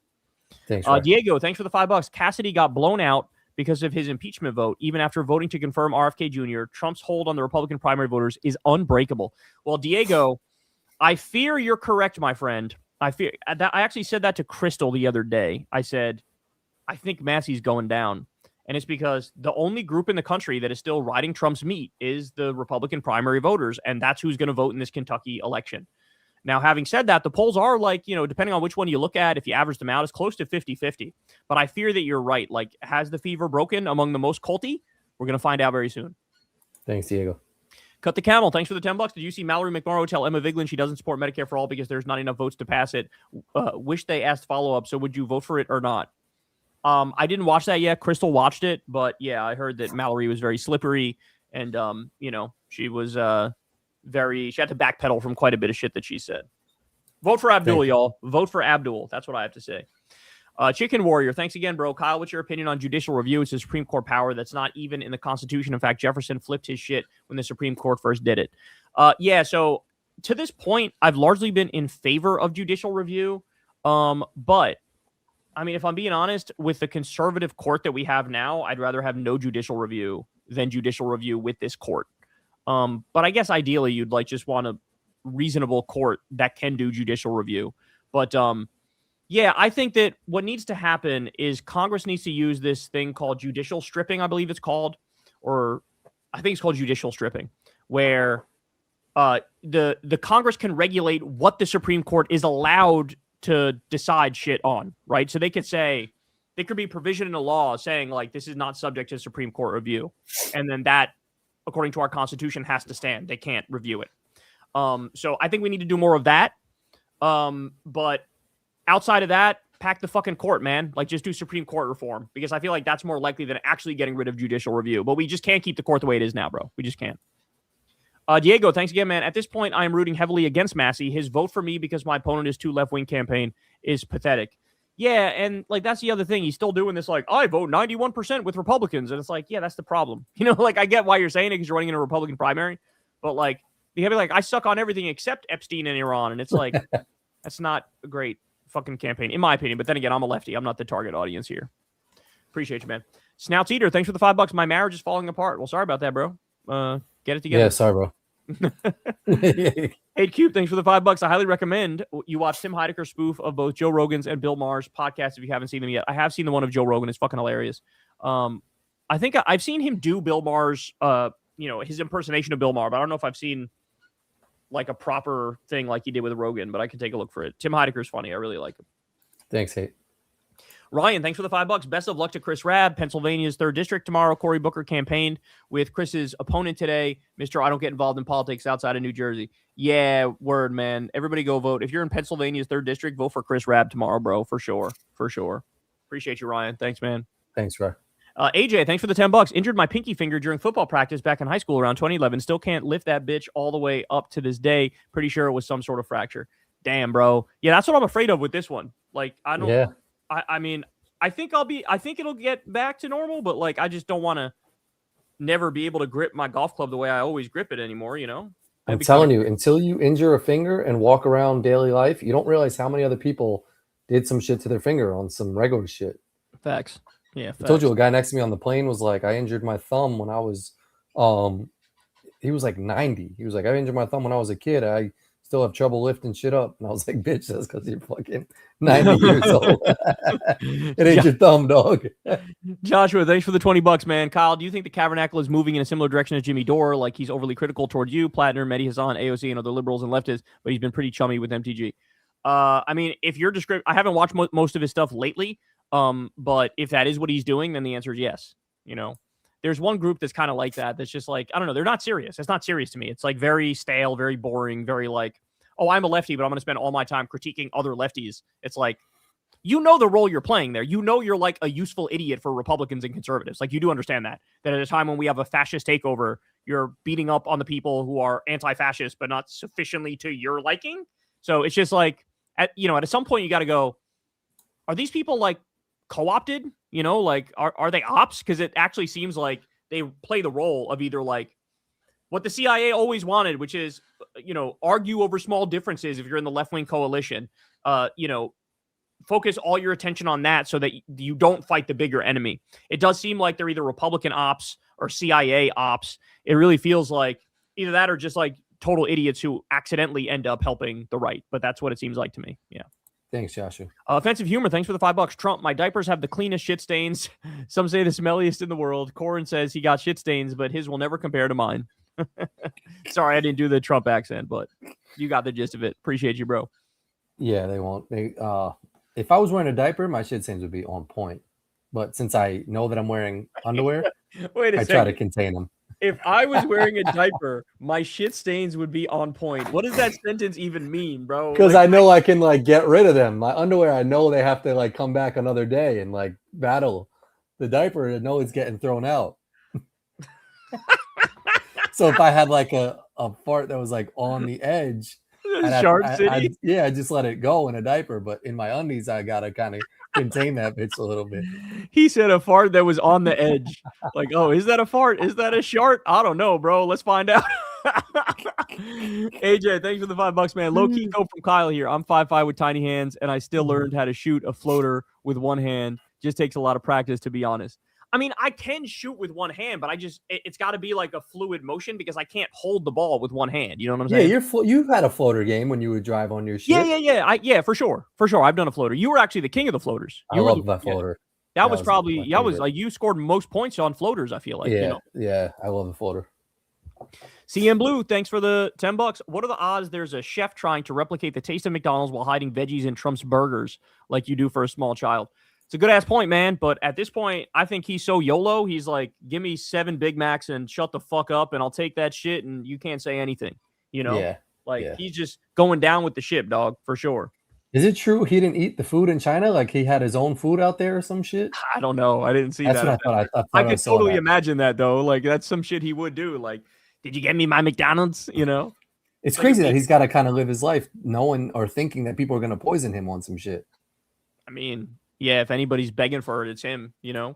A: Thanks,
B: Diego, thanks for the $5. Cassidy got blown out because of his impeachment vote, even after voting to confirm RFK Jr. Trump's hold on the Republican primary voters is unbreakable. Well, Diego, I fear you're correct, my friend. I actually said that to Crystal the other day. I said, I think Massey's going down. And it's because the only group in the country that is still riding Trump's meat is the Republican primary voters, and that's who's going to vote in this Kentucky election. Now, having said that, the polls are like, you know, depending on which one you look at, if you average them out, it's close to 50-50. But I fear that you're right. Like, has the fever broken among the most culty? We're going to find out very soon.
A: Thanks, Diego.
B: Cut the Camel, thanks for the $10. Did you see Mallory McMorrow tell Emma Vigeland she doesn't support Medicare for All because there's not enough votes to pass it? Wish they asked follow-up, so would you vote for it or not? I didn't watch that yet. Crystal watched it, but yeah, I heard that Mallory was very slippery, and, you know, she was she had to backpedal from quite a bit of shit that she said. Vote for Abdul, y'all. Vote for Abdul. That's what I have to say. Chicken Warrior, thanks again, bro. Kyle, what's your opinion on judicial review? It's a Supreme Court power that's not even in the Constitution. In fact, Jefferson flipped his shit when the Supreme Court first did it. Yeah, so to this point, I've largely been in favor of judicial review. But, I mean, if I'm being honest, with the conservative court that we have now, I'd rather have no judicial review than judicial review with this court. But I guess ideally you'd like just want a reasonable court that can do judicial review. But, yeah, I think that what needs to happen is Congress needs to use this thing called judicial stripping, I believe it's called, or I think it's called judicial stripping, where the Congress can regulate what the Supreme Court is allowed to decide shit on, right? So they could say, there could be provision in the law saying, like, this is not subject to Supreme Court review. And then that, according to our Constitution, has to stand. They can't review it. So I think we need to do more of that. But outside of that, pack the fucking court, man. Like, just do Supreme Court reform, because I feel like that's more likely than actually getting rid of judicial review. But we just can't keep the court the way it is now, bro. We just can't. Diego, thanks again, man. At this point, I am rooting heavily against Massey. His vote for me because my opponent is too left-wing campaign is pathetic. Yeah, and, like, that's the other thing. He's still doing this, like, I vote 91% with Republicans. And it's like, yeah, that's the problem. You know, like, I get why you're saying it because you're running in a Republican primary. But, like, you gotta be like, I suck on everything except Epstein and Iran. And it's like, that's not a great fucking campaign, in my opinion. But then again, I'm a lefty. I'm not the target audience here. Appreciate you, man. Snouts Eater, thanks for the $5. My marriage is falling apart. Well, sorry about that, bro. Get it together.
A: Yeah, sorry, bro.
B: 8 Cube, thanks for the $5. I highly recommend you watch Tim Heidecker's spoof of both Joe Rogan's and Bill Maher's podcast if you haven't seen them yet. I have seen the one of Joe Rogan. It's fucking hilarious. I think I've seen him do Bill Maher's, you know, his impersonation of Bill Maher, but I don't know if I've seen like a proper thing like he did with Rogan, but I can take a look for it. Tim Heidecker's funny. I really like him.
A: Thanks, Hate.
B: Ryan, thanks for the $5. Best of luck to Chris Rabb, Pennsylvania's 3rd District tomorrow. Cory Booker campaigned with Chris's opponent today, Mr. I don't get involved in politics outside of New Jersey. Yeah, word, man. Everybody go vote. If you're in Pennsylvania's 3rd District, vote for Chris Rabb tomorrow, bro, for sure. For sure. Appreciate you, Ryan. Thanks, man.
A: Thanks, Ryan.
B: AJ, thanks for the $10. Injured my pinky finger during football practice back in high school around 2011. Still can't lift that bitch all the way up to this day. Pretty sure it was some sort of fracture. Damn, bro. Yeah, that's what I'm afraid of with this one. Like, I don't.
A: Yeah.
B: I mean, I think it'll get back to normal, but like, I just don't want to never be able to grip my golf club the way I always grip it anymore, you know?
A: I'm telling you, until you injure a finger and walk around daily life, you don't realize how many other people did some shit to their finger on some regular shit.
B: Facts. Yeah.
A: I told you a guy next to me on the plane was like, I injured my thumb when I was, he was like 90. He was like, I injured my thumb when I was a kid. I still have trouble lifting shit up. And I was like, bitch, that's because you're fucking 90 years old. It ain't your thumb, dog.
B: Joshua, thanks for the $20, man. Kyle, do you think the Tabernacle is moving in a similar direction as Jimmy Dore? Like he's overly critical towards you, Plattner, Mehdi Hassan, AOC, and other liberals and leftists, but he's been pretty chummy with MTG. I mean, if you're I haven't watched most of his stuff lately, but if that is what he's doing, then the answer is yes. You know, there's one group that's kind of like that. That's just like, I don't know. They're not serious. It's not serious to me. It's like very stale, very boring, very like, oh, I'm a lefty, but I'm going to spend all my time critiquing other lefties. It's like, you know, the role you're playing there. You know, you're like a useful idiot for Republicans and conservatives. Like you do understand that at a time when we have a fascist takeover, you're beating up on the people who are anti-fascist, but not sufficiently to your liking. So it's just like, at some point you got to go, are these people like co-opted? You know, like, are they ops? Because it actually seems like they play the role of either like what the CIA always wanted, which is, argue over small differences if you're in the left-wing coalition, focus all your attention on that so that you don't fight the bigger enemy. It does seem like they're either Republican ops or CIA ops. It really feels like either that or just like total idiots who accidentally end up helping the right. But that's what it seems like to me. Yeah.
A: Thanks, Joshua.
B: Offensive humor. Thanks for the $5. Trump, my diapers have the cleanest shit stains. Some say the smelliest in the world. Corin says he got shit stains, but his will never compare to mine. Sorry, I didn't do the Trump accent, but you got the gist of it. Appreciate you, bro.
A: Yeah, they won't. If I was wearing a diaper, my shit stains would be on point. But since I know that I'm wearing underwear, I try to contain them.
B: If I was wearing a diaper, my shit stains would be on point. What does that sentence even mean, bro?
A: Because I know I can like get rid of them. My underwear, I know they have to like come back another day and like battle. The diaper, I know it's getting thrown out. So if I had like a fart that was like on the edge, I'd just let it go in a diaper. But in my undies, I gotta kind of contain that bitch a little bit.
B: He said a fart that was on the edge. Like, oh, is that a fart? Is that a shart? I don't know, bro. Let's find out. AJ, thanks for the $5, man. Low key go from Kyle here. I'm 5'5" with tiny hands, and I still learned how to shoot a floater with one hand. Just takes a lot of practice, to be honest. I mean, I can shoot with one hand, but it's got to be like a fluid motion because I can't hold the ball with one hand. You know what I'm saying?
A: Yeah, you've had a floater game when you would drive on your shit.
B: Yeah, for sure. I've done a floater. You were actually the king of the floaters.
A: I love that floater.
B: That was probably like you scored most points on floaters, I feel like.
A: Yeah, I love the floater.
B: CM Blue, thanks for the $10. What are the odds there's a chef trying to replicate the taste of McDonald's while hiding veggies in Trump's burgers like you do for a small child? It's a good ass point, man. But at this point, I think he's so YOLO. He's like, give me 7 Big Macs and shut the fuck up, and I'll take that shit, and you can't say anything. You know? He's just going down with the ship, dog, for sure.
A: Is it true he didn't eat the food in China? Like he had his own food out there or some shit?
B: I don't know. I didn't see that.
A: That's what I thought.
B: I could totally imagine that, though. Like, that's some shit he would do. Like, did you get me my McDonald's? You know?
A: It's crazy that he's got to kind of live his life knowing or thinking that people are going to poison him on some shit.
B: I mean, yeah, if anybody's begging for it, it's him, you know?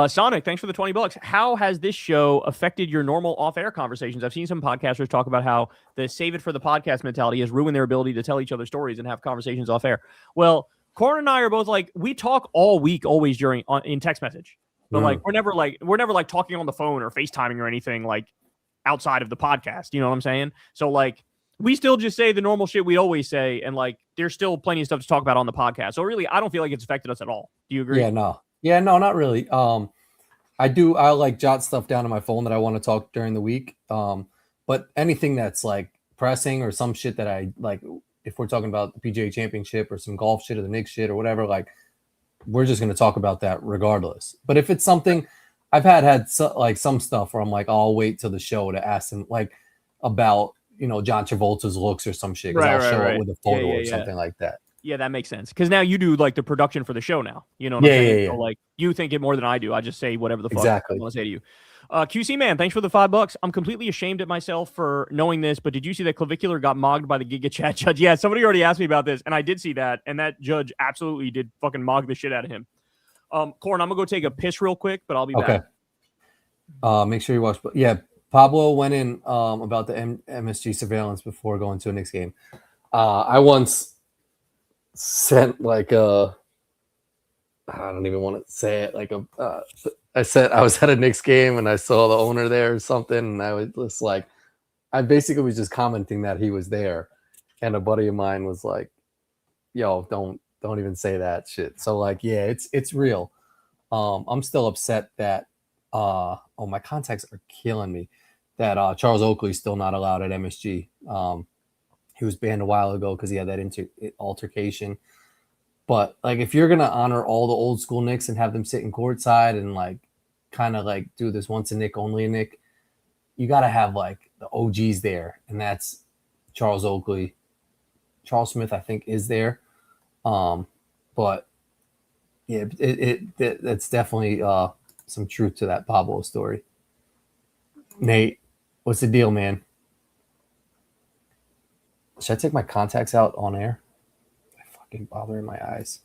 B: Sonic, thanks for the $20. How has this show affected your normal off-air conversations? I've seen some podcasters talk about how the save it for the podcast mentality has ruined their ability to tell each other stories and have conversations off-air. Well, Corin and I are both like, we talk all week, always in text message. But like, we're never like talking on the phone or FaceTiming or anything like outside of the podcast. You know what I'm saying? So like, we still just say the normal shit we always say, and like there's still plenty of stuff to talk about on the podcast. So really, I don't feel like it's affected us at all. Do you agree?
A: Yeah, no, not really. I like jot stuff down on my phone that I want to talk during the week. But anything that's like pressing or some shit that I like, if we're talking about the PGA Championship or some golf shit or the Knicks shit or whatever, like we're just going to talk about that regardless. But if it's something, I've had like some stuff where I'm like, I'll wait till the show to ask them like about, you know, John Travolta's looks or some shit. Cause I'll show it with a photo or something like that.
B: Yeah, that makes sense. Because now you do like the production for the show now. You know what I'm saying? So like you think it more than I do. I just say whatever the fuck I want to say to you. QC man, thanks for the $5. I'm completely ashamed at myself for knowing this, but did you see that Clavicular got mogged by the Giga Chat judge? Yeah, somebody already asked me about this, and I did see that, and that judge absolutely did fucking mog the shit out of him. Corin, I'm gonna go take a piss real quick, but I'll be back.
A: Make sure you watch. Yeah, Pablo went in about the MSG surveillance before going to a Knicks game. I once sent like a, I don't even want to say it, like a, I said I was at a Knicks game and I saw the owner there or something, and I was just like, I basically was just commenting that he was there, and a buddy of mine was like, yo, don't even say that shit. So like, yeah, it's real. I'm still upset that oh, my contacts are killing me, that Charles Oakley's still not allowed at MSG. He was banned a while ago because he had that altercation. But like, if you're gonna honor all the old school Knicks and have them sit in courtside and like kind of like do this once a Knick, only a Knick, you gotta have like the OGs there, and that's Charles Oakley. Charles Smith, I think, is there. But yeah, that's definitely some truth to that Pablo story. Nate, what's the deal, man? Should I take my contacts out on air? Bothering my eyes.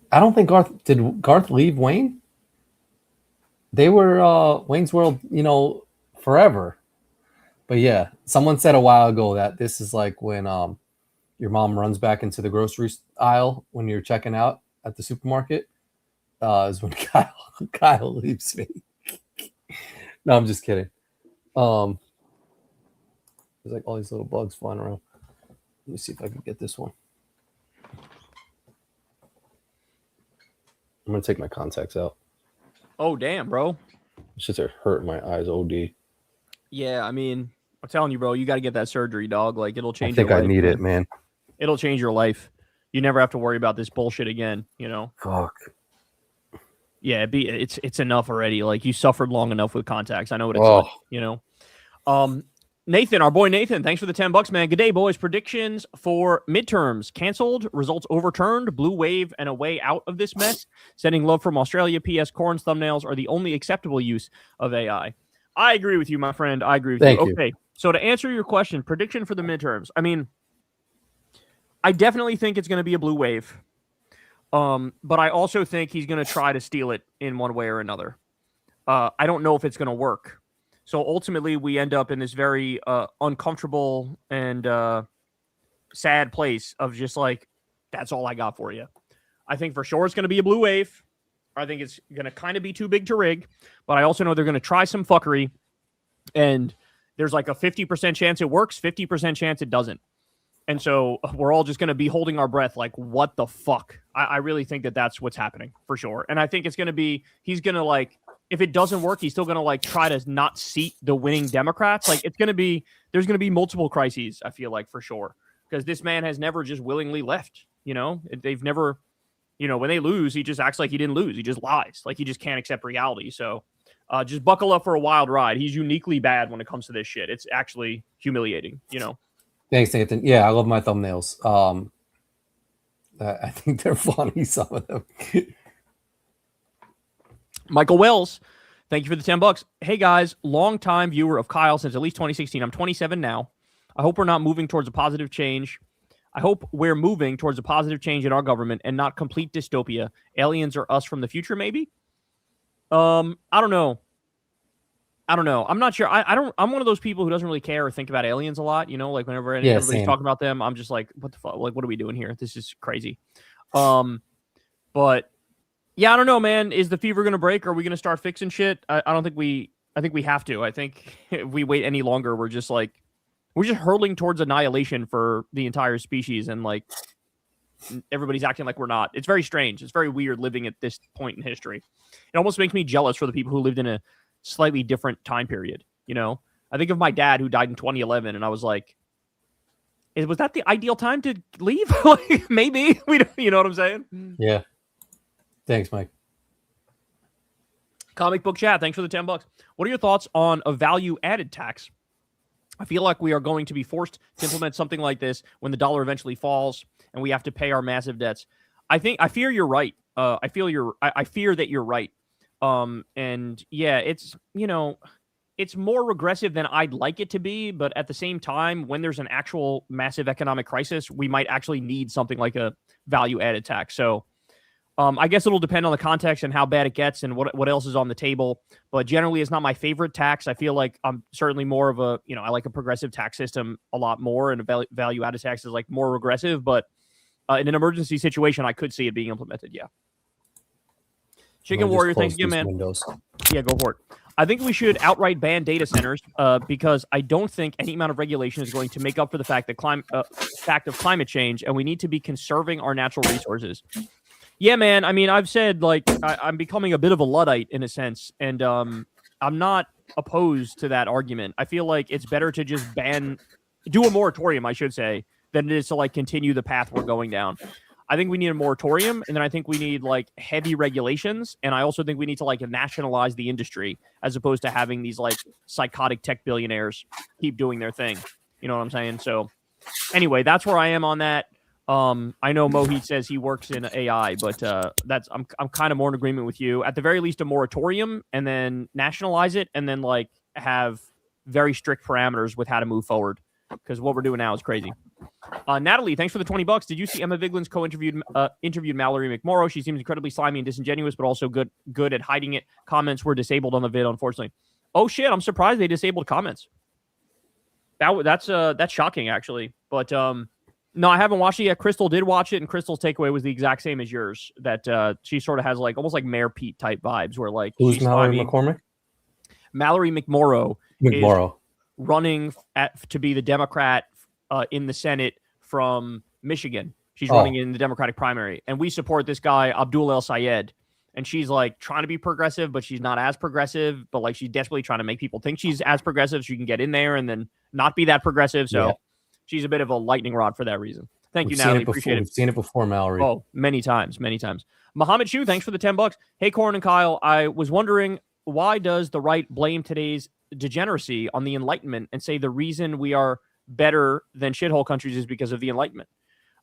A: I don't think Garth leave Wayne? They were Wayne's World, you know, forever. But yeah, someone said a while ago that this is like when your mom runs back into the grocery aisle when you're checking out at the supermarket. Is when Kyle leaves me. No, I'm just kidding. There's like all these little bugs flying around. Let me see if I can get this one. I'm gonna take my contacts out.
B: Oh damn, bro!
A: It's just hurting my eyes. OD.
B: Yeah, I mean, I'm telling you, bro, you got to get that surgery, dog. Like it'll change.
A: I think I need it, man.
B: It'll change your life. You never have to worry about this bullshit again. You know.
A: Fuck.
B: Yeah, it's enough already. Like you suffered long enough with contacts. I know what it's like. You know. Nathan, our boy Nathan, thanks for the $10, man. Good day, boys. Predictions for midterms canceled, results overturned, blue wave, and a way out of this mess. Sending love from Australia. P.S. Corin's thumbnails are the only acceptable use of AI. I agree with you, my friend. I agree with you. Okay, so to answer your question, prediction for the midterms. I mean, I definitely think it's going to be a blue wave. But I also think he's going to try to steal it in one way or another. I don't know if it's going to work. So ultimately, we end up in this very uncomfortable and sad place of just like, that's all I got for you. I think for sure it's going to be a blue wave. I think it's going to kind of be too big to rig. But I also know they're going to try some fuckery. And there's like a 50% chance it works, 50% chance it doesn't. And so we're all just going to be holding our breath like, what the fuck? I really think that that's what's happening for sure. And I think it's going to be, he's going to like, if it doesn't work, he's still going to like try to not seat the winning Democrats. Like it's going to be, there's going to be multiple crises, I feel like for sure. Because this man has never just willingly left, you know, they've never, you know, when they lose, he just acts like he didn't lose. He just lies. Like he just can't accept reality. So just buckle up for a wild ride. He's uniquely bad when it comes to this shit. It's actually humiliating, you know?
A: Thanks, Nathan. Yeah, I love my thumbnails. I think they're funny, some of them.
B: Michael Wells, thank you for the $10. Hey, guys, long-time viewer of Kyle since at least 2016. I'm 27 now. I hope we're not moving towards a positive change. I hope we're moving towards a positive change in our government and not complete dystopia. Aliens are us from the future, maybe? I don't know. I'm not sure. I'm one of those people who doesn't really care or think about aliens a lot. You know, like whenever everybody's talking about them, I'm just like, what the fuck? Like, what are we doing here? This is crazy. But yeah, I don't know, man. Is the fever going to break? Are we going to start fixing shit? I think we have to. I think if we wait any longer, we're just hurtling towards annihilation for the entire species. And like, everybody's acting like we're not. It's very strange. It's very weird living at this point in history. It almost makes me jealous for the people who lived in a slightly different time period. You know, I think of my dad who died in 2011, and I was like, was that the ideal time to leave? Like, maybe we don't, you know what I'm saying?
A: Yeah. Thanks, Mike.
B: Comic Book Chat, thanks for the $10. What are your thoughts on a value-added tax? I feel like we are going to be forced to implement something like this when the dollar eventually falls and we have to pay our massive debts. I fear you're right. I fear that you're right. And yeah, it's, you know, it's more regressive than I'd like it to be, but at the same time, when there's an actual massive economic crisis, we might actually need something like a value-added tax. So I guess it'll depend on the context and how bad it gets and what else is on the table. But generally, it's not my favorite tax. I feel like I'm certainly more of a, you know, I like a progressive tax system a lot more, and a value-added tax is like more regressive. But in an emergency situation, I could see it being implemented. Yeah. Chicken Warrior, thanks again, man.
A: Windows.
B: Yeah, go for it. I think we should outright ban data centers because I don't think any amount of regulation is going to make up for the fact of climate change, and we need to be conserving our natural resources. Yeah, man. I mean, I've said, like, I'm becoming a bit of a Luddite in a sense, and I'm not opposed to that argument. I feel like it's better to just do a moratorium, I should say, than it is to, like, continue the path we're going down. I think we need a moratorium, and then I think we need, like, heavy regulations, and I also think we need to, like, nationalize the industry as opposed to having these, like, psychotic tech billionaires keep doing their thing. You know what I'm saying? So, anyway, that's where I am on that. I know Mohit says he works in AI, but I'm kind of more in agreement with you. At the very least, a moratorium, and then nationalize it, and then like have very strict parameters with how to move forward. Because what we're doing now is crazy. Natalie, thanks for the $20. Did you see Emma Vigeland's interviewed Mallory McMorrow? She seems incredibly slimy and disingenuous, but also good at hiding it. Comments were disabled on the vid, unfortunately. Oh shit! I'm surprised they disabled comments. That's shocking, actually. But no, I haven't watched it yet. Crystal did watch it, and Crystal's takeaway was the exact same as yours. That she sort of has like almost like Mayor Pete type vibes, where like
A: who's Mallory McCormick?
B: Mallory McMorrow is running to be the Democrat in the Senate from Michigan. She's running in the Democratic primary, and we support this guy Abdul El Sayed. And she's like trying to be progressive, but she's not as progressive. But like she's desperately trying to make people think she's as progressive, so she can get in there and then not be that progressive. So. Yeah. She's a bit of a lightning rod for that reason. Thank you, Natalie. Appreciate it.
A: We've seen it before, Mallory.
B: Oh, many times. Muhammad Shu, thanks for the $10. Hey, Corin and Kyle, I was wondering, why does the right blame today's degeneracy on the Enlightenment and say the reason we are better than shithole countries is because of the Enlightenment?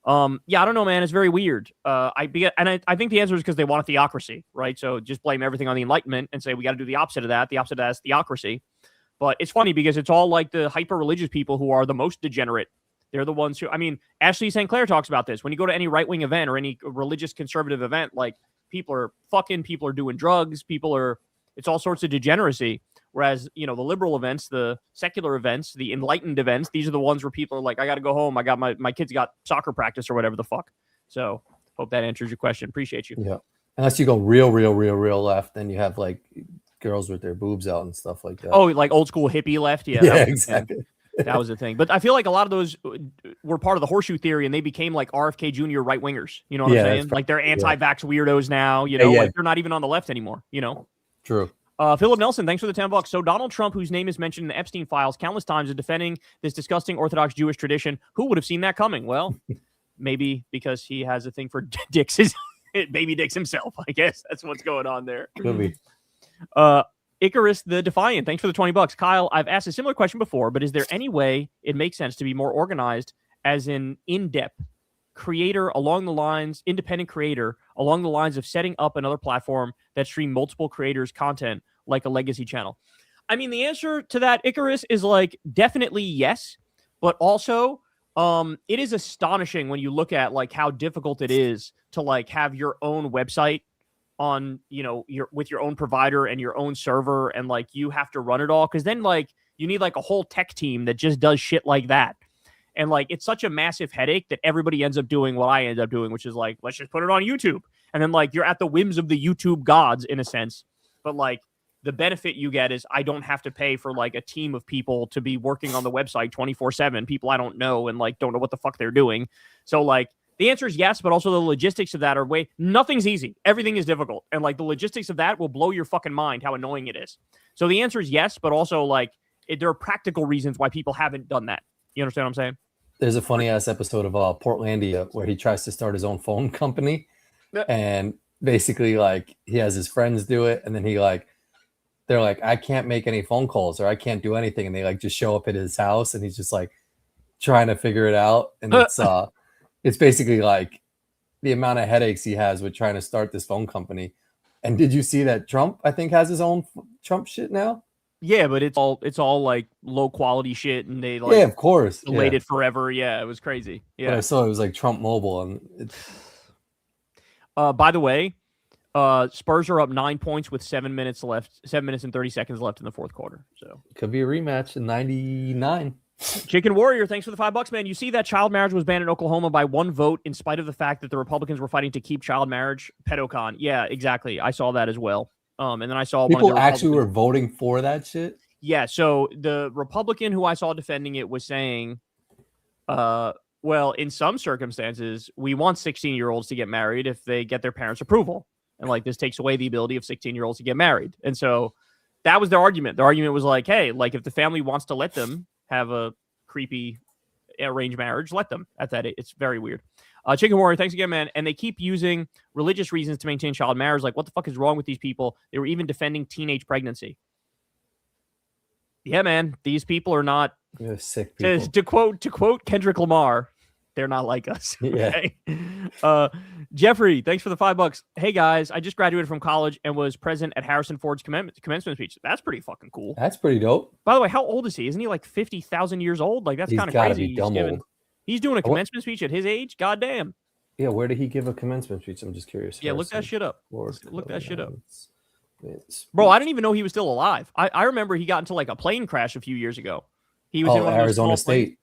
B: Yeah, I don't know, man. It's very weird. I think the answer is because they want a theocracy, right? So just blame everything on the Enlightenment and say we got to do the opposite of that. The opposite of that is theocracy. But it's funny because it's all like the hyper-religious people who are the most degenerate. They're the ones who, I mean, Ashley St. Clair talks about this. When you go to any right-wing event or any religious conservative event, like people are fucking, people are doing drugs, it's all sorts of degeneracy. Whereas, you know, the liberal events, the secular events, the enlightened events, these are the ones where people are like, I got to go home. I got my kids got soccer practice or whatever the fuck. So hope that answers your question. Appreciate you.
A: Yeah. Unless you go real left, then you have like girls with their boobs out and stuff like that.
B: Oh, like old school hippie left? Yeah,
A: exactly.
B: That was the thing. But I feel like a lot of those were part of the horseshoe theory, and they became like RFK Jr. right wingers. You know what I'm saying? Like they're anti-vax weirdos now. You know, like they're not even on the left anymore. You know.
A: True.
B: Philip Nelson, thanks for the $10. So Donald Trump, whose name is mentioned in the Epstein files countless times, is defending this disgusting Orthodox Jewish tradition. Who would have seen that coming? Well, maybe because he has a thing for dicks, baby dicks himself. I guess that's what's going on there.
A: Could be.
B: Icarus the Defiant, thanks for the $20. Kyle, I've asked a similar question before, but is there any way it makes sense to be more organized as an in-depth creator along the lines, independent creator along the lines of setting up another platform that stream multiple creators' content like a legacy channel? I mean, the answer to that, Icarus, is like definitely yes, but also it is astonishing when you look at like how difficult it is to like have your own website on, you know, with your own provider and your own server, and like you have to run it all, because then like you need like a whole tech team that just does shit like that, and like it's such a massive headache that everybody ends up doing what I end up doing, which is like, let's just put it on YouTube, and then like you're at the whims of the YouTube gods in a sense. But like the benefit you get is I don't have to pay for like a team of people to be working on the website 24/7, people I don't know and like don't know what the fuck they're doing. So like The answer is yes, but also the logistics of that are nothing's easy. Everything is difficult. And like the logistics of that will blow your fucking mind how annoying it is. So the answer is yes, but also like there are practical reasons why people haven't done that. You understand what I'm saying?
A: There's a funny ass episode of Portlandia where he tries to start his own phone company, and basically like he has his friends do it, and then they're like, I can't make any phone calls or I can't do anything, and they like just show up at his house, and he's just like trying to figure it out, and it's basically like the amount of headaches he has with trying to start this phone company. And did you see that Trump, I think, has his own Trump shit now?
B: Yeah, but it's all like low quality shit, and they like
A: yeah, of course,
B: delayed it forever. Yeah, it was crazy. Yeah,
A: but I saw it was like Trump Mobile, and it's.
B: By the way, Spurs are up 9 points with 7 minutes left, 7 minutes and 30 seconds left in the fourth quarter. So
A: could be a rematch in '99.
B: Chicken Warrior, thanks for the $5, man. You see that child marriage was banned in Oklahoma by 1 vote, in spite of the fact that the Republicans were fighting to keep child marriage. Pedocon. Yeah, exactly. I saw that as well. And then I saw
A: people actually were voting for that shit.
B: Yeah. So the Republican who I saw defending it was saying, well, in some circumstances, we want 16-year-olds to get married if they get their parents' approval. And like this takes away the ability of 16-year-olds to get married. And so that was their argument. Their argument was like, hey, like if the family wants to let them have a creepy arranged marriage, let them at that age. It's very weird. Chicken Warrior, thanks again, man. And they keep using religious reasons to maintain child marriage. Like, what the fuck is wrong with these people? They were even defending teenage pregnancy. Yeah, man, these people are not.
A: They're sick people.
B: To quote Kendrick Lamar, they're not like us. Okay?
A: Yeah.
B: Jeffrey, thanks for the $5. Hey guys, I just graduated from college and was present at Harrison Ford's commencement speech. That's pretty fucking cool.
A: That's pretty dope.
B: By the way, how old is he? Isn't he like 50,000 years old? Like that's kind of crazy.
A: Be dumb old.
B: He's doing a commencement speech at his age. God damn.
A: Yeah, where did he give a commencement speech? I'm just curious.
B: Yeah, look that shit up. Look that shit up.
A: It's
B: Bro, I didn't even know he was still alive. I remember he got into like a plane crash a few years ago. He was in one
A: Arizona
B: of those
A: State.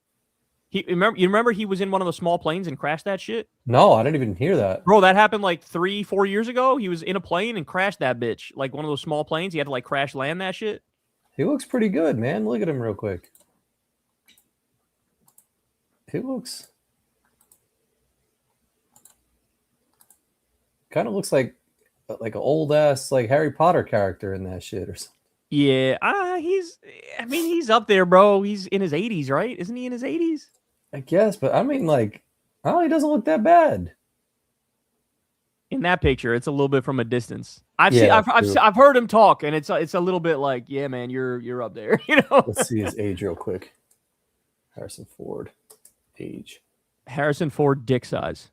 B: You remember he was in one of the small planes and crashed that shit?
A: No, I didn't even hear that.
B: Bro, that happened like 3-4 years ago. He was in a plane and crashed that bitch. Like one of those small planes. He had to like crash land that shit.
A: He looks pretty good, man. Look at him real quick. He looks kind of looks like an old ass like Harry Potter character in that shit or something.
B: Yeah, he's up there, bro. He's in his 80s, right? Isn't he in his 80s?
A: I guess, but I mean, like, oh, he doesn't look that bad.
B: In that picture, it's a little bit from a distance. I've heard him talk, and it's a little bit like, yeah, man, you're up there, you know.
A: Let's see his age real quick. Harrison Ford, age.
B: Harrison Ford, dick size.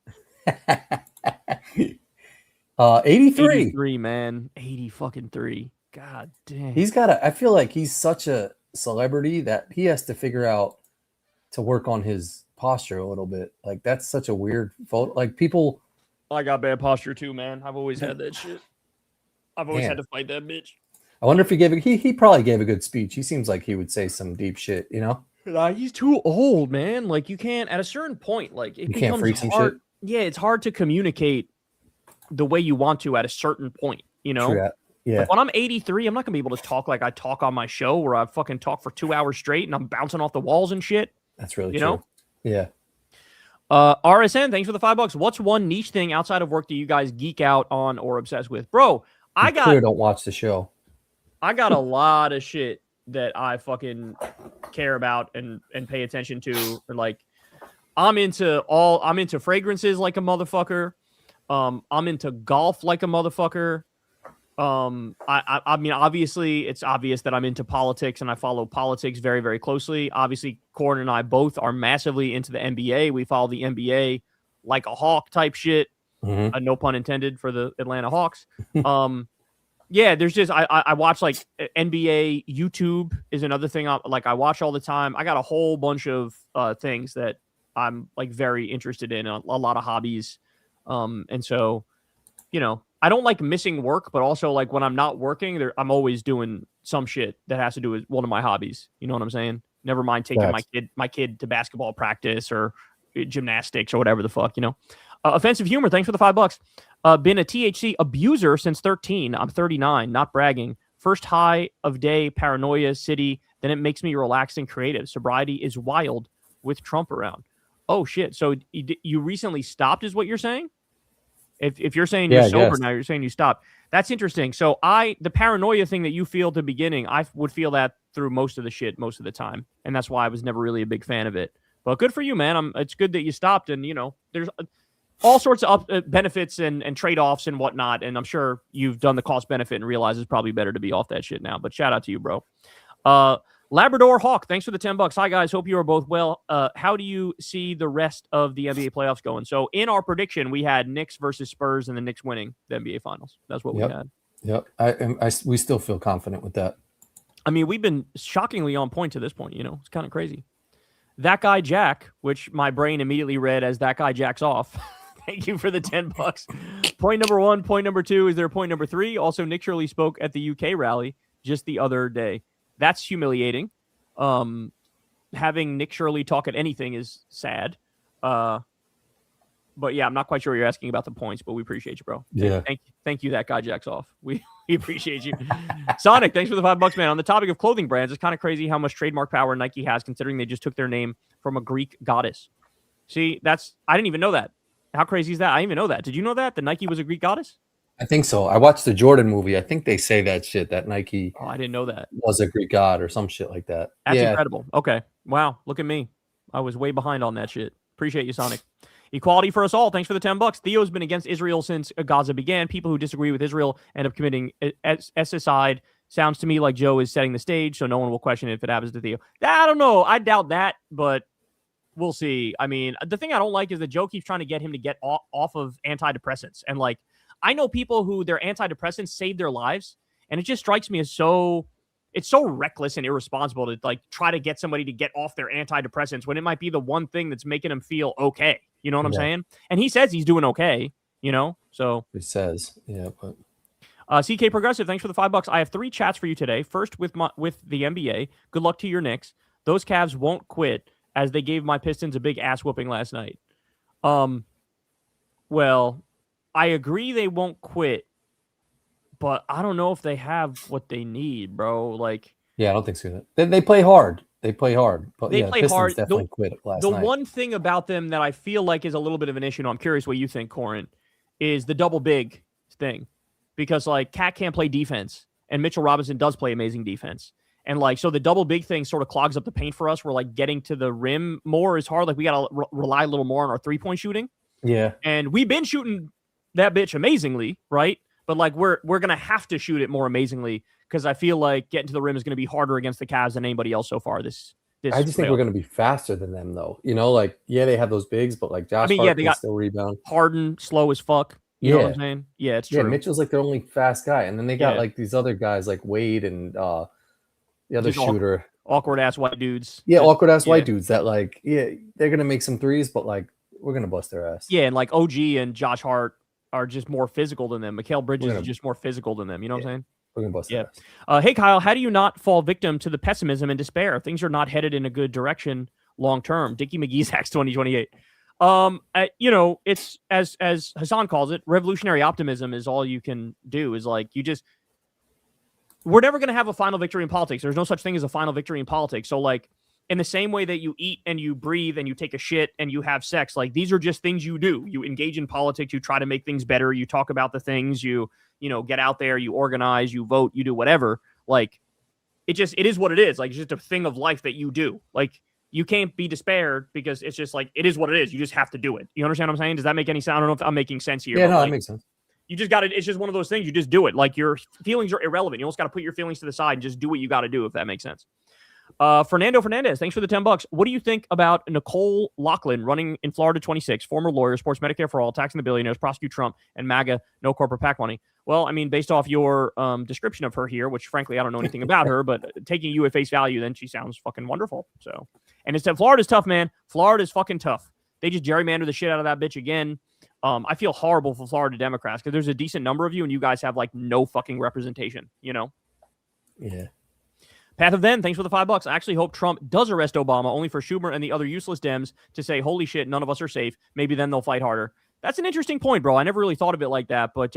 A: 83.
B: 83, man. 83. God damn.
A: I feel like he's such a celebrity that he has to figure out to work on his posture a little bit. Like that's such a weird photo. Like people.
B: I got bad posture too, man. I've always had that shit. I've always had to fight that bitch.
A: I wonder if he probably gave a good speech. He seems like he would say some deep shit, you know?
B: He's too old, man. Like you can't at a certain point, like it becomes
A: freak some
B: hard.
A: Shit.
B: Yeah, it's hard to communicate the way you want to at a certain point, you know?
A: True. Yeah.
B: Like when I'm 83, I'm not gonna be able to talk like I talk on my show where I fucking talk for 2 hours straight and I'm bouncing off the walls and shit.
A: That's really
B: true.
A: Know? Yeah.
B: RSN, thanks for the $5. What's one niche thing outside of work that you guys geek out on or obsess with? Bro, I
A: don't watch the show.
B: I got a lot of shit that I fucking care about and pay attention to. Like I'm into fragrances like a motherfucker. I'm into golf like a motherfucker. I mean, obviously, it's obvious that I'm into politics and I follow politics very, very closely. Obviously, Corin and I both are massively into the NBA. We follow the NBA like a hawk type shit.
A: Mm-hmm.
B: No pun intended for the Atlanta Hawks. Yeah, there's just I watch like NBA YouTube is another thing I watch all the time. I got a whole bunch of things that I'm like very interested in, a lot of hobbies. And so, you know, I don't like missing work, but also like when I'm not working, I'm always doing some shit that has to do with one of my hobbies. You know what I'm saying? Never mind taking my kid to basketball practice or gymnastics or whatever the fuck, you know. Offensive humor, thanks for the $5. Been a THC abuser since 13. I'm 39, not bragging. First high of day, paranoia, city. Then it makes me relaxed and creative. Sobriety is wild with Trump around. Oh shit! So you recently stopped, is what you're saying? If you're saying
A: Yeah,
B: you're
A: I
B: sober
A: guess.
B: now, you're saying you stopped. That's interesting. So the paranoia thing that you feel at the beginning, I would feel that through most of the shit most of the time, and that's why I was never really a big fan of it. But good for you, man. It's good that you stopped, and there's all sorts of benefits and trade-offs and whatnot, and I'm sure you've done the cost benefit and realize it's probably better to be off that shit now. But shout out to you, bro. Labrador Hawk, thanks for the $10. Hi guys, hope you are both well. How do you see the rest of the NBA playoffs going? So in our prediction, we had Knicks versus Spurs and the Knicks winning the NBA Finals. That's what we had.
A: Yep. We still feel confident with that.
B: I mean, we've been shockingly on point to this point. It's kind of crazy. That guy Jack, which my brain immediately read as that guy Jack's off. Thank you for the $10. Point number 1. Point number 2. Is there point number 3? Also, Nick Shirley spoke at the UK rally just the other day. That's humiliating. Having Nick Shirley talk at anything is sad. But yeah, I'm not quite sure what you're asking about the points, but we appreciate you, bro.
A: Yeah.
B: Thank you. That guy Jack's off. We appreciate you. Sonic, thanks for the $5, man. On the topic of clothing brands, it's kind of crazy how much trademark power Nike has, considering they just took their name from a Greek goddess. See, I didn't even know that. How crazy is that? I didn't even know that. Did you know that Nike was a Greek goddess?
A: I think so. I watched the Jordan movie. I think they say that shit, that Nike
B: I didn't know that.
A: Was a Greek god or some shit like that.
B: That's incredible. Okay. Wow. Look at me. I was way behind on that shit. Appreciate you, Sonic. Equality for us all. Thanks for the $10. Theo's been against Israel since Gaza began. People who disagree with Israel end up committing ecocide. Sounds to me like Joe is setting the stage, so no one will question it if it happens to Theo. I don't know. I doubt that, but we'll see. I mean, the thing I don't like is that Joe keeps trying to get him to get off of antidepressants. And like, I know people who their antidepressants saved their lives, and it just strikes me as it's so reckless and irresponsible to like try to get somebody to get off their antidepressants when it might be the one thing that's making them feel okay. You know what I'm saying? And he says he's doing okay, so
A: he says, yeah, but
B: CK Progressive, thanks for the $5. I have 3 chats for you today. First with the NBA. Good luck to your Knicks. Those Cavs won't quit as they gave my Pistons a big ass whooping last night. Well, I agree they won't quit, but I don't know if they have what they need, bro. Like,
A: yeah, I don't think so. They play hard. They play hard. But
B: they play hard.
A: Definitely quit last night.
B: The one thing about them that I feel like is a little bit of an issue, and I'm curious what you think, Corin, is the double big thing. Because like Cat can't play defense, and Mitchell Robinson does play amazing defense. And like, so the double big thing sort of clogs up the paint for us. We're like getting to the rim more is hard. Like we got to rely a little more on our 3-point shooting.
A: Yeah.
B: And we've been shooting that bitch amazingly, right? But like we're gonna have to shoot it more amazingly because I feel like getting to the rim is gonna be harder against the Cavs than anybody else so far. This
A: I just think we're gonna be faster than them, though. Like they have those bigs, but like Josh Hart can still rebound.
B: Harden slow as fuck. You know what I'm saying? Yeah, it's true.
A: Yeah, Mitchell's like their only fast guy, and then they got like these other guys like Wade and the other shooter,
B: awkward ass white dudes.
A: Yeah, awkward ass white dudes that like they're gonna make some threes, but like we're gonna bust their ass.
B: Yeah, and like OG and Josh Hart are just more physical than them. Mikal Bridges is just more physical than them. You know what I'm saying?
A: We're gonna bust their ass.
B: Hey Kyle, how do you not fall victim to the pessimism and despair? Things are not headed in a good direction long term. Dickie McGee's Hacks 2028. It's as Hassan calls it, revolutionary optimism is all you can do. Is like we're never gonna have a final victory in politics. There's no such thing as a final victory in politics. So like, in the same way that you eat and you breathe and you take a shit and you have sex, like these are just things you do. You engage in politics, you try to make things better, you talk about the things, you get out there, you organize, you vote, you do whatever. Like it is what it is. Like it's just a thing of life that you do. Like you can't be despaired because it's just like, it is what it is. You just have to do it. You understand what I'm saying? Does that make any sense? I don't know if I'm making sense here.
A: Yeah, no, that makes sense.
B: You just got to, it's just one of those things. You just do it. Like your feelings are irrelevant. You almost got to put your feelings to the side and just do what you got to do, if that makes sense. Fernando Fernandez, thanks for the $10. What do you think about Nicole Loughlin running in Florida 26, former lawyer, supports Medicare for all, taxing the billionaires, prosecute Trump, and MAGA, no corporate PAC money? Well, I mean, based off your description of her here, which frankly, I don't know anything about her, but taking you at face value, then she sounds fucking wonderful. So, and it's Florida's tough, man. Florida's fucking tough. They just gerrymander the shit out of that bitch again. I feel horrible for Florida Democrats because there's a decent number of you and you guys have like no fucking representation,
A: Yeah.
B: Path of Then, thanks for the $5. I actually hope Trump does arrest Obama only for Schumer and the other useless Dems to say, holy shit, none of us are safe. Maybe then they'll fight harder. That's an interesting point, bro. I never really thought of it like that. But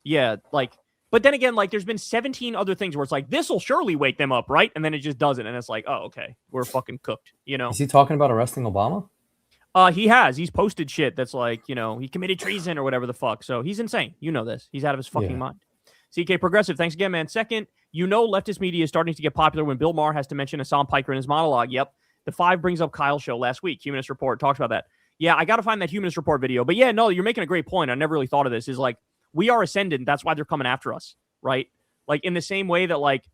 B: yeah, like, but then again, like there's been 17 other things where it's like, this will surely wake them up, right? And then it just doesn't. And it's like, oh, okay, we're fucking cooked,
A: Is he talking about arresting Obama?
B: He's posted shit that's like, he committed treason or whatever the fuck. So he's insane. You know this. He's out of his fucking mind. CK Progressive, thanks again, man. Second, leftist media is starting to get popular when Bill Maher has to mention Assam Piker in his monologue. Yep. The 5 brings up Kyle show last week. Humanist Report talks about that. Yeah, I got to find that Humanist Report video. But yeah, no, you're making a great point. I never really thought of this. Is like, we are ascendant. That's why they're coming after us, right? Like in the same way that like,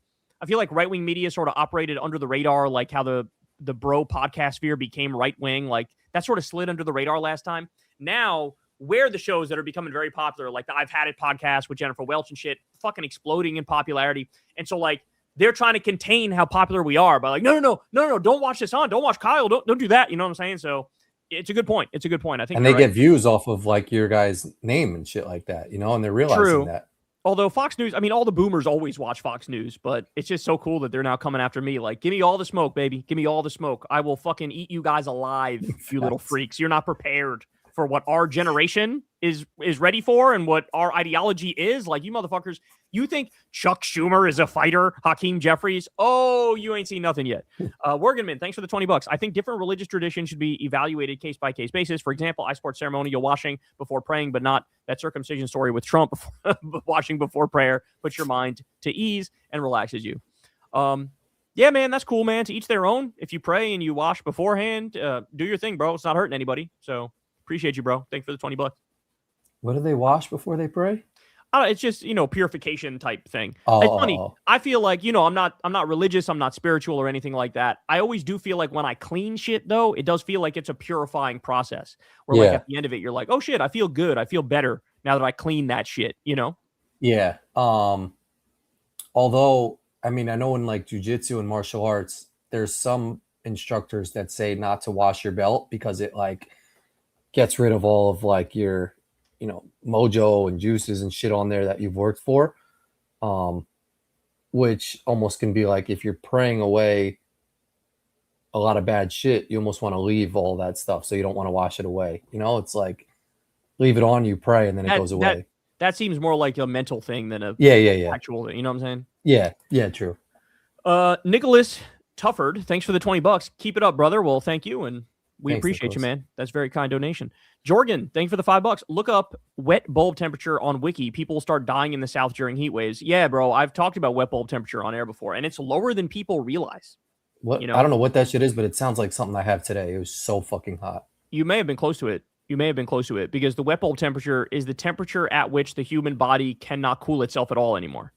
B: I feel like right-wing media sort of operated under the radar, like how the bro podcast sphere became right-wing. Like that sort of slid under the radar last time. Now, where the shows that are becoming very popular, like the I've Had It podcast with Jennifer Welch and shit, fucking exploding in popularity. And so like they're trying to contain how popular we are by like, no, don't watch this on. Don't watch Kyle. Don't do that. You know what I'm saying? So it's a good point. I think.
A: And they get views off of like your guys' name and shit like that, and they're realizing that.
B: Although Fox News, I mean, all the boomers always watch Fox News, but it's just so cool that they're now coming after me. Like, give me all the smoke, baby. Give me all the smoke. I will fucking eat you guys alive, you little freaks. You're not prepared for what our generation is ready for and what our ideology is. Like, you motherfuckers, you think Chuck Schumer is a fighter, Hakeem Jeffries? Oh, you ain't seen nothing yet. Worgenman, thanks for the $20. I think different religious traditions should be evaluated case-by-case basis. For example, I support ceremonial washing before praying, but not that circumcision story with Trump. Washing before prayer puts your mind to ease and relaxes you. Yeah, man, that's cool, man. To each their own. If you pray and you wash beforehand, do your thing, bro. It's not hurting anybody. So appreciate you, bro. Thanks for the $20.
A: What do they wash before they pray?
B: It's just, purification type thing. It's funny. I feel like, I'm not religious. I'm not spiritual or anything like that. I always do feel like when I clean shit, though, it does feel like it's a purifying process where like at the end of it, you're like, oh shit, I feel good. I feel better now that I clean that shit,
A: Yeah. Although, I mean, I know in like jujitsu and martial arts, there's some instructors that say not to wash your belt because it like gets rid of all of like your, mojo and juices and shit on there that you've worked for, which almost can be like if you're praying away a lot of bad shit, you almost want to leave all that stuff, so you don't want to wash it away. It's like leave it on, you pray, and then it goes away.
B: That seems more like a mental thing than a actual thing. You know what I'm
A: saying? Yeah, true.
B: Nicholas Tufford, thanks for the $20. Keep it up, brother. Well, thank you, and we appreciate you, man. That's a very kind donation. Jorgen, thank you for the $5. Look up wet bulb temperature on Wiki. People will start dying in the South during heat waves. Yeah, bro, I've talked about wet bulb temperature on air before, and it's lower than people realize.
A: What? I don't know what that shit is, but it sounds like something I have today. It was so fucking hot.
B: You may have been close to it. Because the wet bulb temperature is the temperature at which the human body cannot cool itself at all anymore.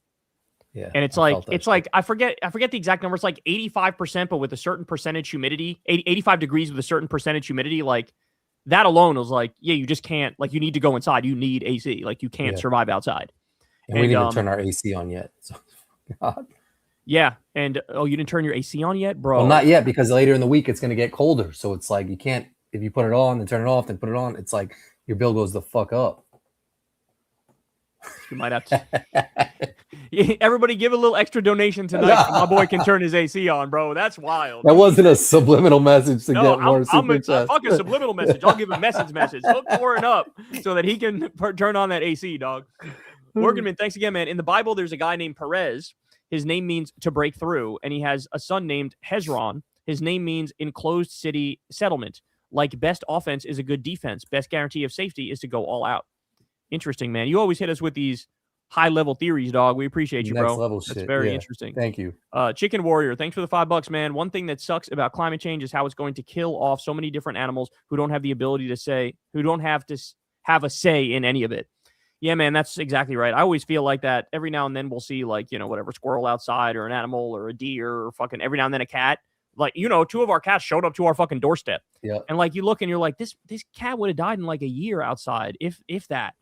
A: Yeah.
B: And it's like I forget the exact number. It's like 85%, but with a certain percentage humidity, 85 degrees with a certain percentage humidity. Like that alone was like, yeah, you just can't, like, you need to go inside. You need AC. Like, you can't survive outside.
A: And we didn't turn our AC on yet. So, God.
B: Yeah. And you didn't turn your AC on yet, bro?
A: Well, not yet, because later in the week it's going to get colder. So it's like you can't, if you put it on and turn it off, then put it on, it's like your bill goes the fuck up.
B: You might have to. Everybody give a little extra donation tonight so my boy can turn his AC on, bro. That's wild.
A: That wasn't a subliminal message to get more super chats.
B: Fuck a subliminal message. I'll give a message. Hook Corin up so that he can turn on that AC, dog. Workman, thanks again, man. In the Bible, there's a guy named Perez. His name means to break through, and he has a son named Hezron. His name means enclosed city settlement. Like best offense is a good defense. Best guarantee of safety is to go all out. Interesting, man. You always hit us with these high-level theories, dog. We appreciate you, bro.
A: Next level
B: That's
A: shit.
B: very interesting.
A: Thank you.
B: Chicken Warrior, thanks for the $5, man. One thing that sucks about climate change is how it's going to kill off so many different animals who don't have the ability to say, who don't have to have a say in any of it. Yeah, man, that's exactly right. I always feel like that. Every now and then we'll see, like, whatever, squirrel outside or an animal or a deer or fucking every now and then a cat. Like, 2 of our cats showed up to our fucking doorstep.
A: Yeah.
B: And like you look and you're like, this cat would have died in like a year outside, if that.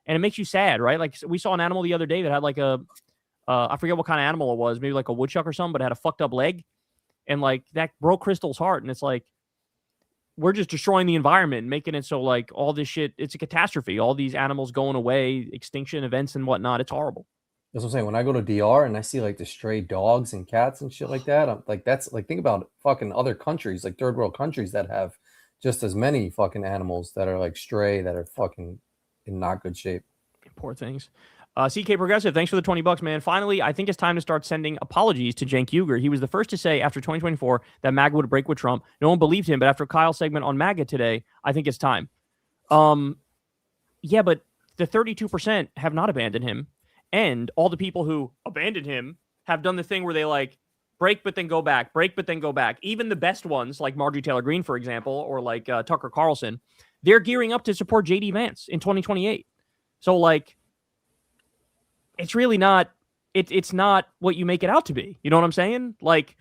B: And it makes you sad, right? Like, we saw an animal the other day that had like I forget what kind of animal it was, maybe like a woodchuck or something, but it had a fucked up leg. And like that broke Crystal's heart. And it's like, we're just destroying the environment, making it so like all this shit, it's a catastrophe. All these animals going away, extinction events and whatnot. It's horrible.
A: That's what I'm saying. When I go to DR and I see like the stray dogs and cats and shit like that, I'm like, that's like, think about fucking other countries, like third world countries that have just as many fucking animals that are like stray, that are fucking in not good shape.
B: Poor things. CK Progressive, thanks for the $20, man. Finally, I think it's time to start sending apologies to Cenk Uygur. He was the first to say after 2024 that MAGA would break with Trump. No one believed him, but after Kyle's segment on MAGA today, I think it's time. Yeah, but the 32% have not abandoned him. And all the people who abandoned him have done the thing where they like break but then go back, break but then go back. Even the best ones, like Marjorie Taylor Greene, for example, or like Tucker Carlson, they're gearing up to support J.D. Vance in 2028. So, like, it's really not, it's not what you make it out to be. You know what I'm saying? Like,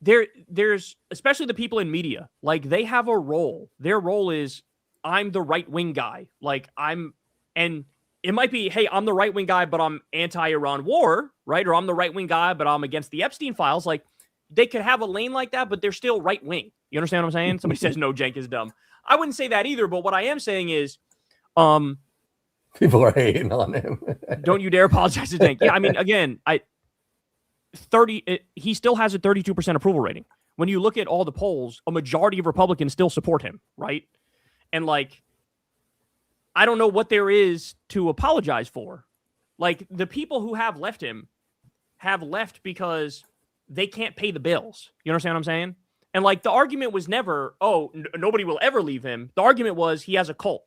B: there's, especially the people in media, like, they have a role. Their role is, I'm the right-wing guy. Like, and it might be, hey, I'm the right-wing guy, but I'm anti-Iran war, right? Or I'm the right-wing guy, but I'm against the Epstein files. Like, they could have a lane like that, but they're still right-wing. You understand what I'm saying? Somebody says, no, Cenk is dumb. I wouldn't say that either, but what I am saying is,
A: people are hating on him.
B: Don't you dare apologize to Cenk. Yeah, I mean, again, he still has a 32% approval rating. When you look at all the polls, a majority of Republicans still support him, right? And, like, I don't know what there is to apologize for. Like, the people who have left him have left because they can't pay the bills. You understand what I'm saying? And, like, the argument was never, nobody will ever leave him. The argument was he has a cult.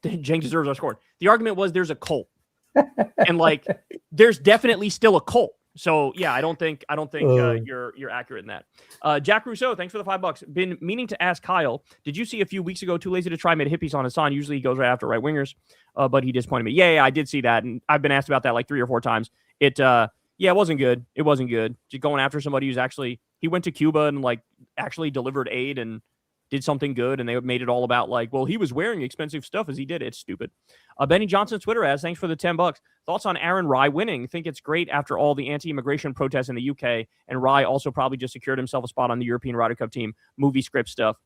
B: Cenk deserves our score. The argument was there's a cult. And, like, there's definitely still a cult. So yeah, I don't think you're accurate in that. Jack Rousseau, thanks for the $5. Been meaning to ask Kyle, did you see a few weeks ago Too Lazy to Try made hippies on his son? Usually he goes right after right wingers, but he disappointed me. Yeah, I did see that, and I've been asked about that like 3 or 4 times. It wasn't good. It wasn't good. Just going after somebody who's actually, he went to Cuba and like actually delivered aid and did something good, and they made it all about like, well, he was wearing expensive stuff as he did it. It's stupid. Benny Johnson Twitter asks, thanks for the $10. Thoughts on Aaron Rye winning? Think it's great after all the anti-immigration protests in the UK, and Rye also probably just secured himself a spot on the European Ryder Cup team. Movie script stuff.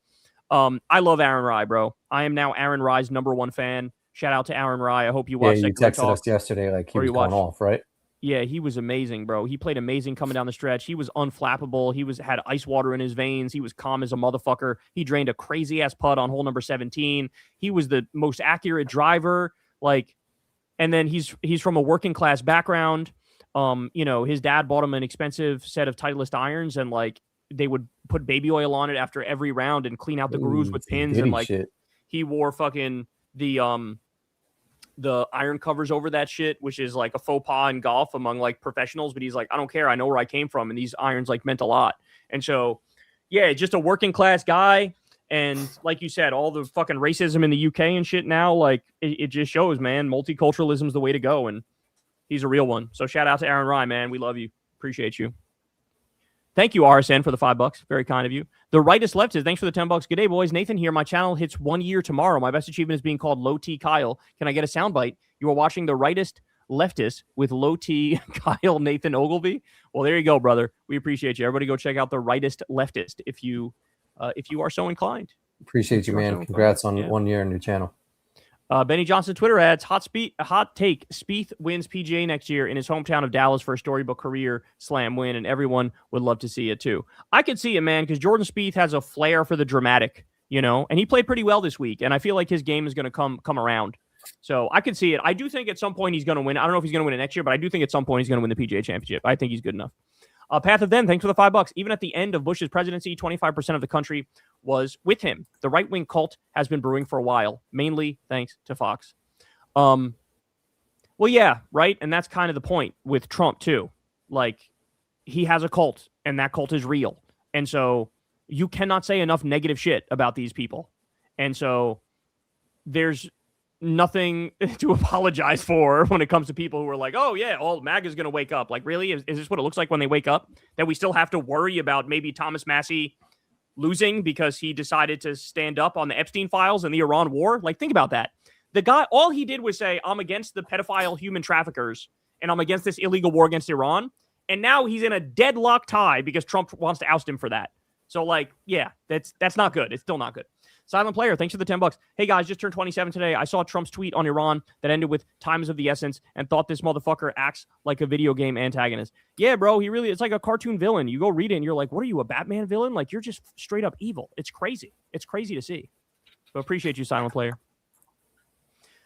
B: I love Aaron Rye, bro. I am now Aaron Rye's #1 fan. Shout out to Aaron Rye. I hope you watched.
A: Yeah, you texted us yesterday like he was going off, right?
B: Yeah, he was amazing, bro. He played amazing coming down the stretch. He was unflappable. He had ice water in his veins. He was calm as a motherfucker. He drained a crazy-ass putt on hole number 17. He was the most accurate driver. Like, and then he's from a working-class background. His dad bought him an expensive set of Titleist irons, and, like, they would put baby oil on it after every round and clean out the grooves with pins. And, like, he wore fucking the iron covers over that shit, which is like a faux pas in golf among like professionals. But he's like, I don't care. I know where I came from. And these irons like meant a lot. And so, yeah, just a working class guy. And like you said, all the fucking racism in the UK and shit now, like it just shows, man, multiculturalism is the way to go. And he's a real one. So shout out to Aaron Rye, man. We love you. Appreciate you. Thank you, RSN, for the $5. Very kind of you. The Rightist Leftist, thanks for the $10. Good day, boys. Nathan here. My channel hits 1 year tomorrow. My best achievement is being called Low T Kyle. Can I get a soundbite? You are watching The Rightist Leftist with Low T Kyle Nathan Ogilvy. Well, there you go, brother. We appreciate you. Everybody go check out The Rightist Leftist if you are so inclined.
A: Appreciate you, man. Congrats on 1 year on your channel.
B: Benny Johnson Twitter adds, hot take, Spieth wins PGA next year in his hometown of Dallas for a storybook career slam win, and everyone would love to see it too. I could see it, man, because Jordan Spieth has a flair for the dramatic, and he played pretty well this week, and I feel like his game is going to come around. So I could see it. I do think at some point he's going to win. I don't know if he's going to win it next year, but I do think at some point he's going to win the PGA Championship. I think he's good enough. Path of Then, thanks for the $5. Even at the end of Bush's presidency, 25% of the country was with him. The right-wing cult has been brewing for a while, mainly thanks to Fox. Well, yeah, right? And that's kind of the point with Trump, too. Like, he has a cult, and that cult is real. And so you cannot say enough negative shit about these people. And so there's nothing to apologize for when it comes to people who are like, oh yeah, all MAGA's going to wake up. Like, really? Is this what it looks like when they wake up? That we still have to worry about maybe Thomas Massey losing because he decided to stand up on the Epstein files and the Iran war? Like, think about that. The guy, all he did was say, I'm against the pedophile human traffickers and I'm against this illegal war against Iran. And now he's in a deadlock tie because Trump wants to oust him for that. So, like, yeah, that's not good. It's still not good. Silent Player, thanks for the $10. Hey, guys, just turned 27 today. I saw Trump's tweet on Iran that ended with time is of the essence and thought this motherfucker acts like a video game antagonist. Yeah, bro, it's like a cartoon villain. You go read it and you're like, what are you, a Batman villain? Like, you're just straight up evil. It's crazy. It's crazy to see. So appreciate you, Silent Player.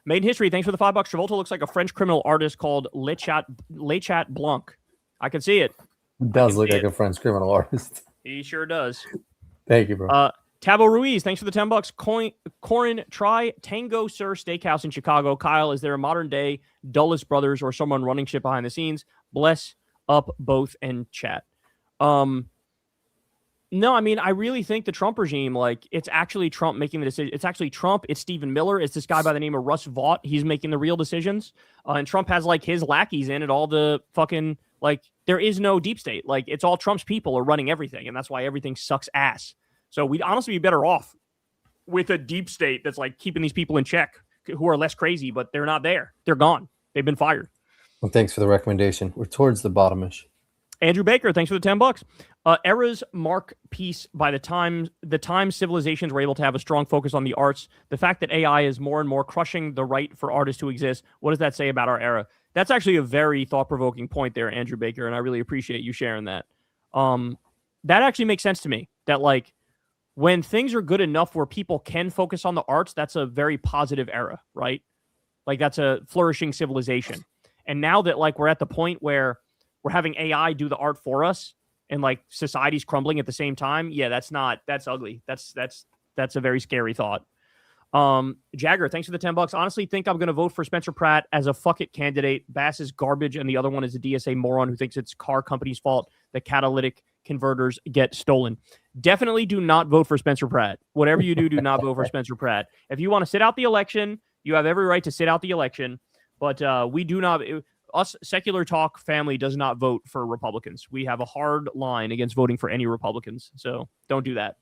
B: Made in history. Thanks for the $5. Travolta looks like a French criminal artist called Le Chat Blanc. I can see it.
A: It does look like a French criminal artist.
B: He sure does.
A: Thank you, bro.
B: Tabo Ruiz, thanks for the $10. Corin, try Tango Sir Steakhouse in Chicago. Kyle, is there a modern day Dulles Brothers or someone running shit behind the scenes? Bless up both and chat. No, I mean, I really think the Trump regime, like, it's actually Trump making the decision. It's actually Trump. It's Stephen Miller. It's this guy by the name of Russ Vought. He's making the real decisions. And Trump has, like, his lackeys in it. All the fucking, like, there is no deep state. Like, it's all Trump's people are running everything. And that's why everything sucks ass. So we'd honestly be better off with a deep state that's, like, keeping these people in check who are less crazy, but they're not there. They're gone. They've been fired.
A: Well, thanks for the recommendation. We're towards the bottomish.
B: Andrew Baker, thanks for the $10. Eras mark peace by the time civilizations were able to have a strong focus on the arts. The fact that AI is more and more crushing the right for artists to exist. What does that say about our era? That's actually a very thought-provoking point there, Andrew Baker, and I really appreciate you sharing that. That actually makes sense to me. That, like, when things are good enough where people can focus on the arts, that's a very positive era, right? Like, that's a flourishing civilization. And now that, like, we're at the point where we're having AI do the art for us and, like, society's crumbling at the same time. Yeah, that's ugly. That's a very scary thought. Jagger, thanks for the $10. Honestly, think I'm going to vote for Spencer Pratt as a fuck it candidate. Bass is garbage, and the other one is a DSA moron who thinks it's car company's fault that catalytic converters get stolen. Definitely do not vote for Spencer Pratt. Whatever you do, do not vote for Spencer Pratt. If you want to sit out the election, you have every right to sit out the election, but we do not... Us secular talk family does not vote for Republicans. We have a hard line against voting for any Republicans. So don't do that.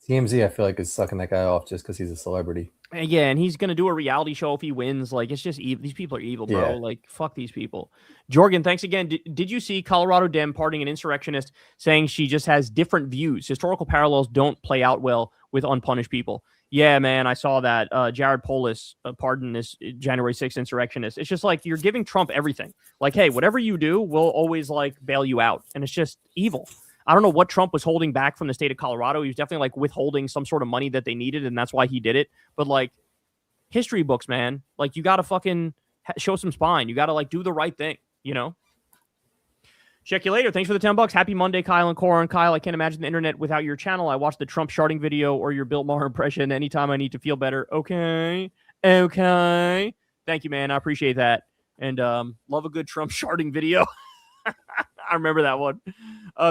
A: TMZ, I feel like, is sucking that guy off just because he's a celebrity.
B: And yeah, and he's going to do a reality show if he wins. Like, it's just evil. These people are evil, bro. Yeah. Like, fuck these people. Jorgen, thanks again. Did you see Colorado Dem pardoning an insurrectionist saying she just has different views? Historical parallels don't play out well with unpunished people. Yeah, man, I saw that. Jared Polis pardoned this January 6th insurrectionist. It's just like, you're giving Trump everything. Like, hey, whatever you do, we'll always, like, bail you out. And it's just evil. I don't know what Trump was holding back from the state of Colorado. He was definitely, like, withholding some sort of money that they needed, and that's why he did it. But, like, history books, man. Like, you got to fucking show some spine. You got to, like, do the right thing, you know? Check you later. Thanks for the $10. Happy Monday, Kyle and Corin. Kyle, I can't imagine the internet without your channel. I watched the Trump sharding video or your Bill Maher impression anytime I need to feel better. Okay. Thank you, man. I appreciate that. And love a good Trump sharding video. I remember that one.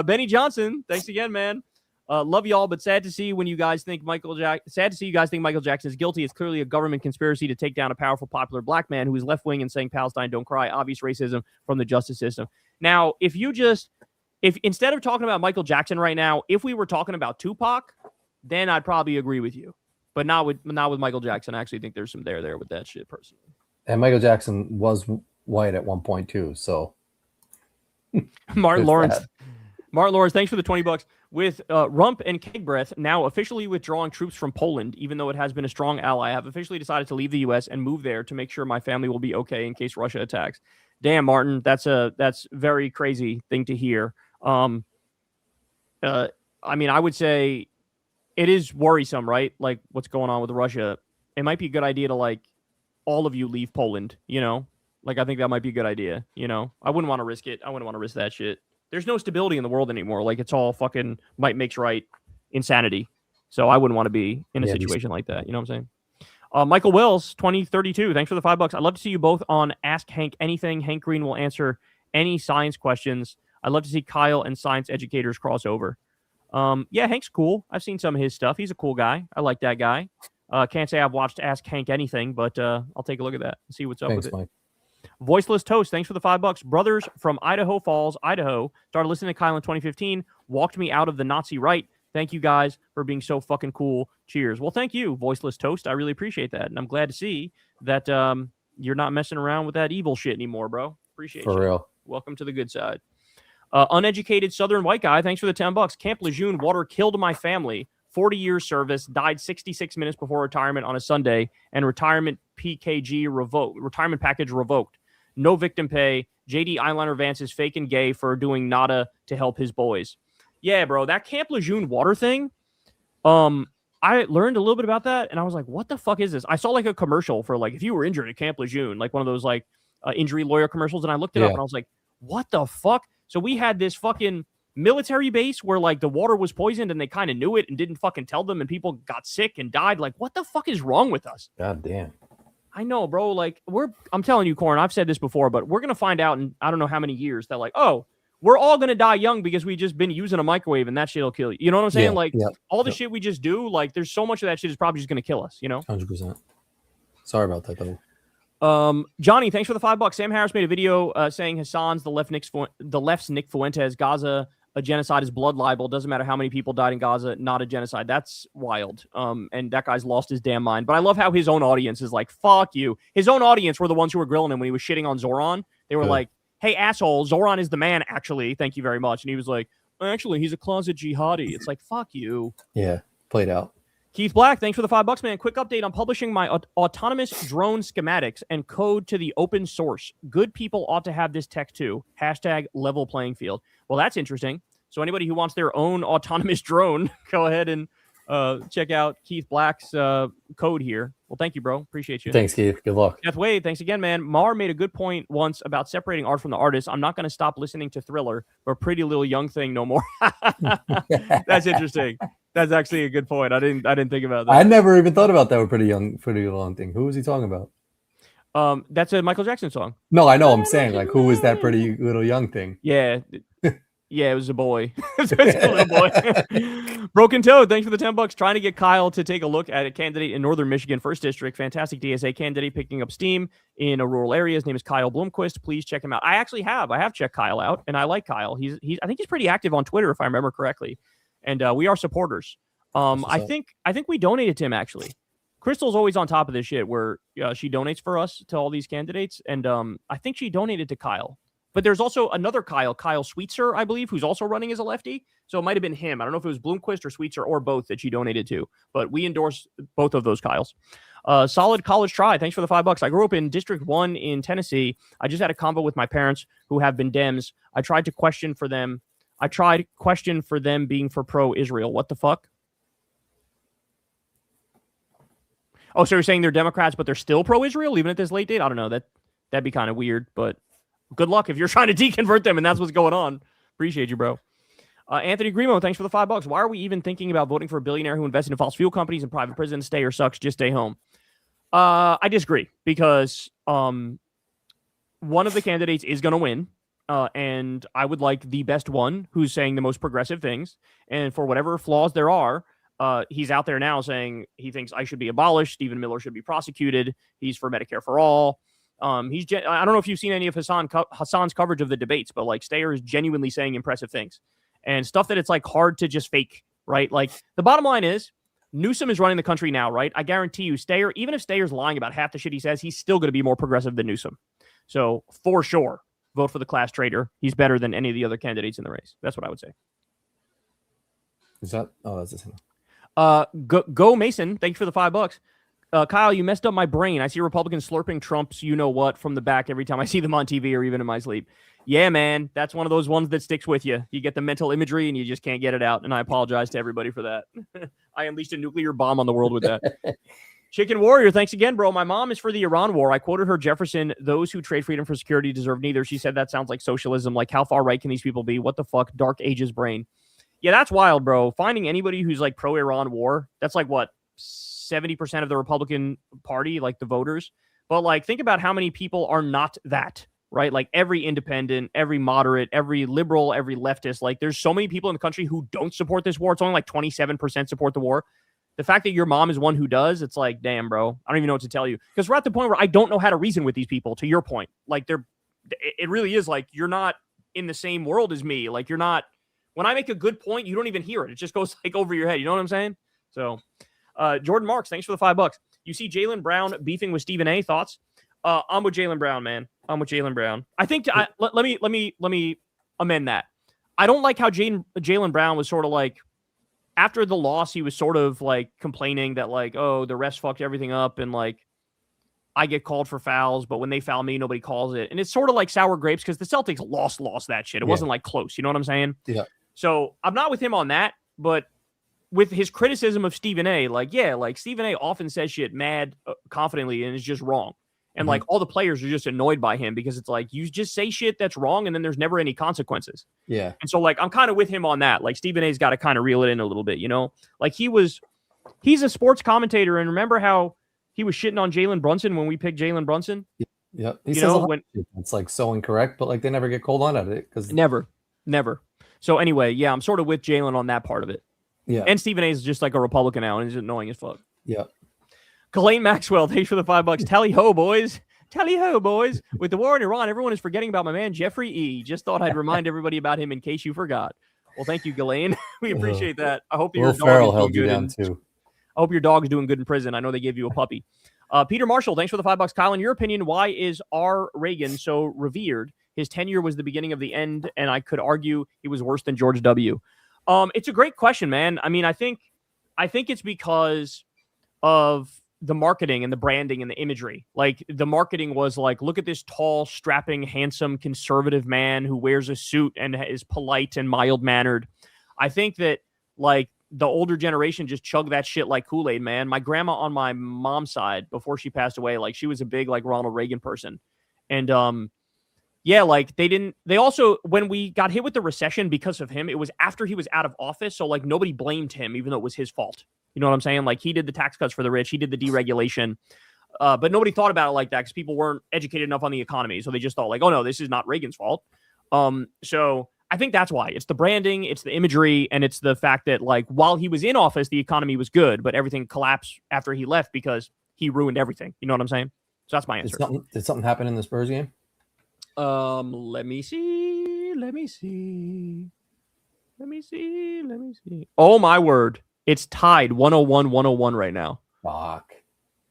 B: Benny Johnson, thanks again, man. Love y'all, but sad to see you guys think Michael Jackson is guilty. It's clearly a government conspiracy to take down a powerful, popular black man who is left-wing and saying Palestine don't cry. Obvious racism from the justice system. Now, if instead of talking about Michael Jackson right now, if we were talking about Tupac, then I'd probably agree with you. But not with Michael Jackson. I actually think there's some there with that shit, personally.
A: And Michael Jackson was white at one point too, so
B: Martin Lawrence, thanks for the $20. With Rump and Keg Breath now officially withdrawing troops from Poland, even though it has been a strong ally, I have officially decided to leave the U.S. and move there to make sure my family will be okay in case Russia attacks. Damn, Martin, that's very crazy thing to hear. I mean, I would say it is worrisome, right? Like, what's going on with Russia. It might be a good idea to, like, all of you leave Poland, you know? Like, I think that might be a good idea, you know? I wouldn't want to risk it. I wouldn't want to risk that shit. There's no stability in the world anymore. Like, it's all fucking might makes right insanity. So I wouldn't want to be in a situation like that. You know what I'm saying? Michael Wells, 2032. Thanks for the $5. I'd love to see you both on Ask Hank Anything. Hank Green will answer any science questions. I'd love to see Kyle and science educators cross over. Yeah, Hank's cool. I've seen some of his stuff. He's a cool guy. I like that guy. Can't say I've watched Ask Hank Anything, but I'll take a look at that and see what's up with it. Mike. Voiceless Toast, thanks for the $5. Brothers from Idaho Falls, Idaho, started listening to Kyle in 2015, walked me out of the Nazi right. Thank you guys for being so fucking cool. Cheers. Well, thank you, Voiceless Toast. I really appreciate that. And I'm glad to see that you're not messing around with that evil shit anymore, bro. Appreciate you.
A: For real.
B: Welcome to the good side. Uneducated Southern white guy, thanks for the $10. Camp Lejeune water killed my family. 40 years service, died 66 minutes before retirement on a Sunday, and retirement package revoked. No victim pay. JD Eyeliner Vance is fake and gay for doing nada to help his boys. Yeah, bro, that Camp Lejeune water thing, I learned a little bit about that, and I was like, what the fuck is this? I saw like a commercial for like, if you were injured at Camp Lejeune, like one of those like injury lawyer commercials, and I looked it up, and I was like, what the fuck? So we had this fucking military base where like the water was poisoned, and they kind of knew it and didn't fucking tell them, and people got sick and died. Like, what the fuck is wrong with us?
A: God damn.
B: I know, bro. Like, I'm telling you, Corin, I've said this before, but we're going to find out in I don't know how many years that, like, oh, we're all going to die young because we just been using a microwave and that shit will kill you. You know what I'm saying? All the shit we just do, like, there's so much of that shit is probably just going to kill us, you know?
A: 100%. Sorry about that, though.
B: Johnny, thanks for the $5. Sam Harris made a video saying Hassan's the left's Nick Fuentes. Gaza, a genocide is blood libel. Doesn't matter how many people died in Gaza, not a genocide. That's wild. And that guy's lost his damn mind. But I love how his own audience is like, fuck you. His own audience were the ones who were grilling him when he was shitting on Zoran. They were like, hey, asshole, Zoran is the man, actually. Thank you very much. And he was like, actually, he's a closet jihadi. It's like, fuck you.
A: Yeah, played out.
B: Keith Black, thanks for the $5, man. Quick update on publishing my autonomous drone schematics and code to the open source. Good people ought to have this tech too. Hashtag level playing field. Well, that's interesting. So anybody who wants their own autonomous drone, go ahead and check out Keith Black's code here. Well, thank you, bro. Appreciate you.
A: Thanks, Keith. Good luck.
B: Jeff Wade, thanks again, man. Mar made a good point once about separating art from the artist. I'm not going to stop listening to Thriller or Pretty Little Young Thing no more. That's interesting. That's actually a good point. I didn't think about that.
A: I never even thought about that with Pretty Little Thing. Who was he talking about?
B: That's a Michael Jackson song.
A: No, I know. I'm saying, like, who was that Pretty Little Young Thing?
B: Yeah. Yeah, it was a boy. It was a little boy. Broken Toad, thanks for the $10. Trying to get Kyle to take a look at a candidate in Northern Michigan, 1st District. Fantastic DSA candidate picking up steam in a rural area. His name is Kyle Blomquist. Please check him out. I have checked Kyle out, and I like Kyle. I think he's pretty active on Twitter, if I remember correctly. And we are supporters. I think we donated to him, actually. Crystal's always on top of this shit where she donates for us to all these candidates. And I think she donated to Kyle. But there's also another Kyle Sweetser, I believe, who's also running as a lefty. So it might have been him. I don't know if it was Bloomquist or Sweetser or both that she donated to. But we endorse both of those Kyles. Solid College Try. Thanks for the $5. I grew up in District 1 in Tennessee. I just had a convo with my parents who have been Dems. I tried question for them being for pro-Israel. What the fuck? Oh, so you're saying they're Democrats, but they're still pro-Israel even at this late date? I don't know. That'd be kind of weird, but good luck if you're trying to deconvert them and that's what's going on. Appreciate you, bro. Anthony Grimo, thanks for the $5. Why are we even thinking about voting for a billionaire who invested in fossil fuel companies and private prisons? Stay or sucks, just stay home. I disagree because one of the candidates is going to win. And I would like the best one who's saying the most progressive things. And for whatever flaws there are, he's out there now saying he thinks I should be abolished. Stephen Miller should be prosecuted. He's for Medicare for all. I don't know if you've seen any of Hassan's coverage of the debates, but like Steyer is genuinely saying impressive things and stuff that it's like hard to just fake, right? Like the bottom line is Newsom is running the country now, right? I guarantee you Steyer, even if Steyer's lying about half the shit he says, he's still going to be more progressive than Newsom. So for sure, vote for the class traitor. He's better than any of the other candidates in the race. That's what I would say.
A: Is that? Oh, that's the same.
B: Go Mason. Thanks for the $5. Kyle, you messed up my brain. I see Republicans slurping Trump's you-know-what from the back every time I see them on TV or even in my sleep. Yeah, man, that's one of those ones that sticks with you. You get the mental imagery and you just can't get it out, and I apologize to everybody for that. I unleashed a nuclear bomb on the world with that. Chicken Warrior, thanks again, bro. My mom is for the Iran war. I quoted her Jefferson, those who trade freedom for security deserve neither. She said that sounds like socialism. Like, how far right can these people be? What the fuck? Dark ages brain. Yeah, that's wild, bro. Finding anybody who's like pro-Iran war, that's like what? 70% of the Republican Party, like the voters. But like, think about how many people are not that, right? Like every independent, every moderate, every liberal, every leftist. Like there's so many people in the country who don't support this war. It's only like 27% support the war. The fact that your mom is one who does, it's like, damn, bro, I don't even know what to tell you. Because we're at the point where I don't know how to reason with these people, to your point. Like it really is like, you're not in the same world as me. Like you're not, when I make a good point, you don't even hear it. It just goes like over your head. You know what I'm saying? So Jordan Marks, thanks for the $5. You see Jaylen Brown beefing with Stephen A. Thoughts? I'm with Jaylen Brown, man. I'm with Jaylen Brown. I think let me amend that. I don't like how Jaylen Brown was sort of like after the loss. He was sort of like complaining that like, oh, the refs fucked everything up, and like I get called for fouls, but when they foul me, nobody calls it. And it's sort of like sour grapes because the Celtics lost that shit. It wasn't like close. You know what I'm saying?
A: Yeah.
B: So I'm not with him on that, but with his criticism of Stephen A, like, yeah, like Stephen A often says shit mad confidently and is just wrong. And like all the players are just annoyed by him because it's like, you just say shit that's wrong and then there's never any consequences.
A: Yeah.
B: And so like, I'm kind of with him on that. Like Stephen A's got to kind of reel it in a little bit, you know, like he's a sports commentator. And remember how he was shitting on Jalen Brunson when we picked Jalen Brunson?
A: Yeah. He says it's like so incorrect, but like they never get called on at it because
B: never. So anyway, yeah, I'm sort of with Jalen on that part of it.
A: Yeah.
B: And Stephen A is just like a Republican now and he's annoying as fuck.
A: Yeah.
B: Ghislaine Maxwell, thanks for the $5. Tally ho, boys. Tally ho, boys. With the war in Iran, everyone is forgetting about my man, Jeffrey E. Just thought I'd remind everybody about him in case you forgot. Well, thank you, Ghislaine. We appreciate that. I hope your dog held you down too. I hope your dog's doing good in prison. I know they gave you a puppy. Peter Marshall, thanks for the $5. Kyle, in your opinion, why is R. Reagan so revered? His tenure was the beginning of the end, and I could argue he was worse than George W. It's a great question, man. I mean, I think it's because of the marketing and the branding and the imagery. Like the marketing was like, look at this tall, strapping, handsome, conservative man who wears a suit and is polite and mild-mannered. I think that like the older generation just chugged that shit like Kool-Aid, man. My grandma on my mom's side, before she passed away, like she was a big like Ronald Reagan person. And yeah, like they also, when we got hit with the recession because of him, it was after he was out of office. So like nobody blamed him, even though it was his fault. You know what I'm saying? Like he did the tax cuts for the rich. He did the deregulation. But nobody thought about it like that because people weren't educated enough on the economy. So they just thought like, oh no, this is not Reagan's fault. So I think that's why. It's the branding, it's the imagery, and it's the fact that like while he was in office, the economy was good, but everything collapsed after he left because he ruined everything. You know what I'm saying? So that's my answer.
A: Did something happen in the Spurs game?
B: Let me see. Oh my word. It's tied 101-101 right now.
A: Fuck.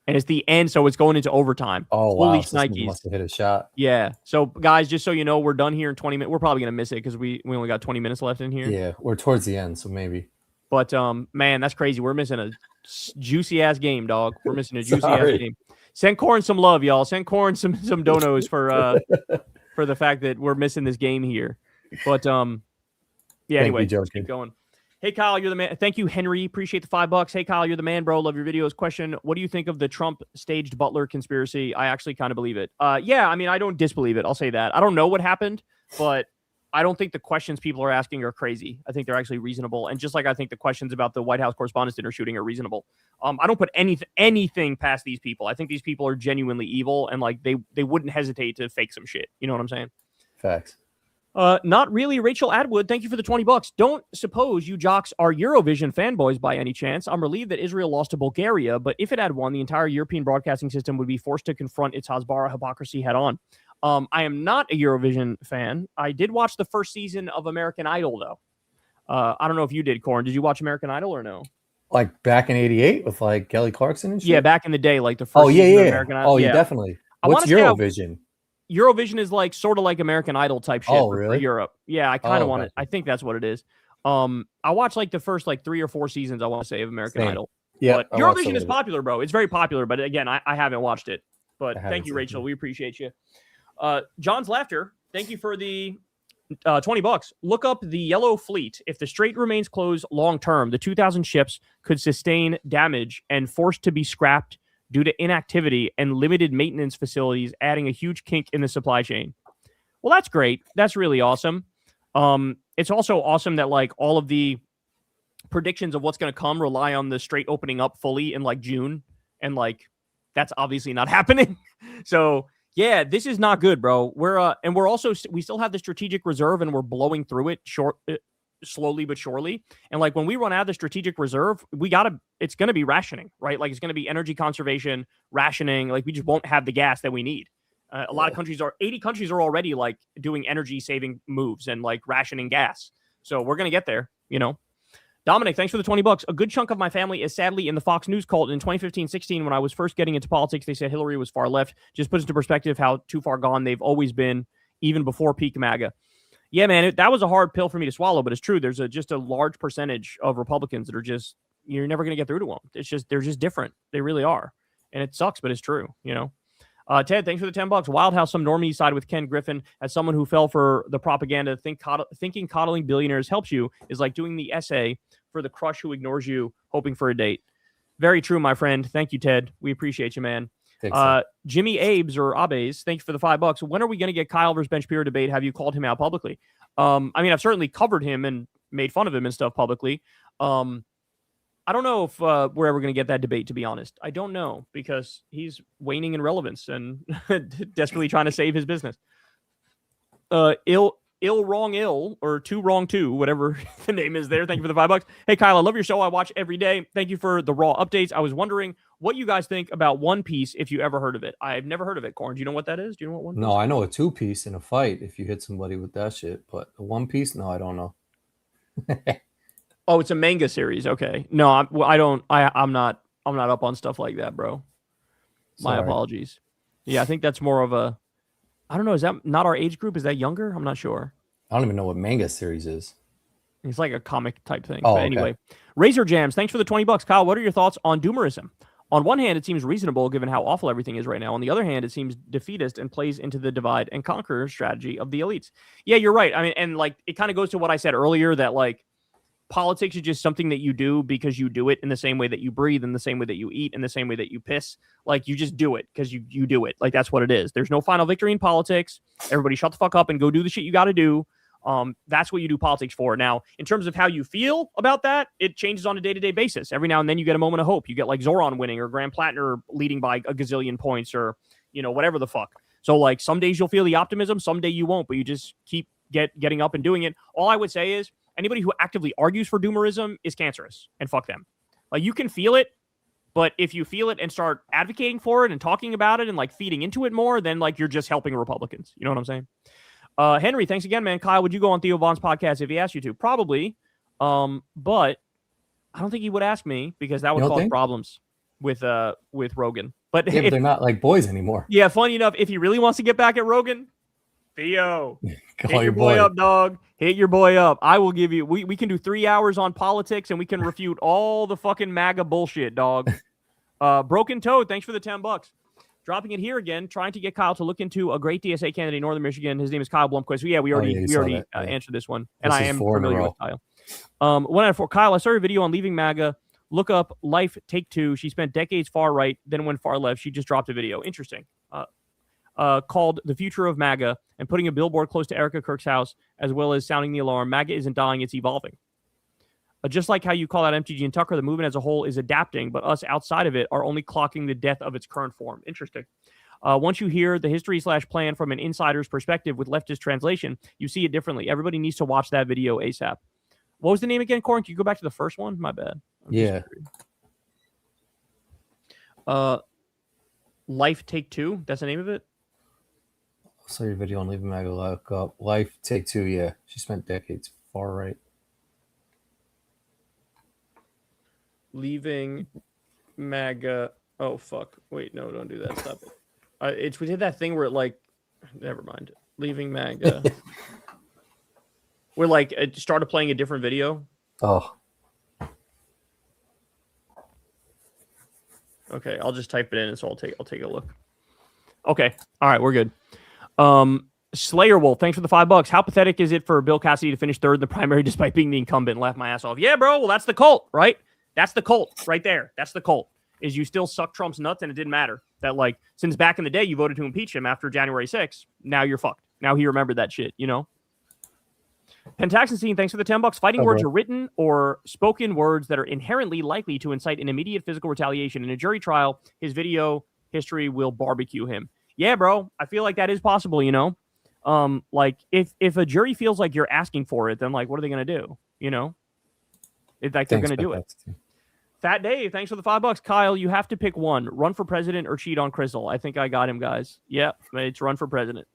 B: And it's the end, so it's going into overtime.
A: Oh, wow. Holy Nikes. Must have hit a shot.
B: Yeah. So, guys, just so you know, we're done here in 20 minutes. We're probably going to miss it because we only got 20 minutes left in here.
A: Yeah, we're towards the end, so maybe.
B: But, man, that's crazy. We're missing a juicy-ass game, dog. We're missing a juicy-ass game. Send Corin some love, y'all. Send Corin some donos for the fact that we're missing this game here. But, yeah, anyway, let's keep going. Hey, Kyle, you're the man. Thank you, Henry. Appreciate the $5. Hey, Kyle, you're the man, bro. Love your videos. Question, what do you think of the Trump staged Butler conspiracy? I actually kind of believe it. Yeah, I mean, I don't disbelieve it. I'll say that. I don't know what happened, but I don't think the questions people are asking are crazy. I think they're actually reasonable. And just like I think the questions about the White House Correspondents' Dinner shooting are reasonable. I don't put anything past these people. I think these people are genuinely evil, and like they wouldn't hesitate to fake some shit. You know what I'm saying?
A: Facts.
B: Not really. Rachel Atwood, thank you for the $20. Don't suppose you jocks are Eurovision fanboys by any chance. I'm relieved that Israel lost to Bulgaria, but if it had won, the entire European broadcasting system would be forced to confront its Hasbara hypocrisy head on. I am not a Eurovision fan. I did watch the first season of American Idol, though. I don't know if you did, Corin. Did you watch American Idol or no?
A: Like back in '88 with like Kelly Clarkson and shit?
B: Yeah, back in the day, like the first season of American Idol.
A: Oh, yeah, definitely. What's Eurovision?
B: Eurovision is like sort of like American Idol type shit for Europe. Yeah, I kind of want it. I think that's what it is. I watched like the first like 3 or 4 seasons, I want to say, of American Idol. Yeah, but Eurovision is popular, bro. It's very popular, but again, I haven't watched it. But thank you, Rachel. We appreciate you. John's Laughter, thank you for the $20. Look up the Yellow Fleet. If the Strait remains closed long term, the 2,000 ships could sustain damage and forced to be scrapped due to inactivity and limited maintenance facilities, adding a huge kink in the supply chain. Well, that's great. That's really awesome. It's also awesome that like all of the predictions of what's going to come rely on the Strait opening up fully in like June, and like that's obviously not happening. So yeah, this is not good, bro. We still have the strategic reserve, and we're blowing through it slowly but surely. And like when we run out of the strategic reserve, it's going to be rationing, right? Like it's going to be energy conservation, rationing. Like we just won't have the gas that we need. A lot of 80 countries are already like doing energy saving moves and like rationing gas. So we're going to get there, you know. Dominic, thanks for the $20. A good chunk of my family is sadly in the Fox News cult. In 2015-16, when I was first getting into politics, they said Hillary was far left. Just puts into perspective how too far gone they've always been, even before peak MAGA. Yeah, man, that was a hard pill for me to swallow, but it's true. There's just a large percentage of Republicans that are just, you're never going to get through to them. They're just different. They really are. And it sucks, but it's true, you know. Ted, thanks for the $10. Wild how some normies side with Ken Griffin. As someone who fell for the propaganda, thinking coddling billionaires helps you is like doing the essay for the crush who ignores you, hoping for a date. Very true, my friend. Thank you, Ted. We appreciate you, man. Jimmy Abes or Abes, thank you for the $5. When are we going to get Kyle versus Ben Shapiro debate? Have you called him out publicly? I mean, I've certainly covered him and made fun of him and stuff publicly. I don't know if we're ever going to get that debate, to be honest. I don't know, because he's waning in relevance and desperately trying to save his business. Ill Wrong Ill, or Two Wrong Two, whatever the name is there. Thank you for the $5. Hey, Kyle, I love your show. I watch every day. Thank you for the raw updates. I was wondering what you guys think about One Piece, if you ever heard of it. I've never heard of it. Corin, do you know what that is? Do you know what One Piece is?
A: No, I know a 2-piece in a fight if you hit somebody with that shit, but a 1-piece, no, I don't know.
B: Oh, it's a manga series. Okay. No, I'm not up on stuff like that, bro. My apologies. Yeah, I think that's more of a, I don't know. Is that not our age group? Is that younger? I'm not sure.
A: I don't even know what manga series is.
B: It's like a comic type thing.
A: Oh,
B: but anyway, Razor Jams, thanks for the $20. Kyle, what are your thoughts on doomerism? On one hand, it seems reasonable given how awful everything is right now. On the other hand, it seems defeatist and plays into the divide and conquer strategy of the elites. Yeah, you're right. I mean, and like, it kind of goes to what I said earlier, that like, politics is just something that you do because you do it, in the same way that you breathe, in the same way that you eat, in the same way that you piss. Like, you just do it because you do it. Like, that's what it is. There's no final victory in politics. Everybody shut the fuck up and go do the shit you got to do. That's what you do politics for. Now, in terms of how you feel about that, it changes on a day-to-day basis. Every now and then you get a moment of hope. You get like Zoran winning, or Graham Plattner leading by a gazillion points, or, you know, whatever the fuck. So like, some days you'll feel the optimism, some day you won't, but you just keep getting up and doing it. All I would say is, anybody who actively argues for doomerism is cancerous, and fuck them. Like, you can feel it, but if you feel it and start advocating for it and talking about it and like feeding into it more, then like, you're just helping Republicans. You know what I'm saying? Henry, thanks again, man. Kyle, would you go on Theo Vaughn's podcast if he asked you to? Probably. But I don't think he would ask me, because that would cause problems with Rogan. But
A: yeah, but they're not like boys anymore.
B: Yeah, funny enough, if he really wants to get back at Rogan, Theo,
A: call
B: your boy up, dog. Hit your boy up. I will give you, we can do 3 hours on politics, and we can refute all the fucking MAGA bullshit, dog. Broken Toad, thanks for the $10. Dropping it here again, trying to get Kyle to look into a great DSA candidate in Northern Michigan. His name is Kyle Blomquist. So yeah, we already answered this one, and I am familiar with Kyle. 1 out of 4. Kyle, I saw your video on leaving MAGA. Look up Life Take Two. She spent decades far right, then went far left. She just dropped a video. Interesting. Called The Future of MAGA, and putting a billboard close to Erica Kirk's house, as well as sounding the alarm. MAGA isn't dying, it's evolving. Just like how you call out MTG and Tucker, the movement as a whole is adapting, but us outside of it are only clocking the death of its current form. Interesting. Once you hear the history/plan from an insider's perspective with leftist translation, you see it differently. Everybody needs to watch that video ASAP. What was the name again, Corin? Can you go back to the first one? My bad.
A: Yeah.
B: Life Take Two. That's the name of it?
A: I saw your video on leaving MAGA. Look up Life Take Two. Yeah. She spent decades far right.
B: Leaving MAGA. Oh, fuck. Wait, no, don't do that. Stop it. We did that thing where it like, never mind. Leaving MAGA. We're like, it started playing a different video.
A: Oh.
B: Okay, I'll just type it in, and so I'll take a look. Okay. All right, we're good. Slayer Wolf, thanks for the $5. How pathetic is it for Bill Cassidy to finish third in the primary despite being the incumbent and laugh my ass off? Yeah, bro. Well, that's the cult, right? That's the cult right there. That's the cult. Is you still suck Trump's nuts, and it didn't matter. That, like, since back in the day you voted to impeach him after January 6th, now you're fucked. Now he remembered that shit, you know? Pentaxin, thanks for the $10. Fighting words are written or spoken words that are inherently likely to incite an immediate physical retaliation. In a jury trial, his video history will barbecue him. Yeah, bro. I feel like that is possible, you know? Like, if a jury feels like you're asking for it, then, like, what are they going to do, you know? It's like they're going to do it. Fat Dave, thanks for the $5. Kyle, you have to pick one. Run for president or cheat on Crystal. I think I got him, guys. Yep, it's run for president.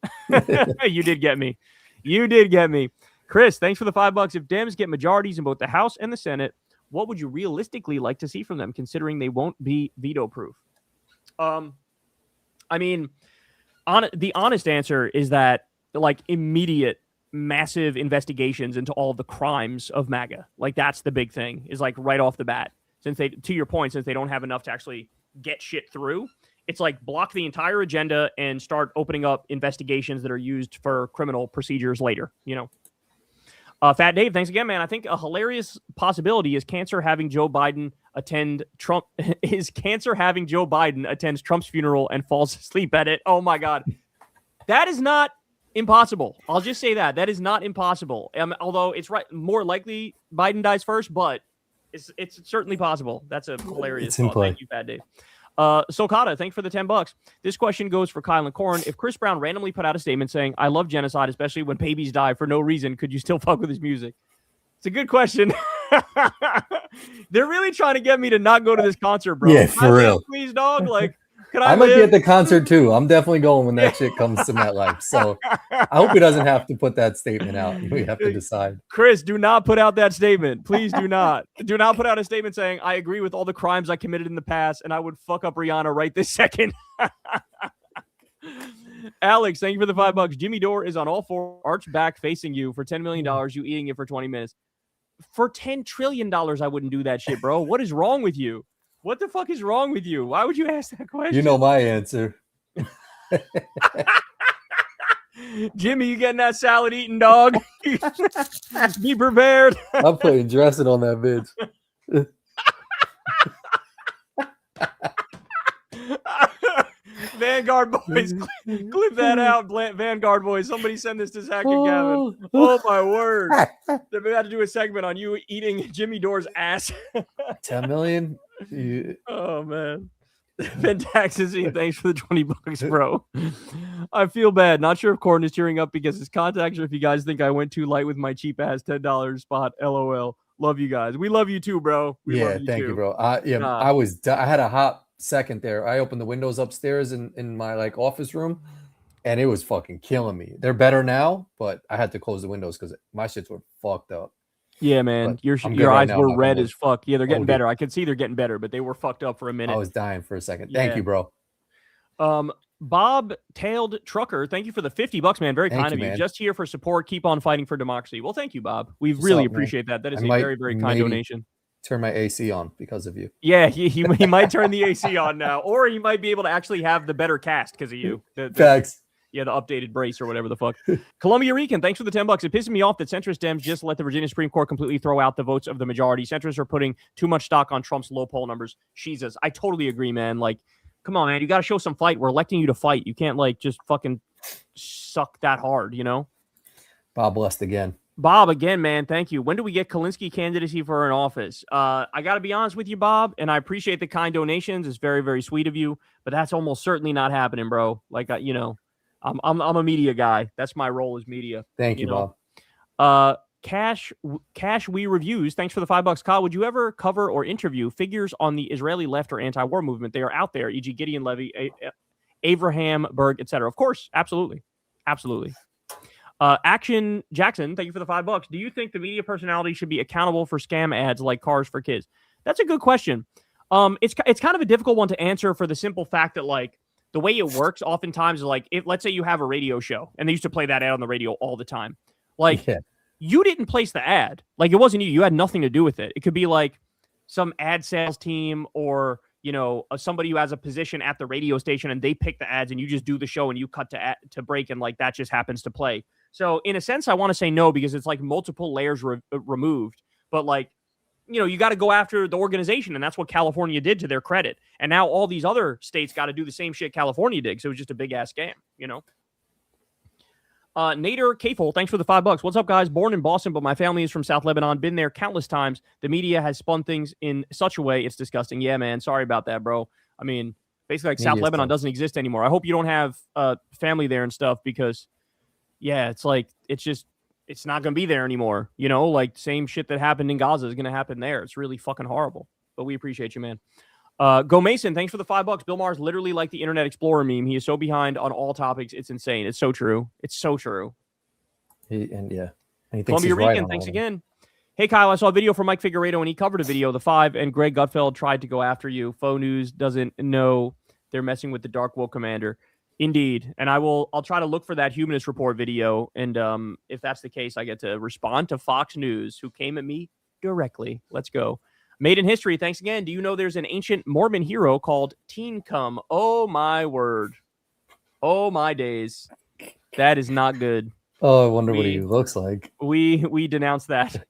B: You did get me. You did get me. Chris, thanks for the $5. If Dems get majorities in both the House and the Senate, what would you realistically like to see from them, considering they won't be veto-proof? I mean, the honest answer is that, like, immediate, massive investigations into all of the crimes of MAGA. Like, that's the big thing, is like right off the bat. Since they, to your point, since they don't have enough to actually get shit through, it's like block the entire agenda and start opening up investigations that are used for criminal procedures later, you know? Fat Dave, thanks again, man. I think a hilarious possibility is cancer having Joe Biden attend Trump. Is cancer having Joe Biden attends Trump's funeral and falls asleep at it? Oh my God, that is not impossible. I'll just say that is not impossible. Although it's more likely Biden dies first, but it's certainly possible. That's a hilarious thought. Thank you, Fat Dave. Sokata, thanks for the $10. This question goes for Kyle and Corin. If Chris Brown randomly put out a statement saying, "I love genocide, especially when babies die," for no reason, could you still fuck with his music? It's a good question. They're really trying to get me to not go to this concert, bro.
A: Yeah, for real.
B: Please, dog. Like,
A: I might be at the concert too. I'm definitely going when that shit comes to MetLife. So I hope he doesn't have to put that statement out. We have to decide.
B: Chris, do not put out that statement. Please do not. Do not put out a statement saying, "I agree with all the crimes I committed in the past, and I would fuck up Rihanna right this second." Alex, thank you for the $5. Jimmy Dore is on all four, arch back facing you for $10 million. You eating it for 20 minutes. For $10 trillion, I wouldn't do that shit, bro. What is wrong with you? What the fuck is wrong with you? Why would you ask that question?
A: You know my answer.
B: Jimmy, you getting that salad eating, dog? Be prepared.
A: I'm putting dressing on that bitch.
B: Vanguard boys, clip that out. Vanguard boys, somebody send this to Zach and Gavin. Oh my word! They're about to do a segment on you eating Jimmy Dore's ass.
A: 10 million.
B: Oh man. Ventaxis, thanks for the $20, bro. I feel bad. Not sure if Corin is tearing up because his contacts, or if you guys think I went too light with my cheap ass $10 spot. LOL. Love you guys. We love you too, bro.
A: Thank you, bro. I had a hot second there. I opened the windows upstairs in my like office room, and it was fucking killing me. They're better now, but I had to close the windows because my shits were fucked up.
B: Yeah, man. Your eyes were red as fuck. Yeah, they're getting better. I can see they're getting better, but they were fucked up for a minute.
A: I was dying for a second. Thank you, bro.
B: Bob Tailed Trucker, thank you for the $50, man. Very kind of you. Just here for support. Keep on fighting for democracy. Well, thank you, Bob. We really appreciate that. That is a very, very kind donation.
A: Turn my AC on because of you.
B: Yeah, he might turn the AC on now, or he might be able to actually have the better cast because of you.
A: Facts.
B: Yeah, the updated brace or whatever the fuck. Columbia Rican, thanks for the $10. It pisses me off that centrist Dems just let the Virginia Supreme Court completely throw out the votes of the majority. Centrists are putting too much stock on Trump's low poll numbers. Jesus, I totally agree, man. Like, come on, man. You got to show some fight. We're electing you to fight. You can't, like, just fucking suck that hard, you know?
A: Bob blessed again.
B: Bob, again, man, thank you. When do we get Kulinski candidacy for an office? I got to be honest with you, Bob, and I appreciate the kind donations. It's very, very sweet of you, but that's almost certainly not happening, bro. Like, you know, I'm a media guy. That's my role as media.
A: Thank you,
B: Bob. Cash We Reviews, thanks for the $5. Kyle, would you ever cover or interview figures on the Israeli left or anti-war movement? They are out there, e.g. Gideon Levy, Avraham Berg, etc. Of course, absolutely. Absolutely. Action Jackson, thank you for the $5. Do you think the media personality should be accountable for scam ads like Cars for Kids? That's a good question. It's kind of a difficult one to answer for the simple fact that, like, the way it works oftentimes is like, if let's say you have a radio show and they used to play that ad on the radio all the time, like you didn't place the ad, like it wasn't you. You had nothing to do with it. It could be like some ad sales team or, you know, somebody who has a position at the radio station and they pick the ads and you just do the show and you cut to break and like that just happens to play. So in a sense, I want to say no because it's like multiple layers removed, but like, you know, you got to go after the organization, and that's what California did, to their credit. And now all these other states got to do the same shit California did. So it was just a big ass scam, you know. Nader Kafel, thanks for the $5. What's up, guys? Born in Boston, but my family is from South Lebanon. Been there countless times. The media has spun things in such a way it's disgusting. Yeah, man. Sorry about that, bro. I mean, basically, like South Lebanon doesn't exist anymore. I hope you don't have family there and stuff because, yeah, it's like it's not going to be there anymore. You know, like same shit that happened in Gaza is going to happen there. It's really fucking horrible, but we appreciate you, man. Go Mason. Thanks for the $5. Bill Maher's literally like the Internet Explorer meme. He is so behind on all topics. It's insane. It's so true. It's so true.
A: Columbia
B: Rican, thanks again. Hey, Kyle, I saw a video from Mike Figueredo and he covered a video, The Five, and Greg Gutfeld tried to go after you. Faux News doesn't know they're messing with the Dark Woke Commander. Indeed. And I'll try to look for that Humanist Report video. And if that's the case, I get to respond to Fox News, who came at me directly. Let's go. Made in History, thanks again. Do you know there's an ancient Mormon hero called Teen Cum? Oh, my word. Oh, my days. That is not good.
A: Oh, I wonder what he looks like.
B: We denounced that.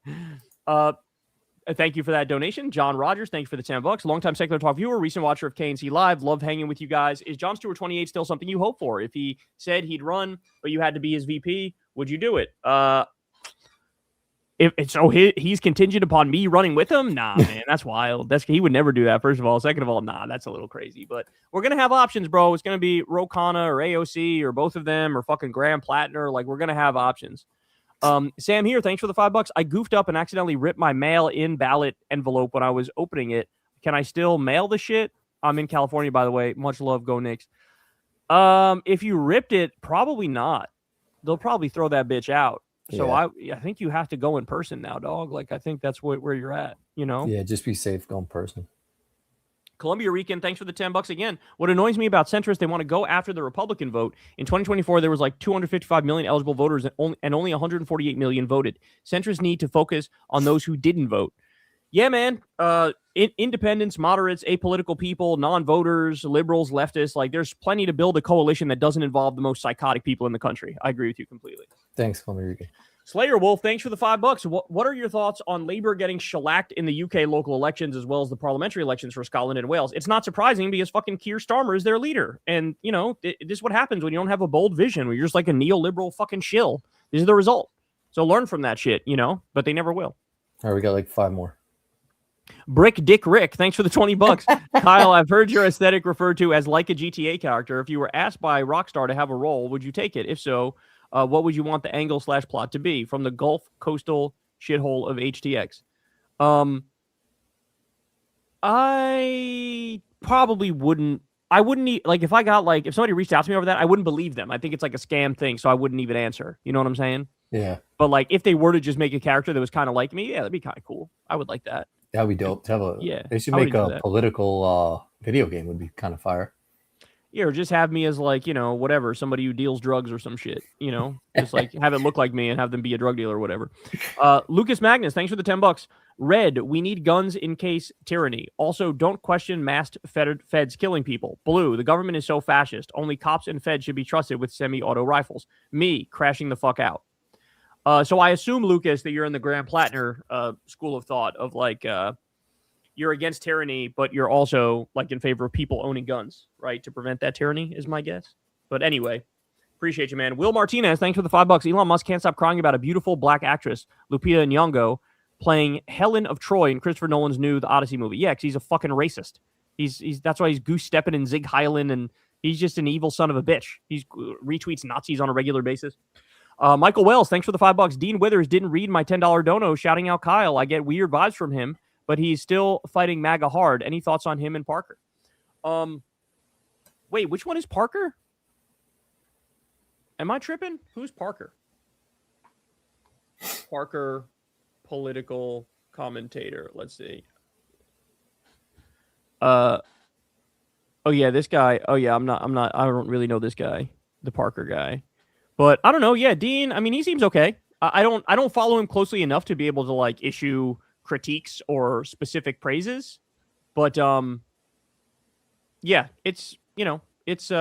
B: Thank you for that donation. John Rogers, thank you for the $10. Longtime Secular Talk viewer, recent watcher of KNC Live. Love hanging with you guys. Is Jon Stewart 28 still something you hope for? If he said he'd run, but you had to be his VP, would you do it? He's contingent upon me running with him? Nah, man, that's wild. He would never do that, first of all. Second of all, nah, that's a little crazy. But we're going to have options, bro. It's going to be Ro Khanna or AOC or both of them or fucking Graham Plattner. Like, we're going to have options. Sam here, thanks for the $5. I goofed up and accidentally ripped my mail-in ballot envelope when I was opening it. Can I still mail the shit? I'm in California, by the way. Much love, go Knicks. If you ripped it, probably not. They'll probably throw that bitch out. So I think you have to go in person now, dog. Like, I think that's where you're at, you know?
A: Yeah, just be safe, go in person.
B: Columbia Rican, thanks for the $10 again. What annoys me about centrists, they want to go after the Republican vote. In 2024, there was like 255 million eligible voters and only 148 million voted. Centrists need to focus on those who didn't vote. Yeah, man. Independents, moderates, apolitical people, non-voters, liberals, leftists. Like, there's plenty to build a coalition that doesn't involve the most psychotic people in the country. I agree with you completely.
A: Thanks, Columbia Rican.
B: Slayer Wolf, thanks for the $5. What are your thoughts on Labour getting shellacked in the UK local elections as well as the parliamentary elections for Scotland and Wales? It's not surprising because fucking Keir Starmer is their leader. And, you know, this is what happens when you don't have a bold vision, when you're just like a neoliberal fucking shill. This is the result. So learn from that shit, you know, but they never will.
A: All right, we got like 5 more.
B: Brick Dick Rick, thanks for the $20. Kyle, I've heard your aesthetic referred to as like a GTA character. If you were asked by Rockstar to have a role, would you take it? If so, what would you want the angle/plot to be from the Gulf coastal shithole of HTX? I probably wouldn't. I wouldn't like if I got like if somebody reached out to me over that, I wouldn't believe them. I think it's like a scam thing, so I wouldn't even answer. You know what I'm saying?
A: Yeah.
B: But like if they were to just make a character that was kind of like me, yeah, that'd be kind of cool. I would like that.
A: That'd be dope. To have a They should
B: I
A: make a political video game. Would be kind of fire.
B: Yeah, or just have me as like, you know, whatever, somebody who deals drugs or some shit, you know, just like have it look like me and have them be a drug dealer or whatever. Lucas Magnus, thanks for the $10. Red, we need guns in case tyranny. Also, don't question masked feds killing people. Blue, the government is so fascist. Only cops and feds should be trusted with semi-auto rifles. Me, crashing the fuck out. So I assume, Lucas, that you're in the Graham Plattner school of thought of like, you're against tyranny, but you're also like in favor of people owning guns, right? To prevent that tyranny is my guess. But anyway, appreciate you, man. Will Martinez, thanks for the $5. Elon Musk can't stop crying about a beautiful black actress, Lupita Nyong'o, playing Helen of Troy in Christopher Nolan's new The Odyssey movie. Yeah, because he's a fucking racist. He's that's why he's goose stepping and Zig Heilen, and he's just an evil son of a bitch. He retweets Nazis on a regular basis. Michael Wells, thanks for the $5. Dean Withers didn't read my $10 dono shouting out Kyle. I get weird vibes from him, but he's still fighting MAGA hard. Any thoughts on him and Parker? Wait, which one is Parker? Am I tripping? Who's Parker? Parker, political commentator. Let's see. Oh yeah, this guy. Oh yeah, I'm not. I don't really know this guy, the Parker guy. But I don't know. Yeah, Dean. I mean, he seems okay. I don't follow him closely enough to be able to like issue critiques or specific praises. But yeah, it's it's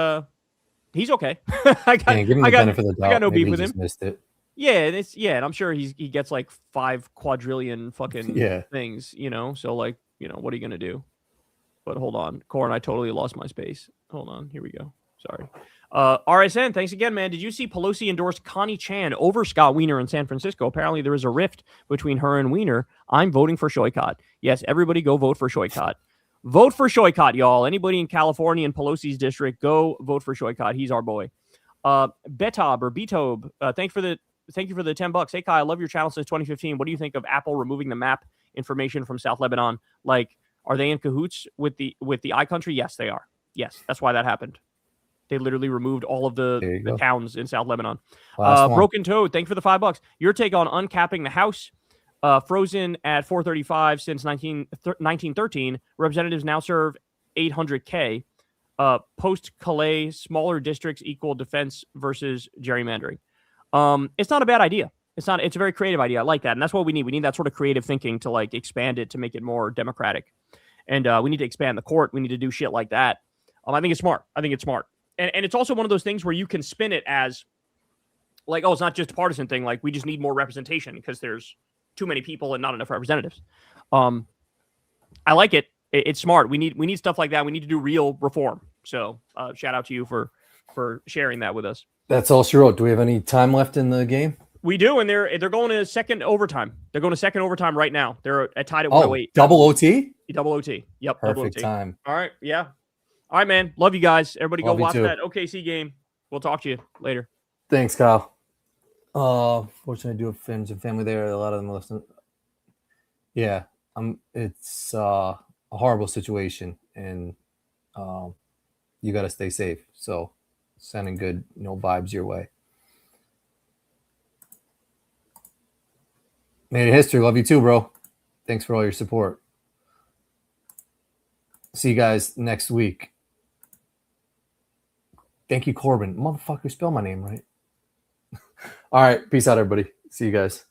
B: he's okay. I got no beef with him.
A: Missed it.
B: Yeah, and I'm sure he gets like 5 quadrillion fucking things, you know. So like, you know, what are you gonna do? But hold on, Corin, I totally lost my space. Hold on, here we go. Sorry. RSN, thanks again, man. Did you see Pelosi endorse Connie Chan over Scott Wiener in San Francisco? Apparently there is a rift between her and Wiener. I'm voting for Shoykot. Yes, everybody go vote for Shoykot. Vote for Shoykot, y'all. Anybody in California in Pelosi's district, go vote for Shoykot. He's our boy. Betob or Betob, thank you for the $10. Hey, Kai, I love your channel since 2015. What do you think of Apple removing the map information from South Lebanon? Like, are they in cahoots with the iCountry? Yes, they are. Yes, that's why that happened. They literally removed all of the towns in South Lebanon. Broken Toad, thank you for the $5. Your take on uncapping the House, frozen at 435 since 1913. Representatives now serve 800K. Post-Calais, smaller districts equal defense versus gerrymandering. It's not a bad idea. It's a very creative idea. I like that. And that's what we need. We need that sort of creative thinking to like expand it to make it more democratic. And we need to expand the court. We need to do shit like that. I think it's smart. And it's also one of those things where you can spin it as like, oh, it's not just a partisan thing. Like, we just need more representation because there's too many people and not enough representatives. I like it. It's smart. We need stuff like that. We need to do real reform. So shout out to you for sharing that with us.
A: That's all she wrote. Do we have any time left in the game?
B: We do, and they're going to second overtime. They're going to second overtime right now. They're tied at 108.
A: Double OT?
B: Double OT. Yep.
A: Perfect
B: double OT.
A: time.
B: All right. Yeah. All right, man. Love you guys. Everybody go
A: Love you
B: watch
A: too.
B: that OKC game. We'll talk to you later.
A: Thanks, Kyle. Fortunately, I do have friends and family there. A lot of them listen. Yeah, it's a horrible situation, and you got to stay safe. So, sending good, vibes your way. Made it history. Love you too, bro. Thanks for all your support. See you guys next week. Thank you, Corbin. Motherfucker, spell my name right. All right. Peace out, everybody. See you guys.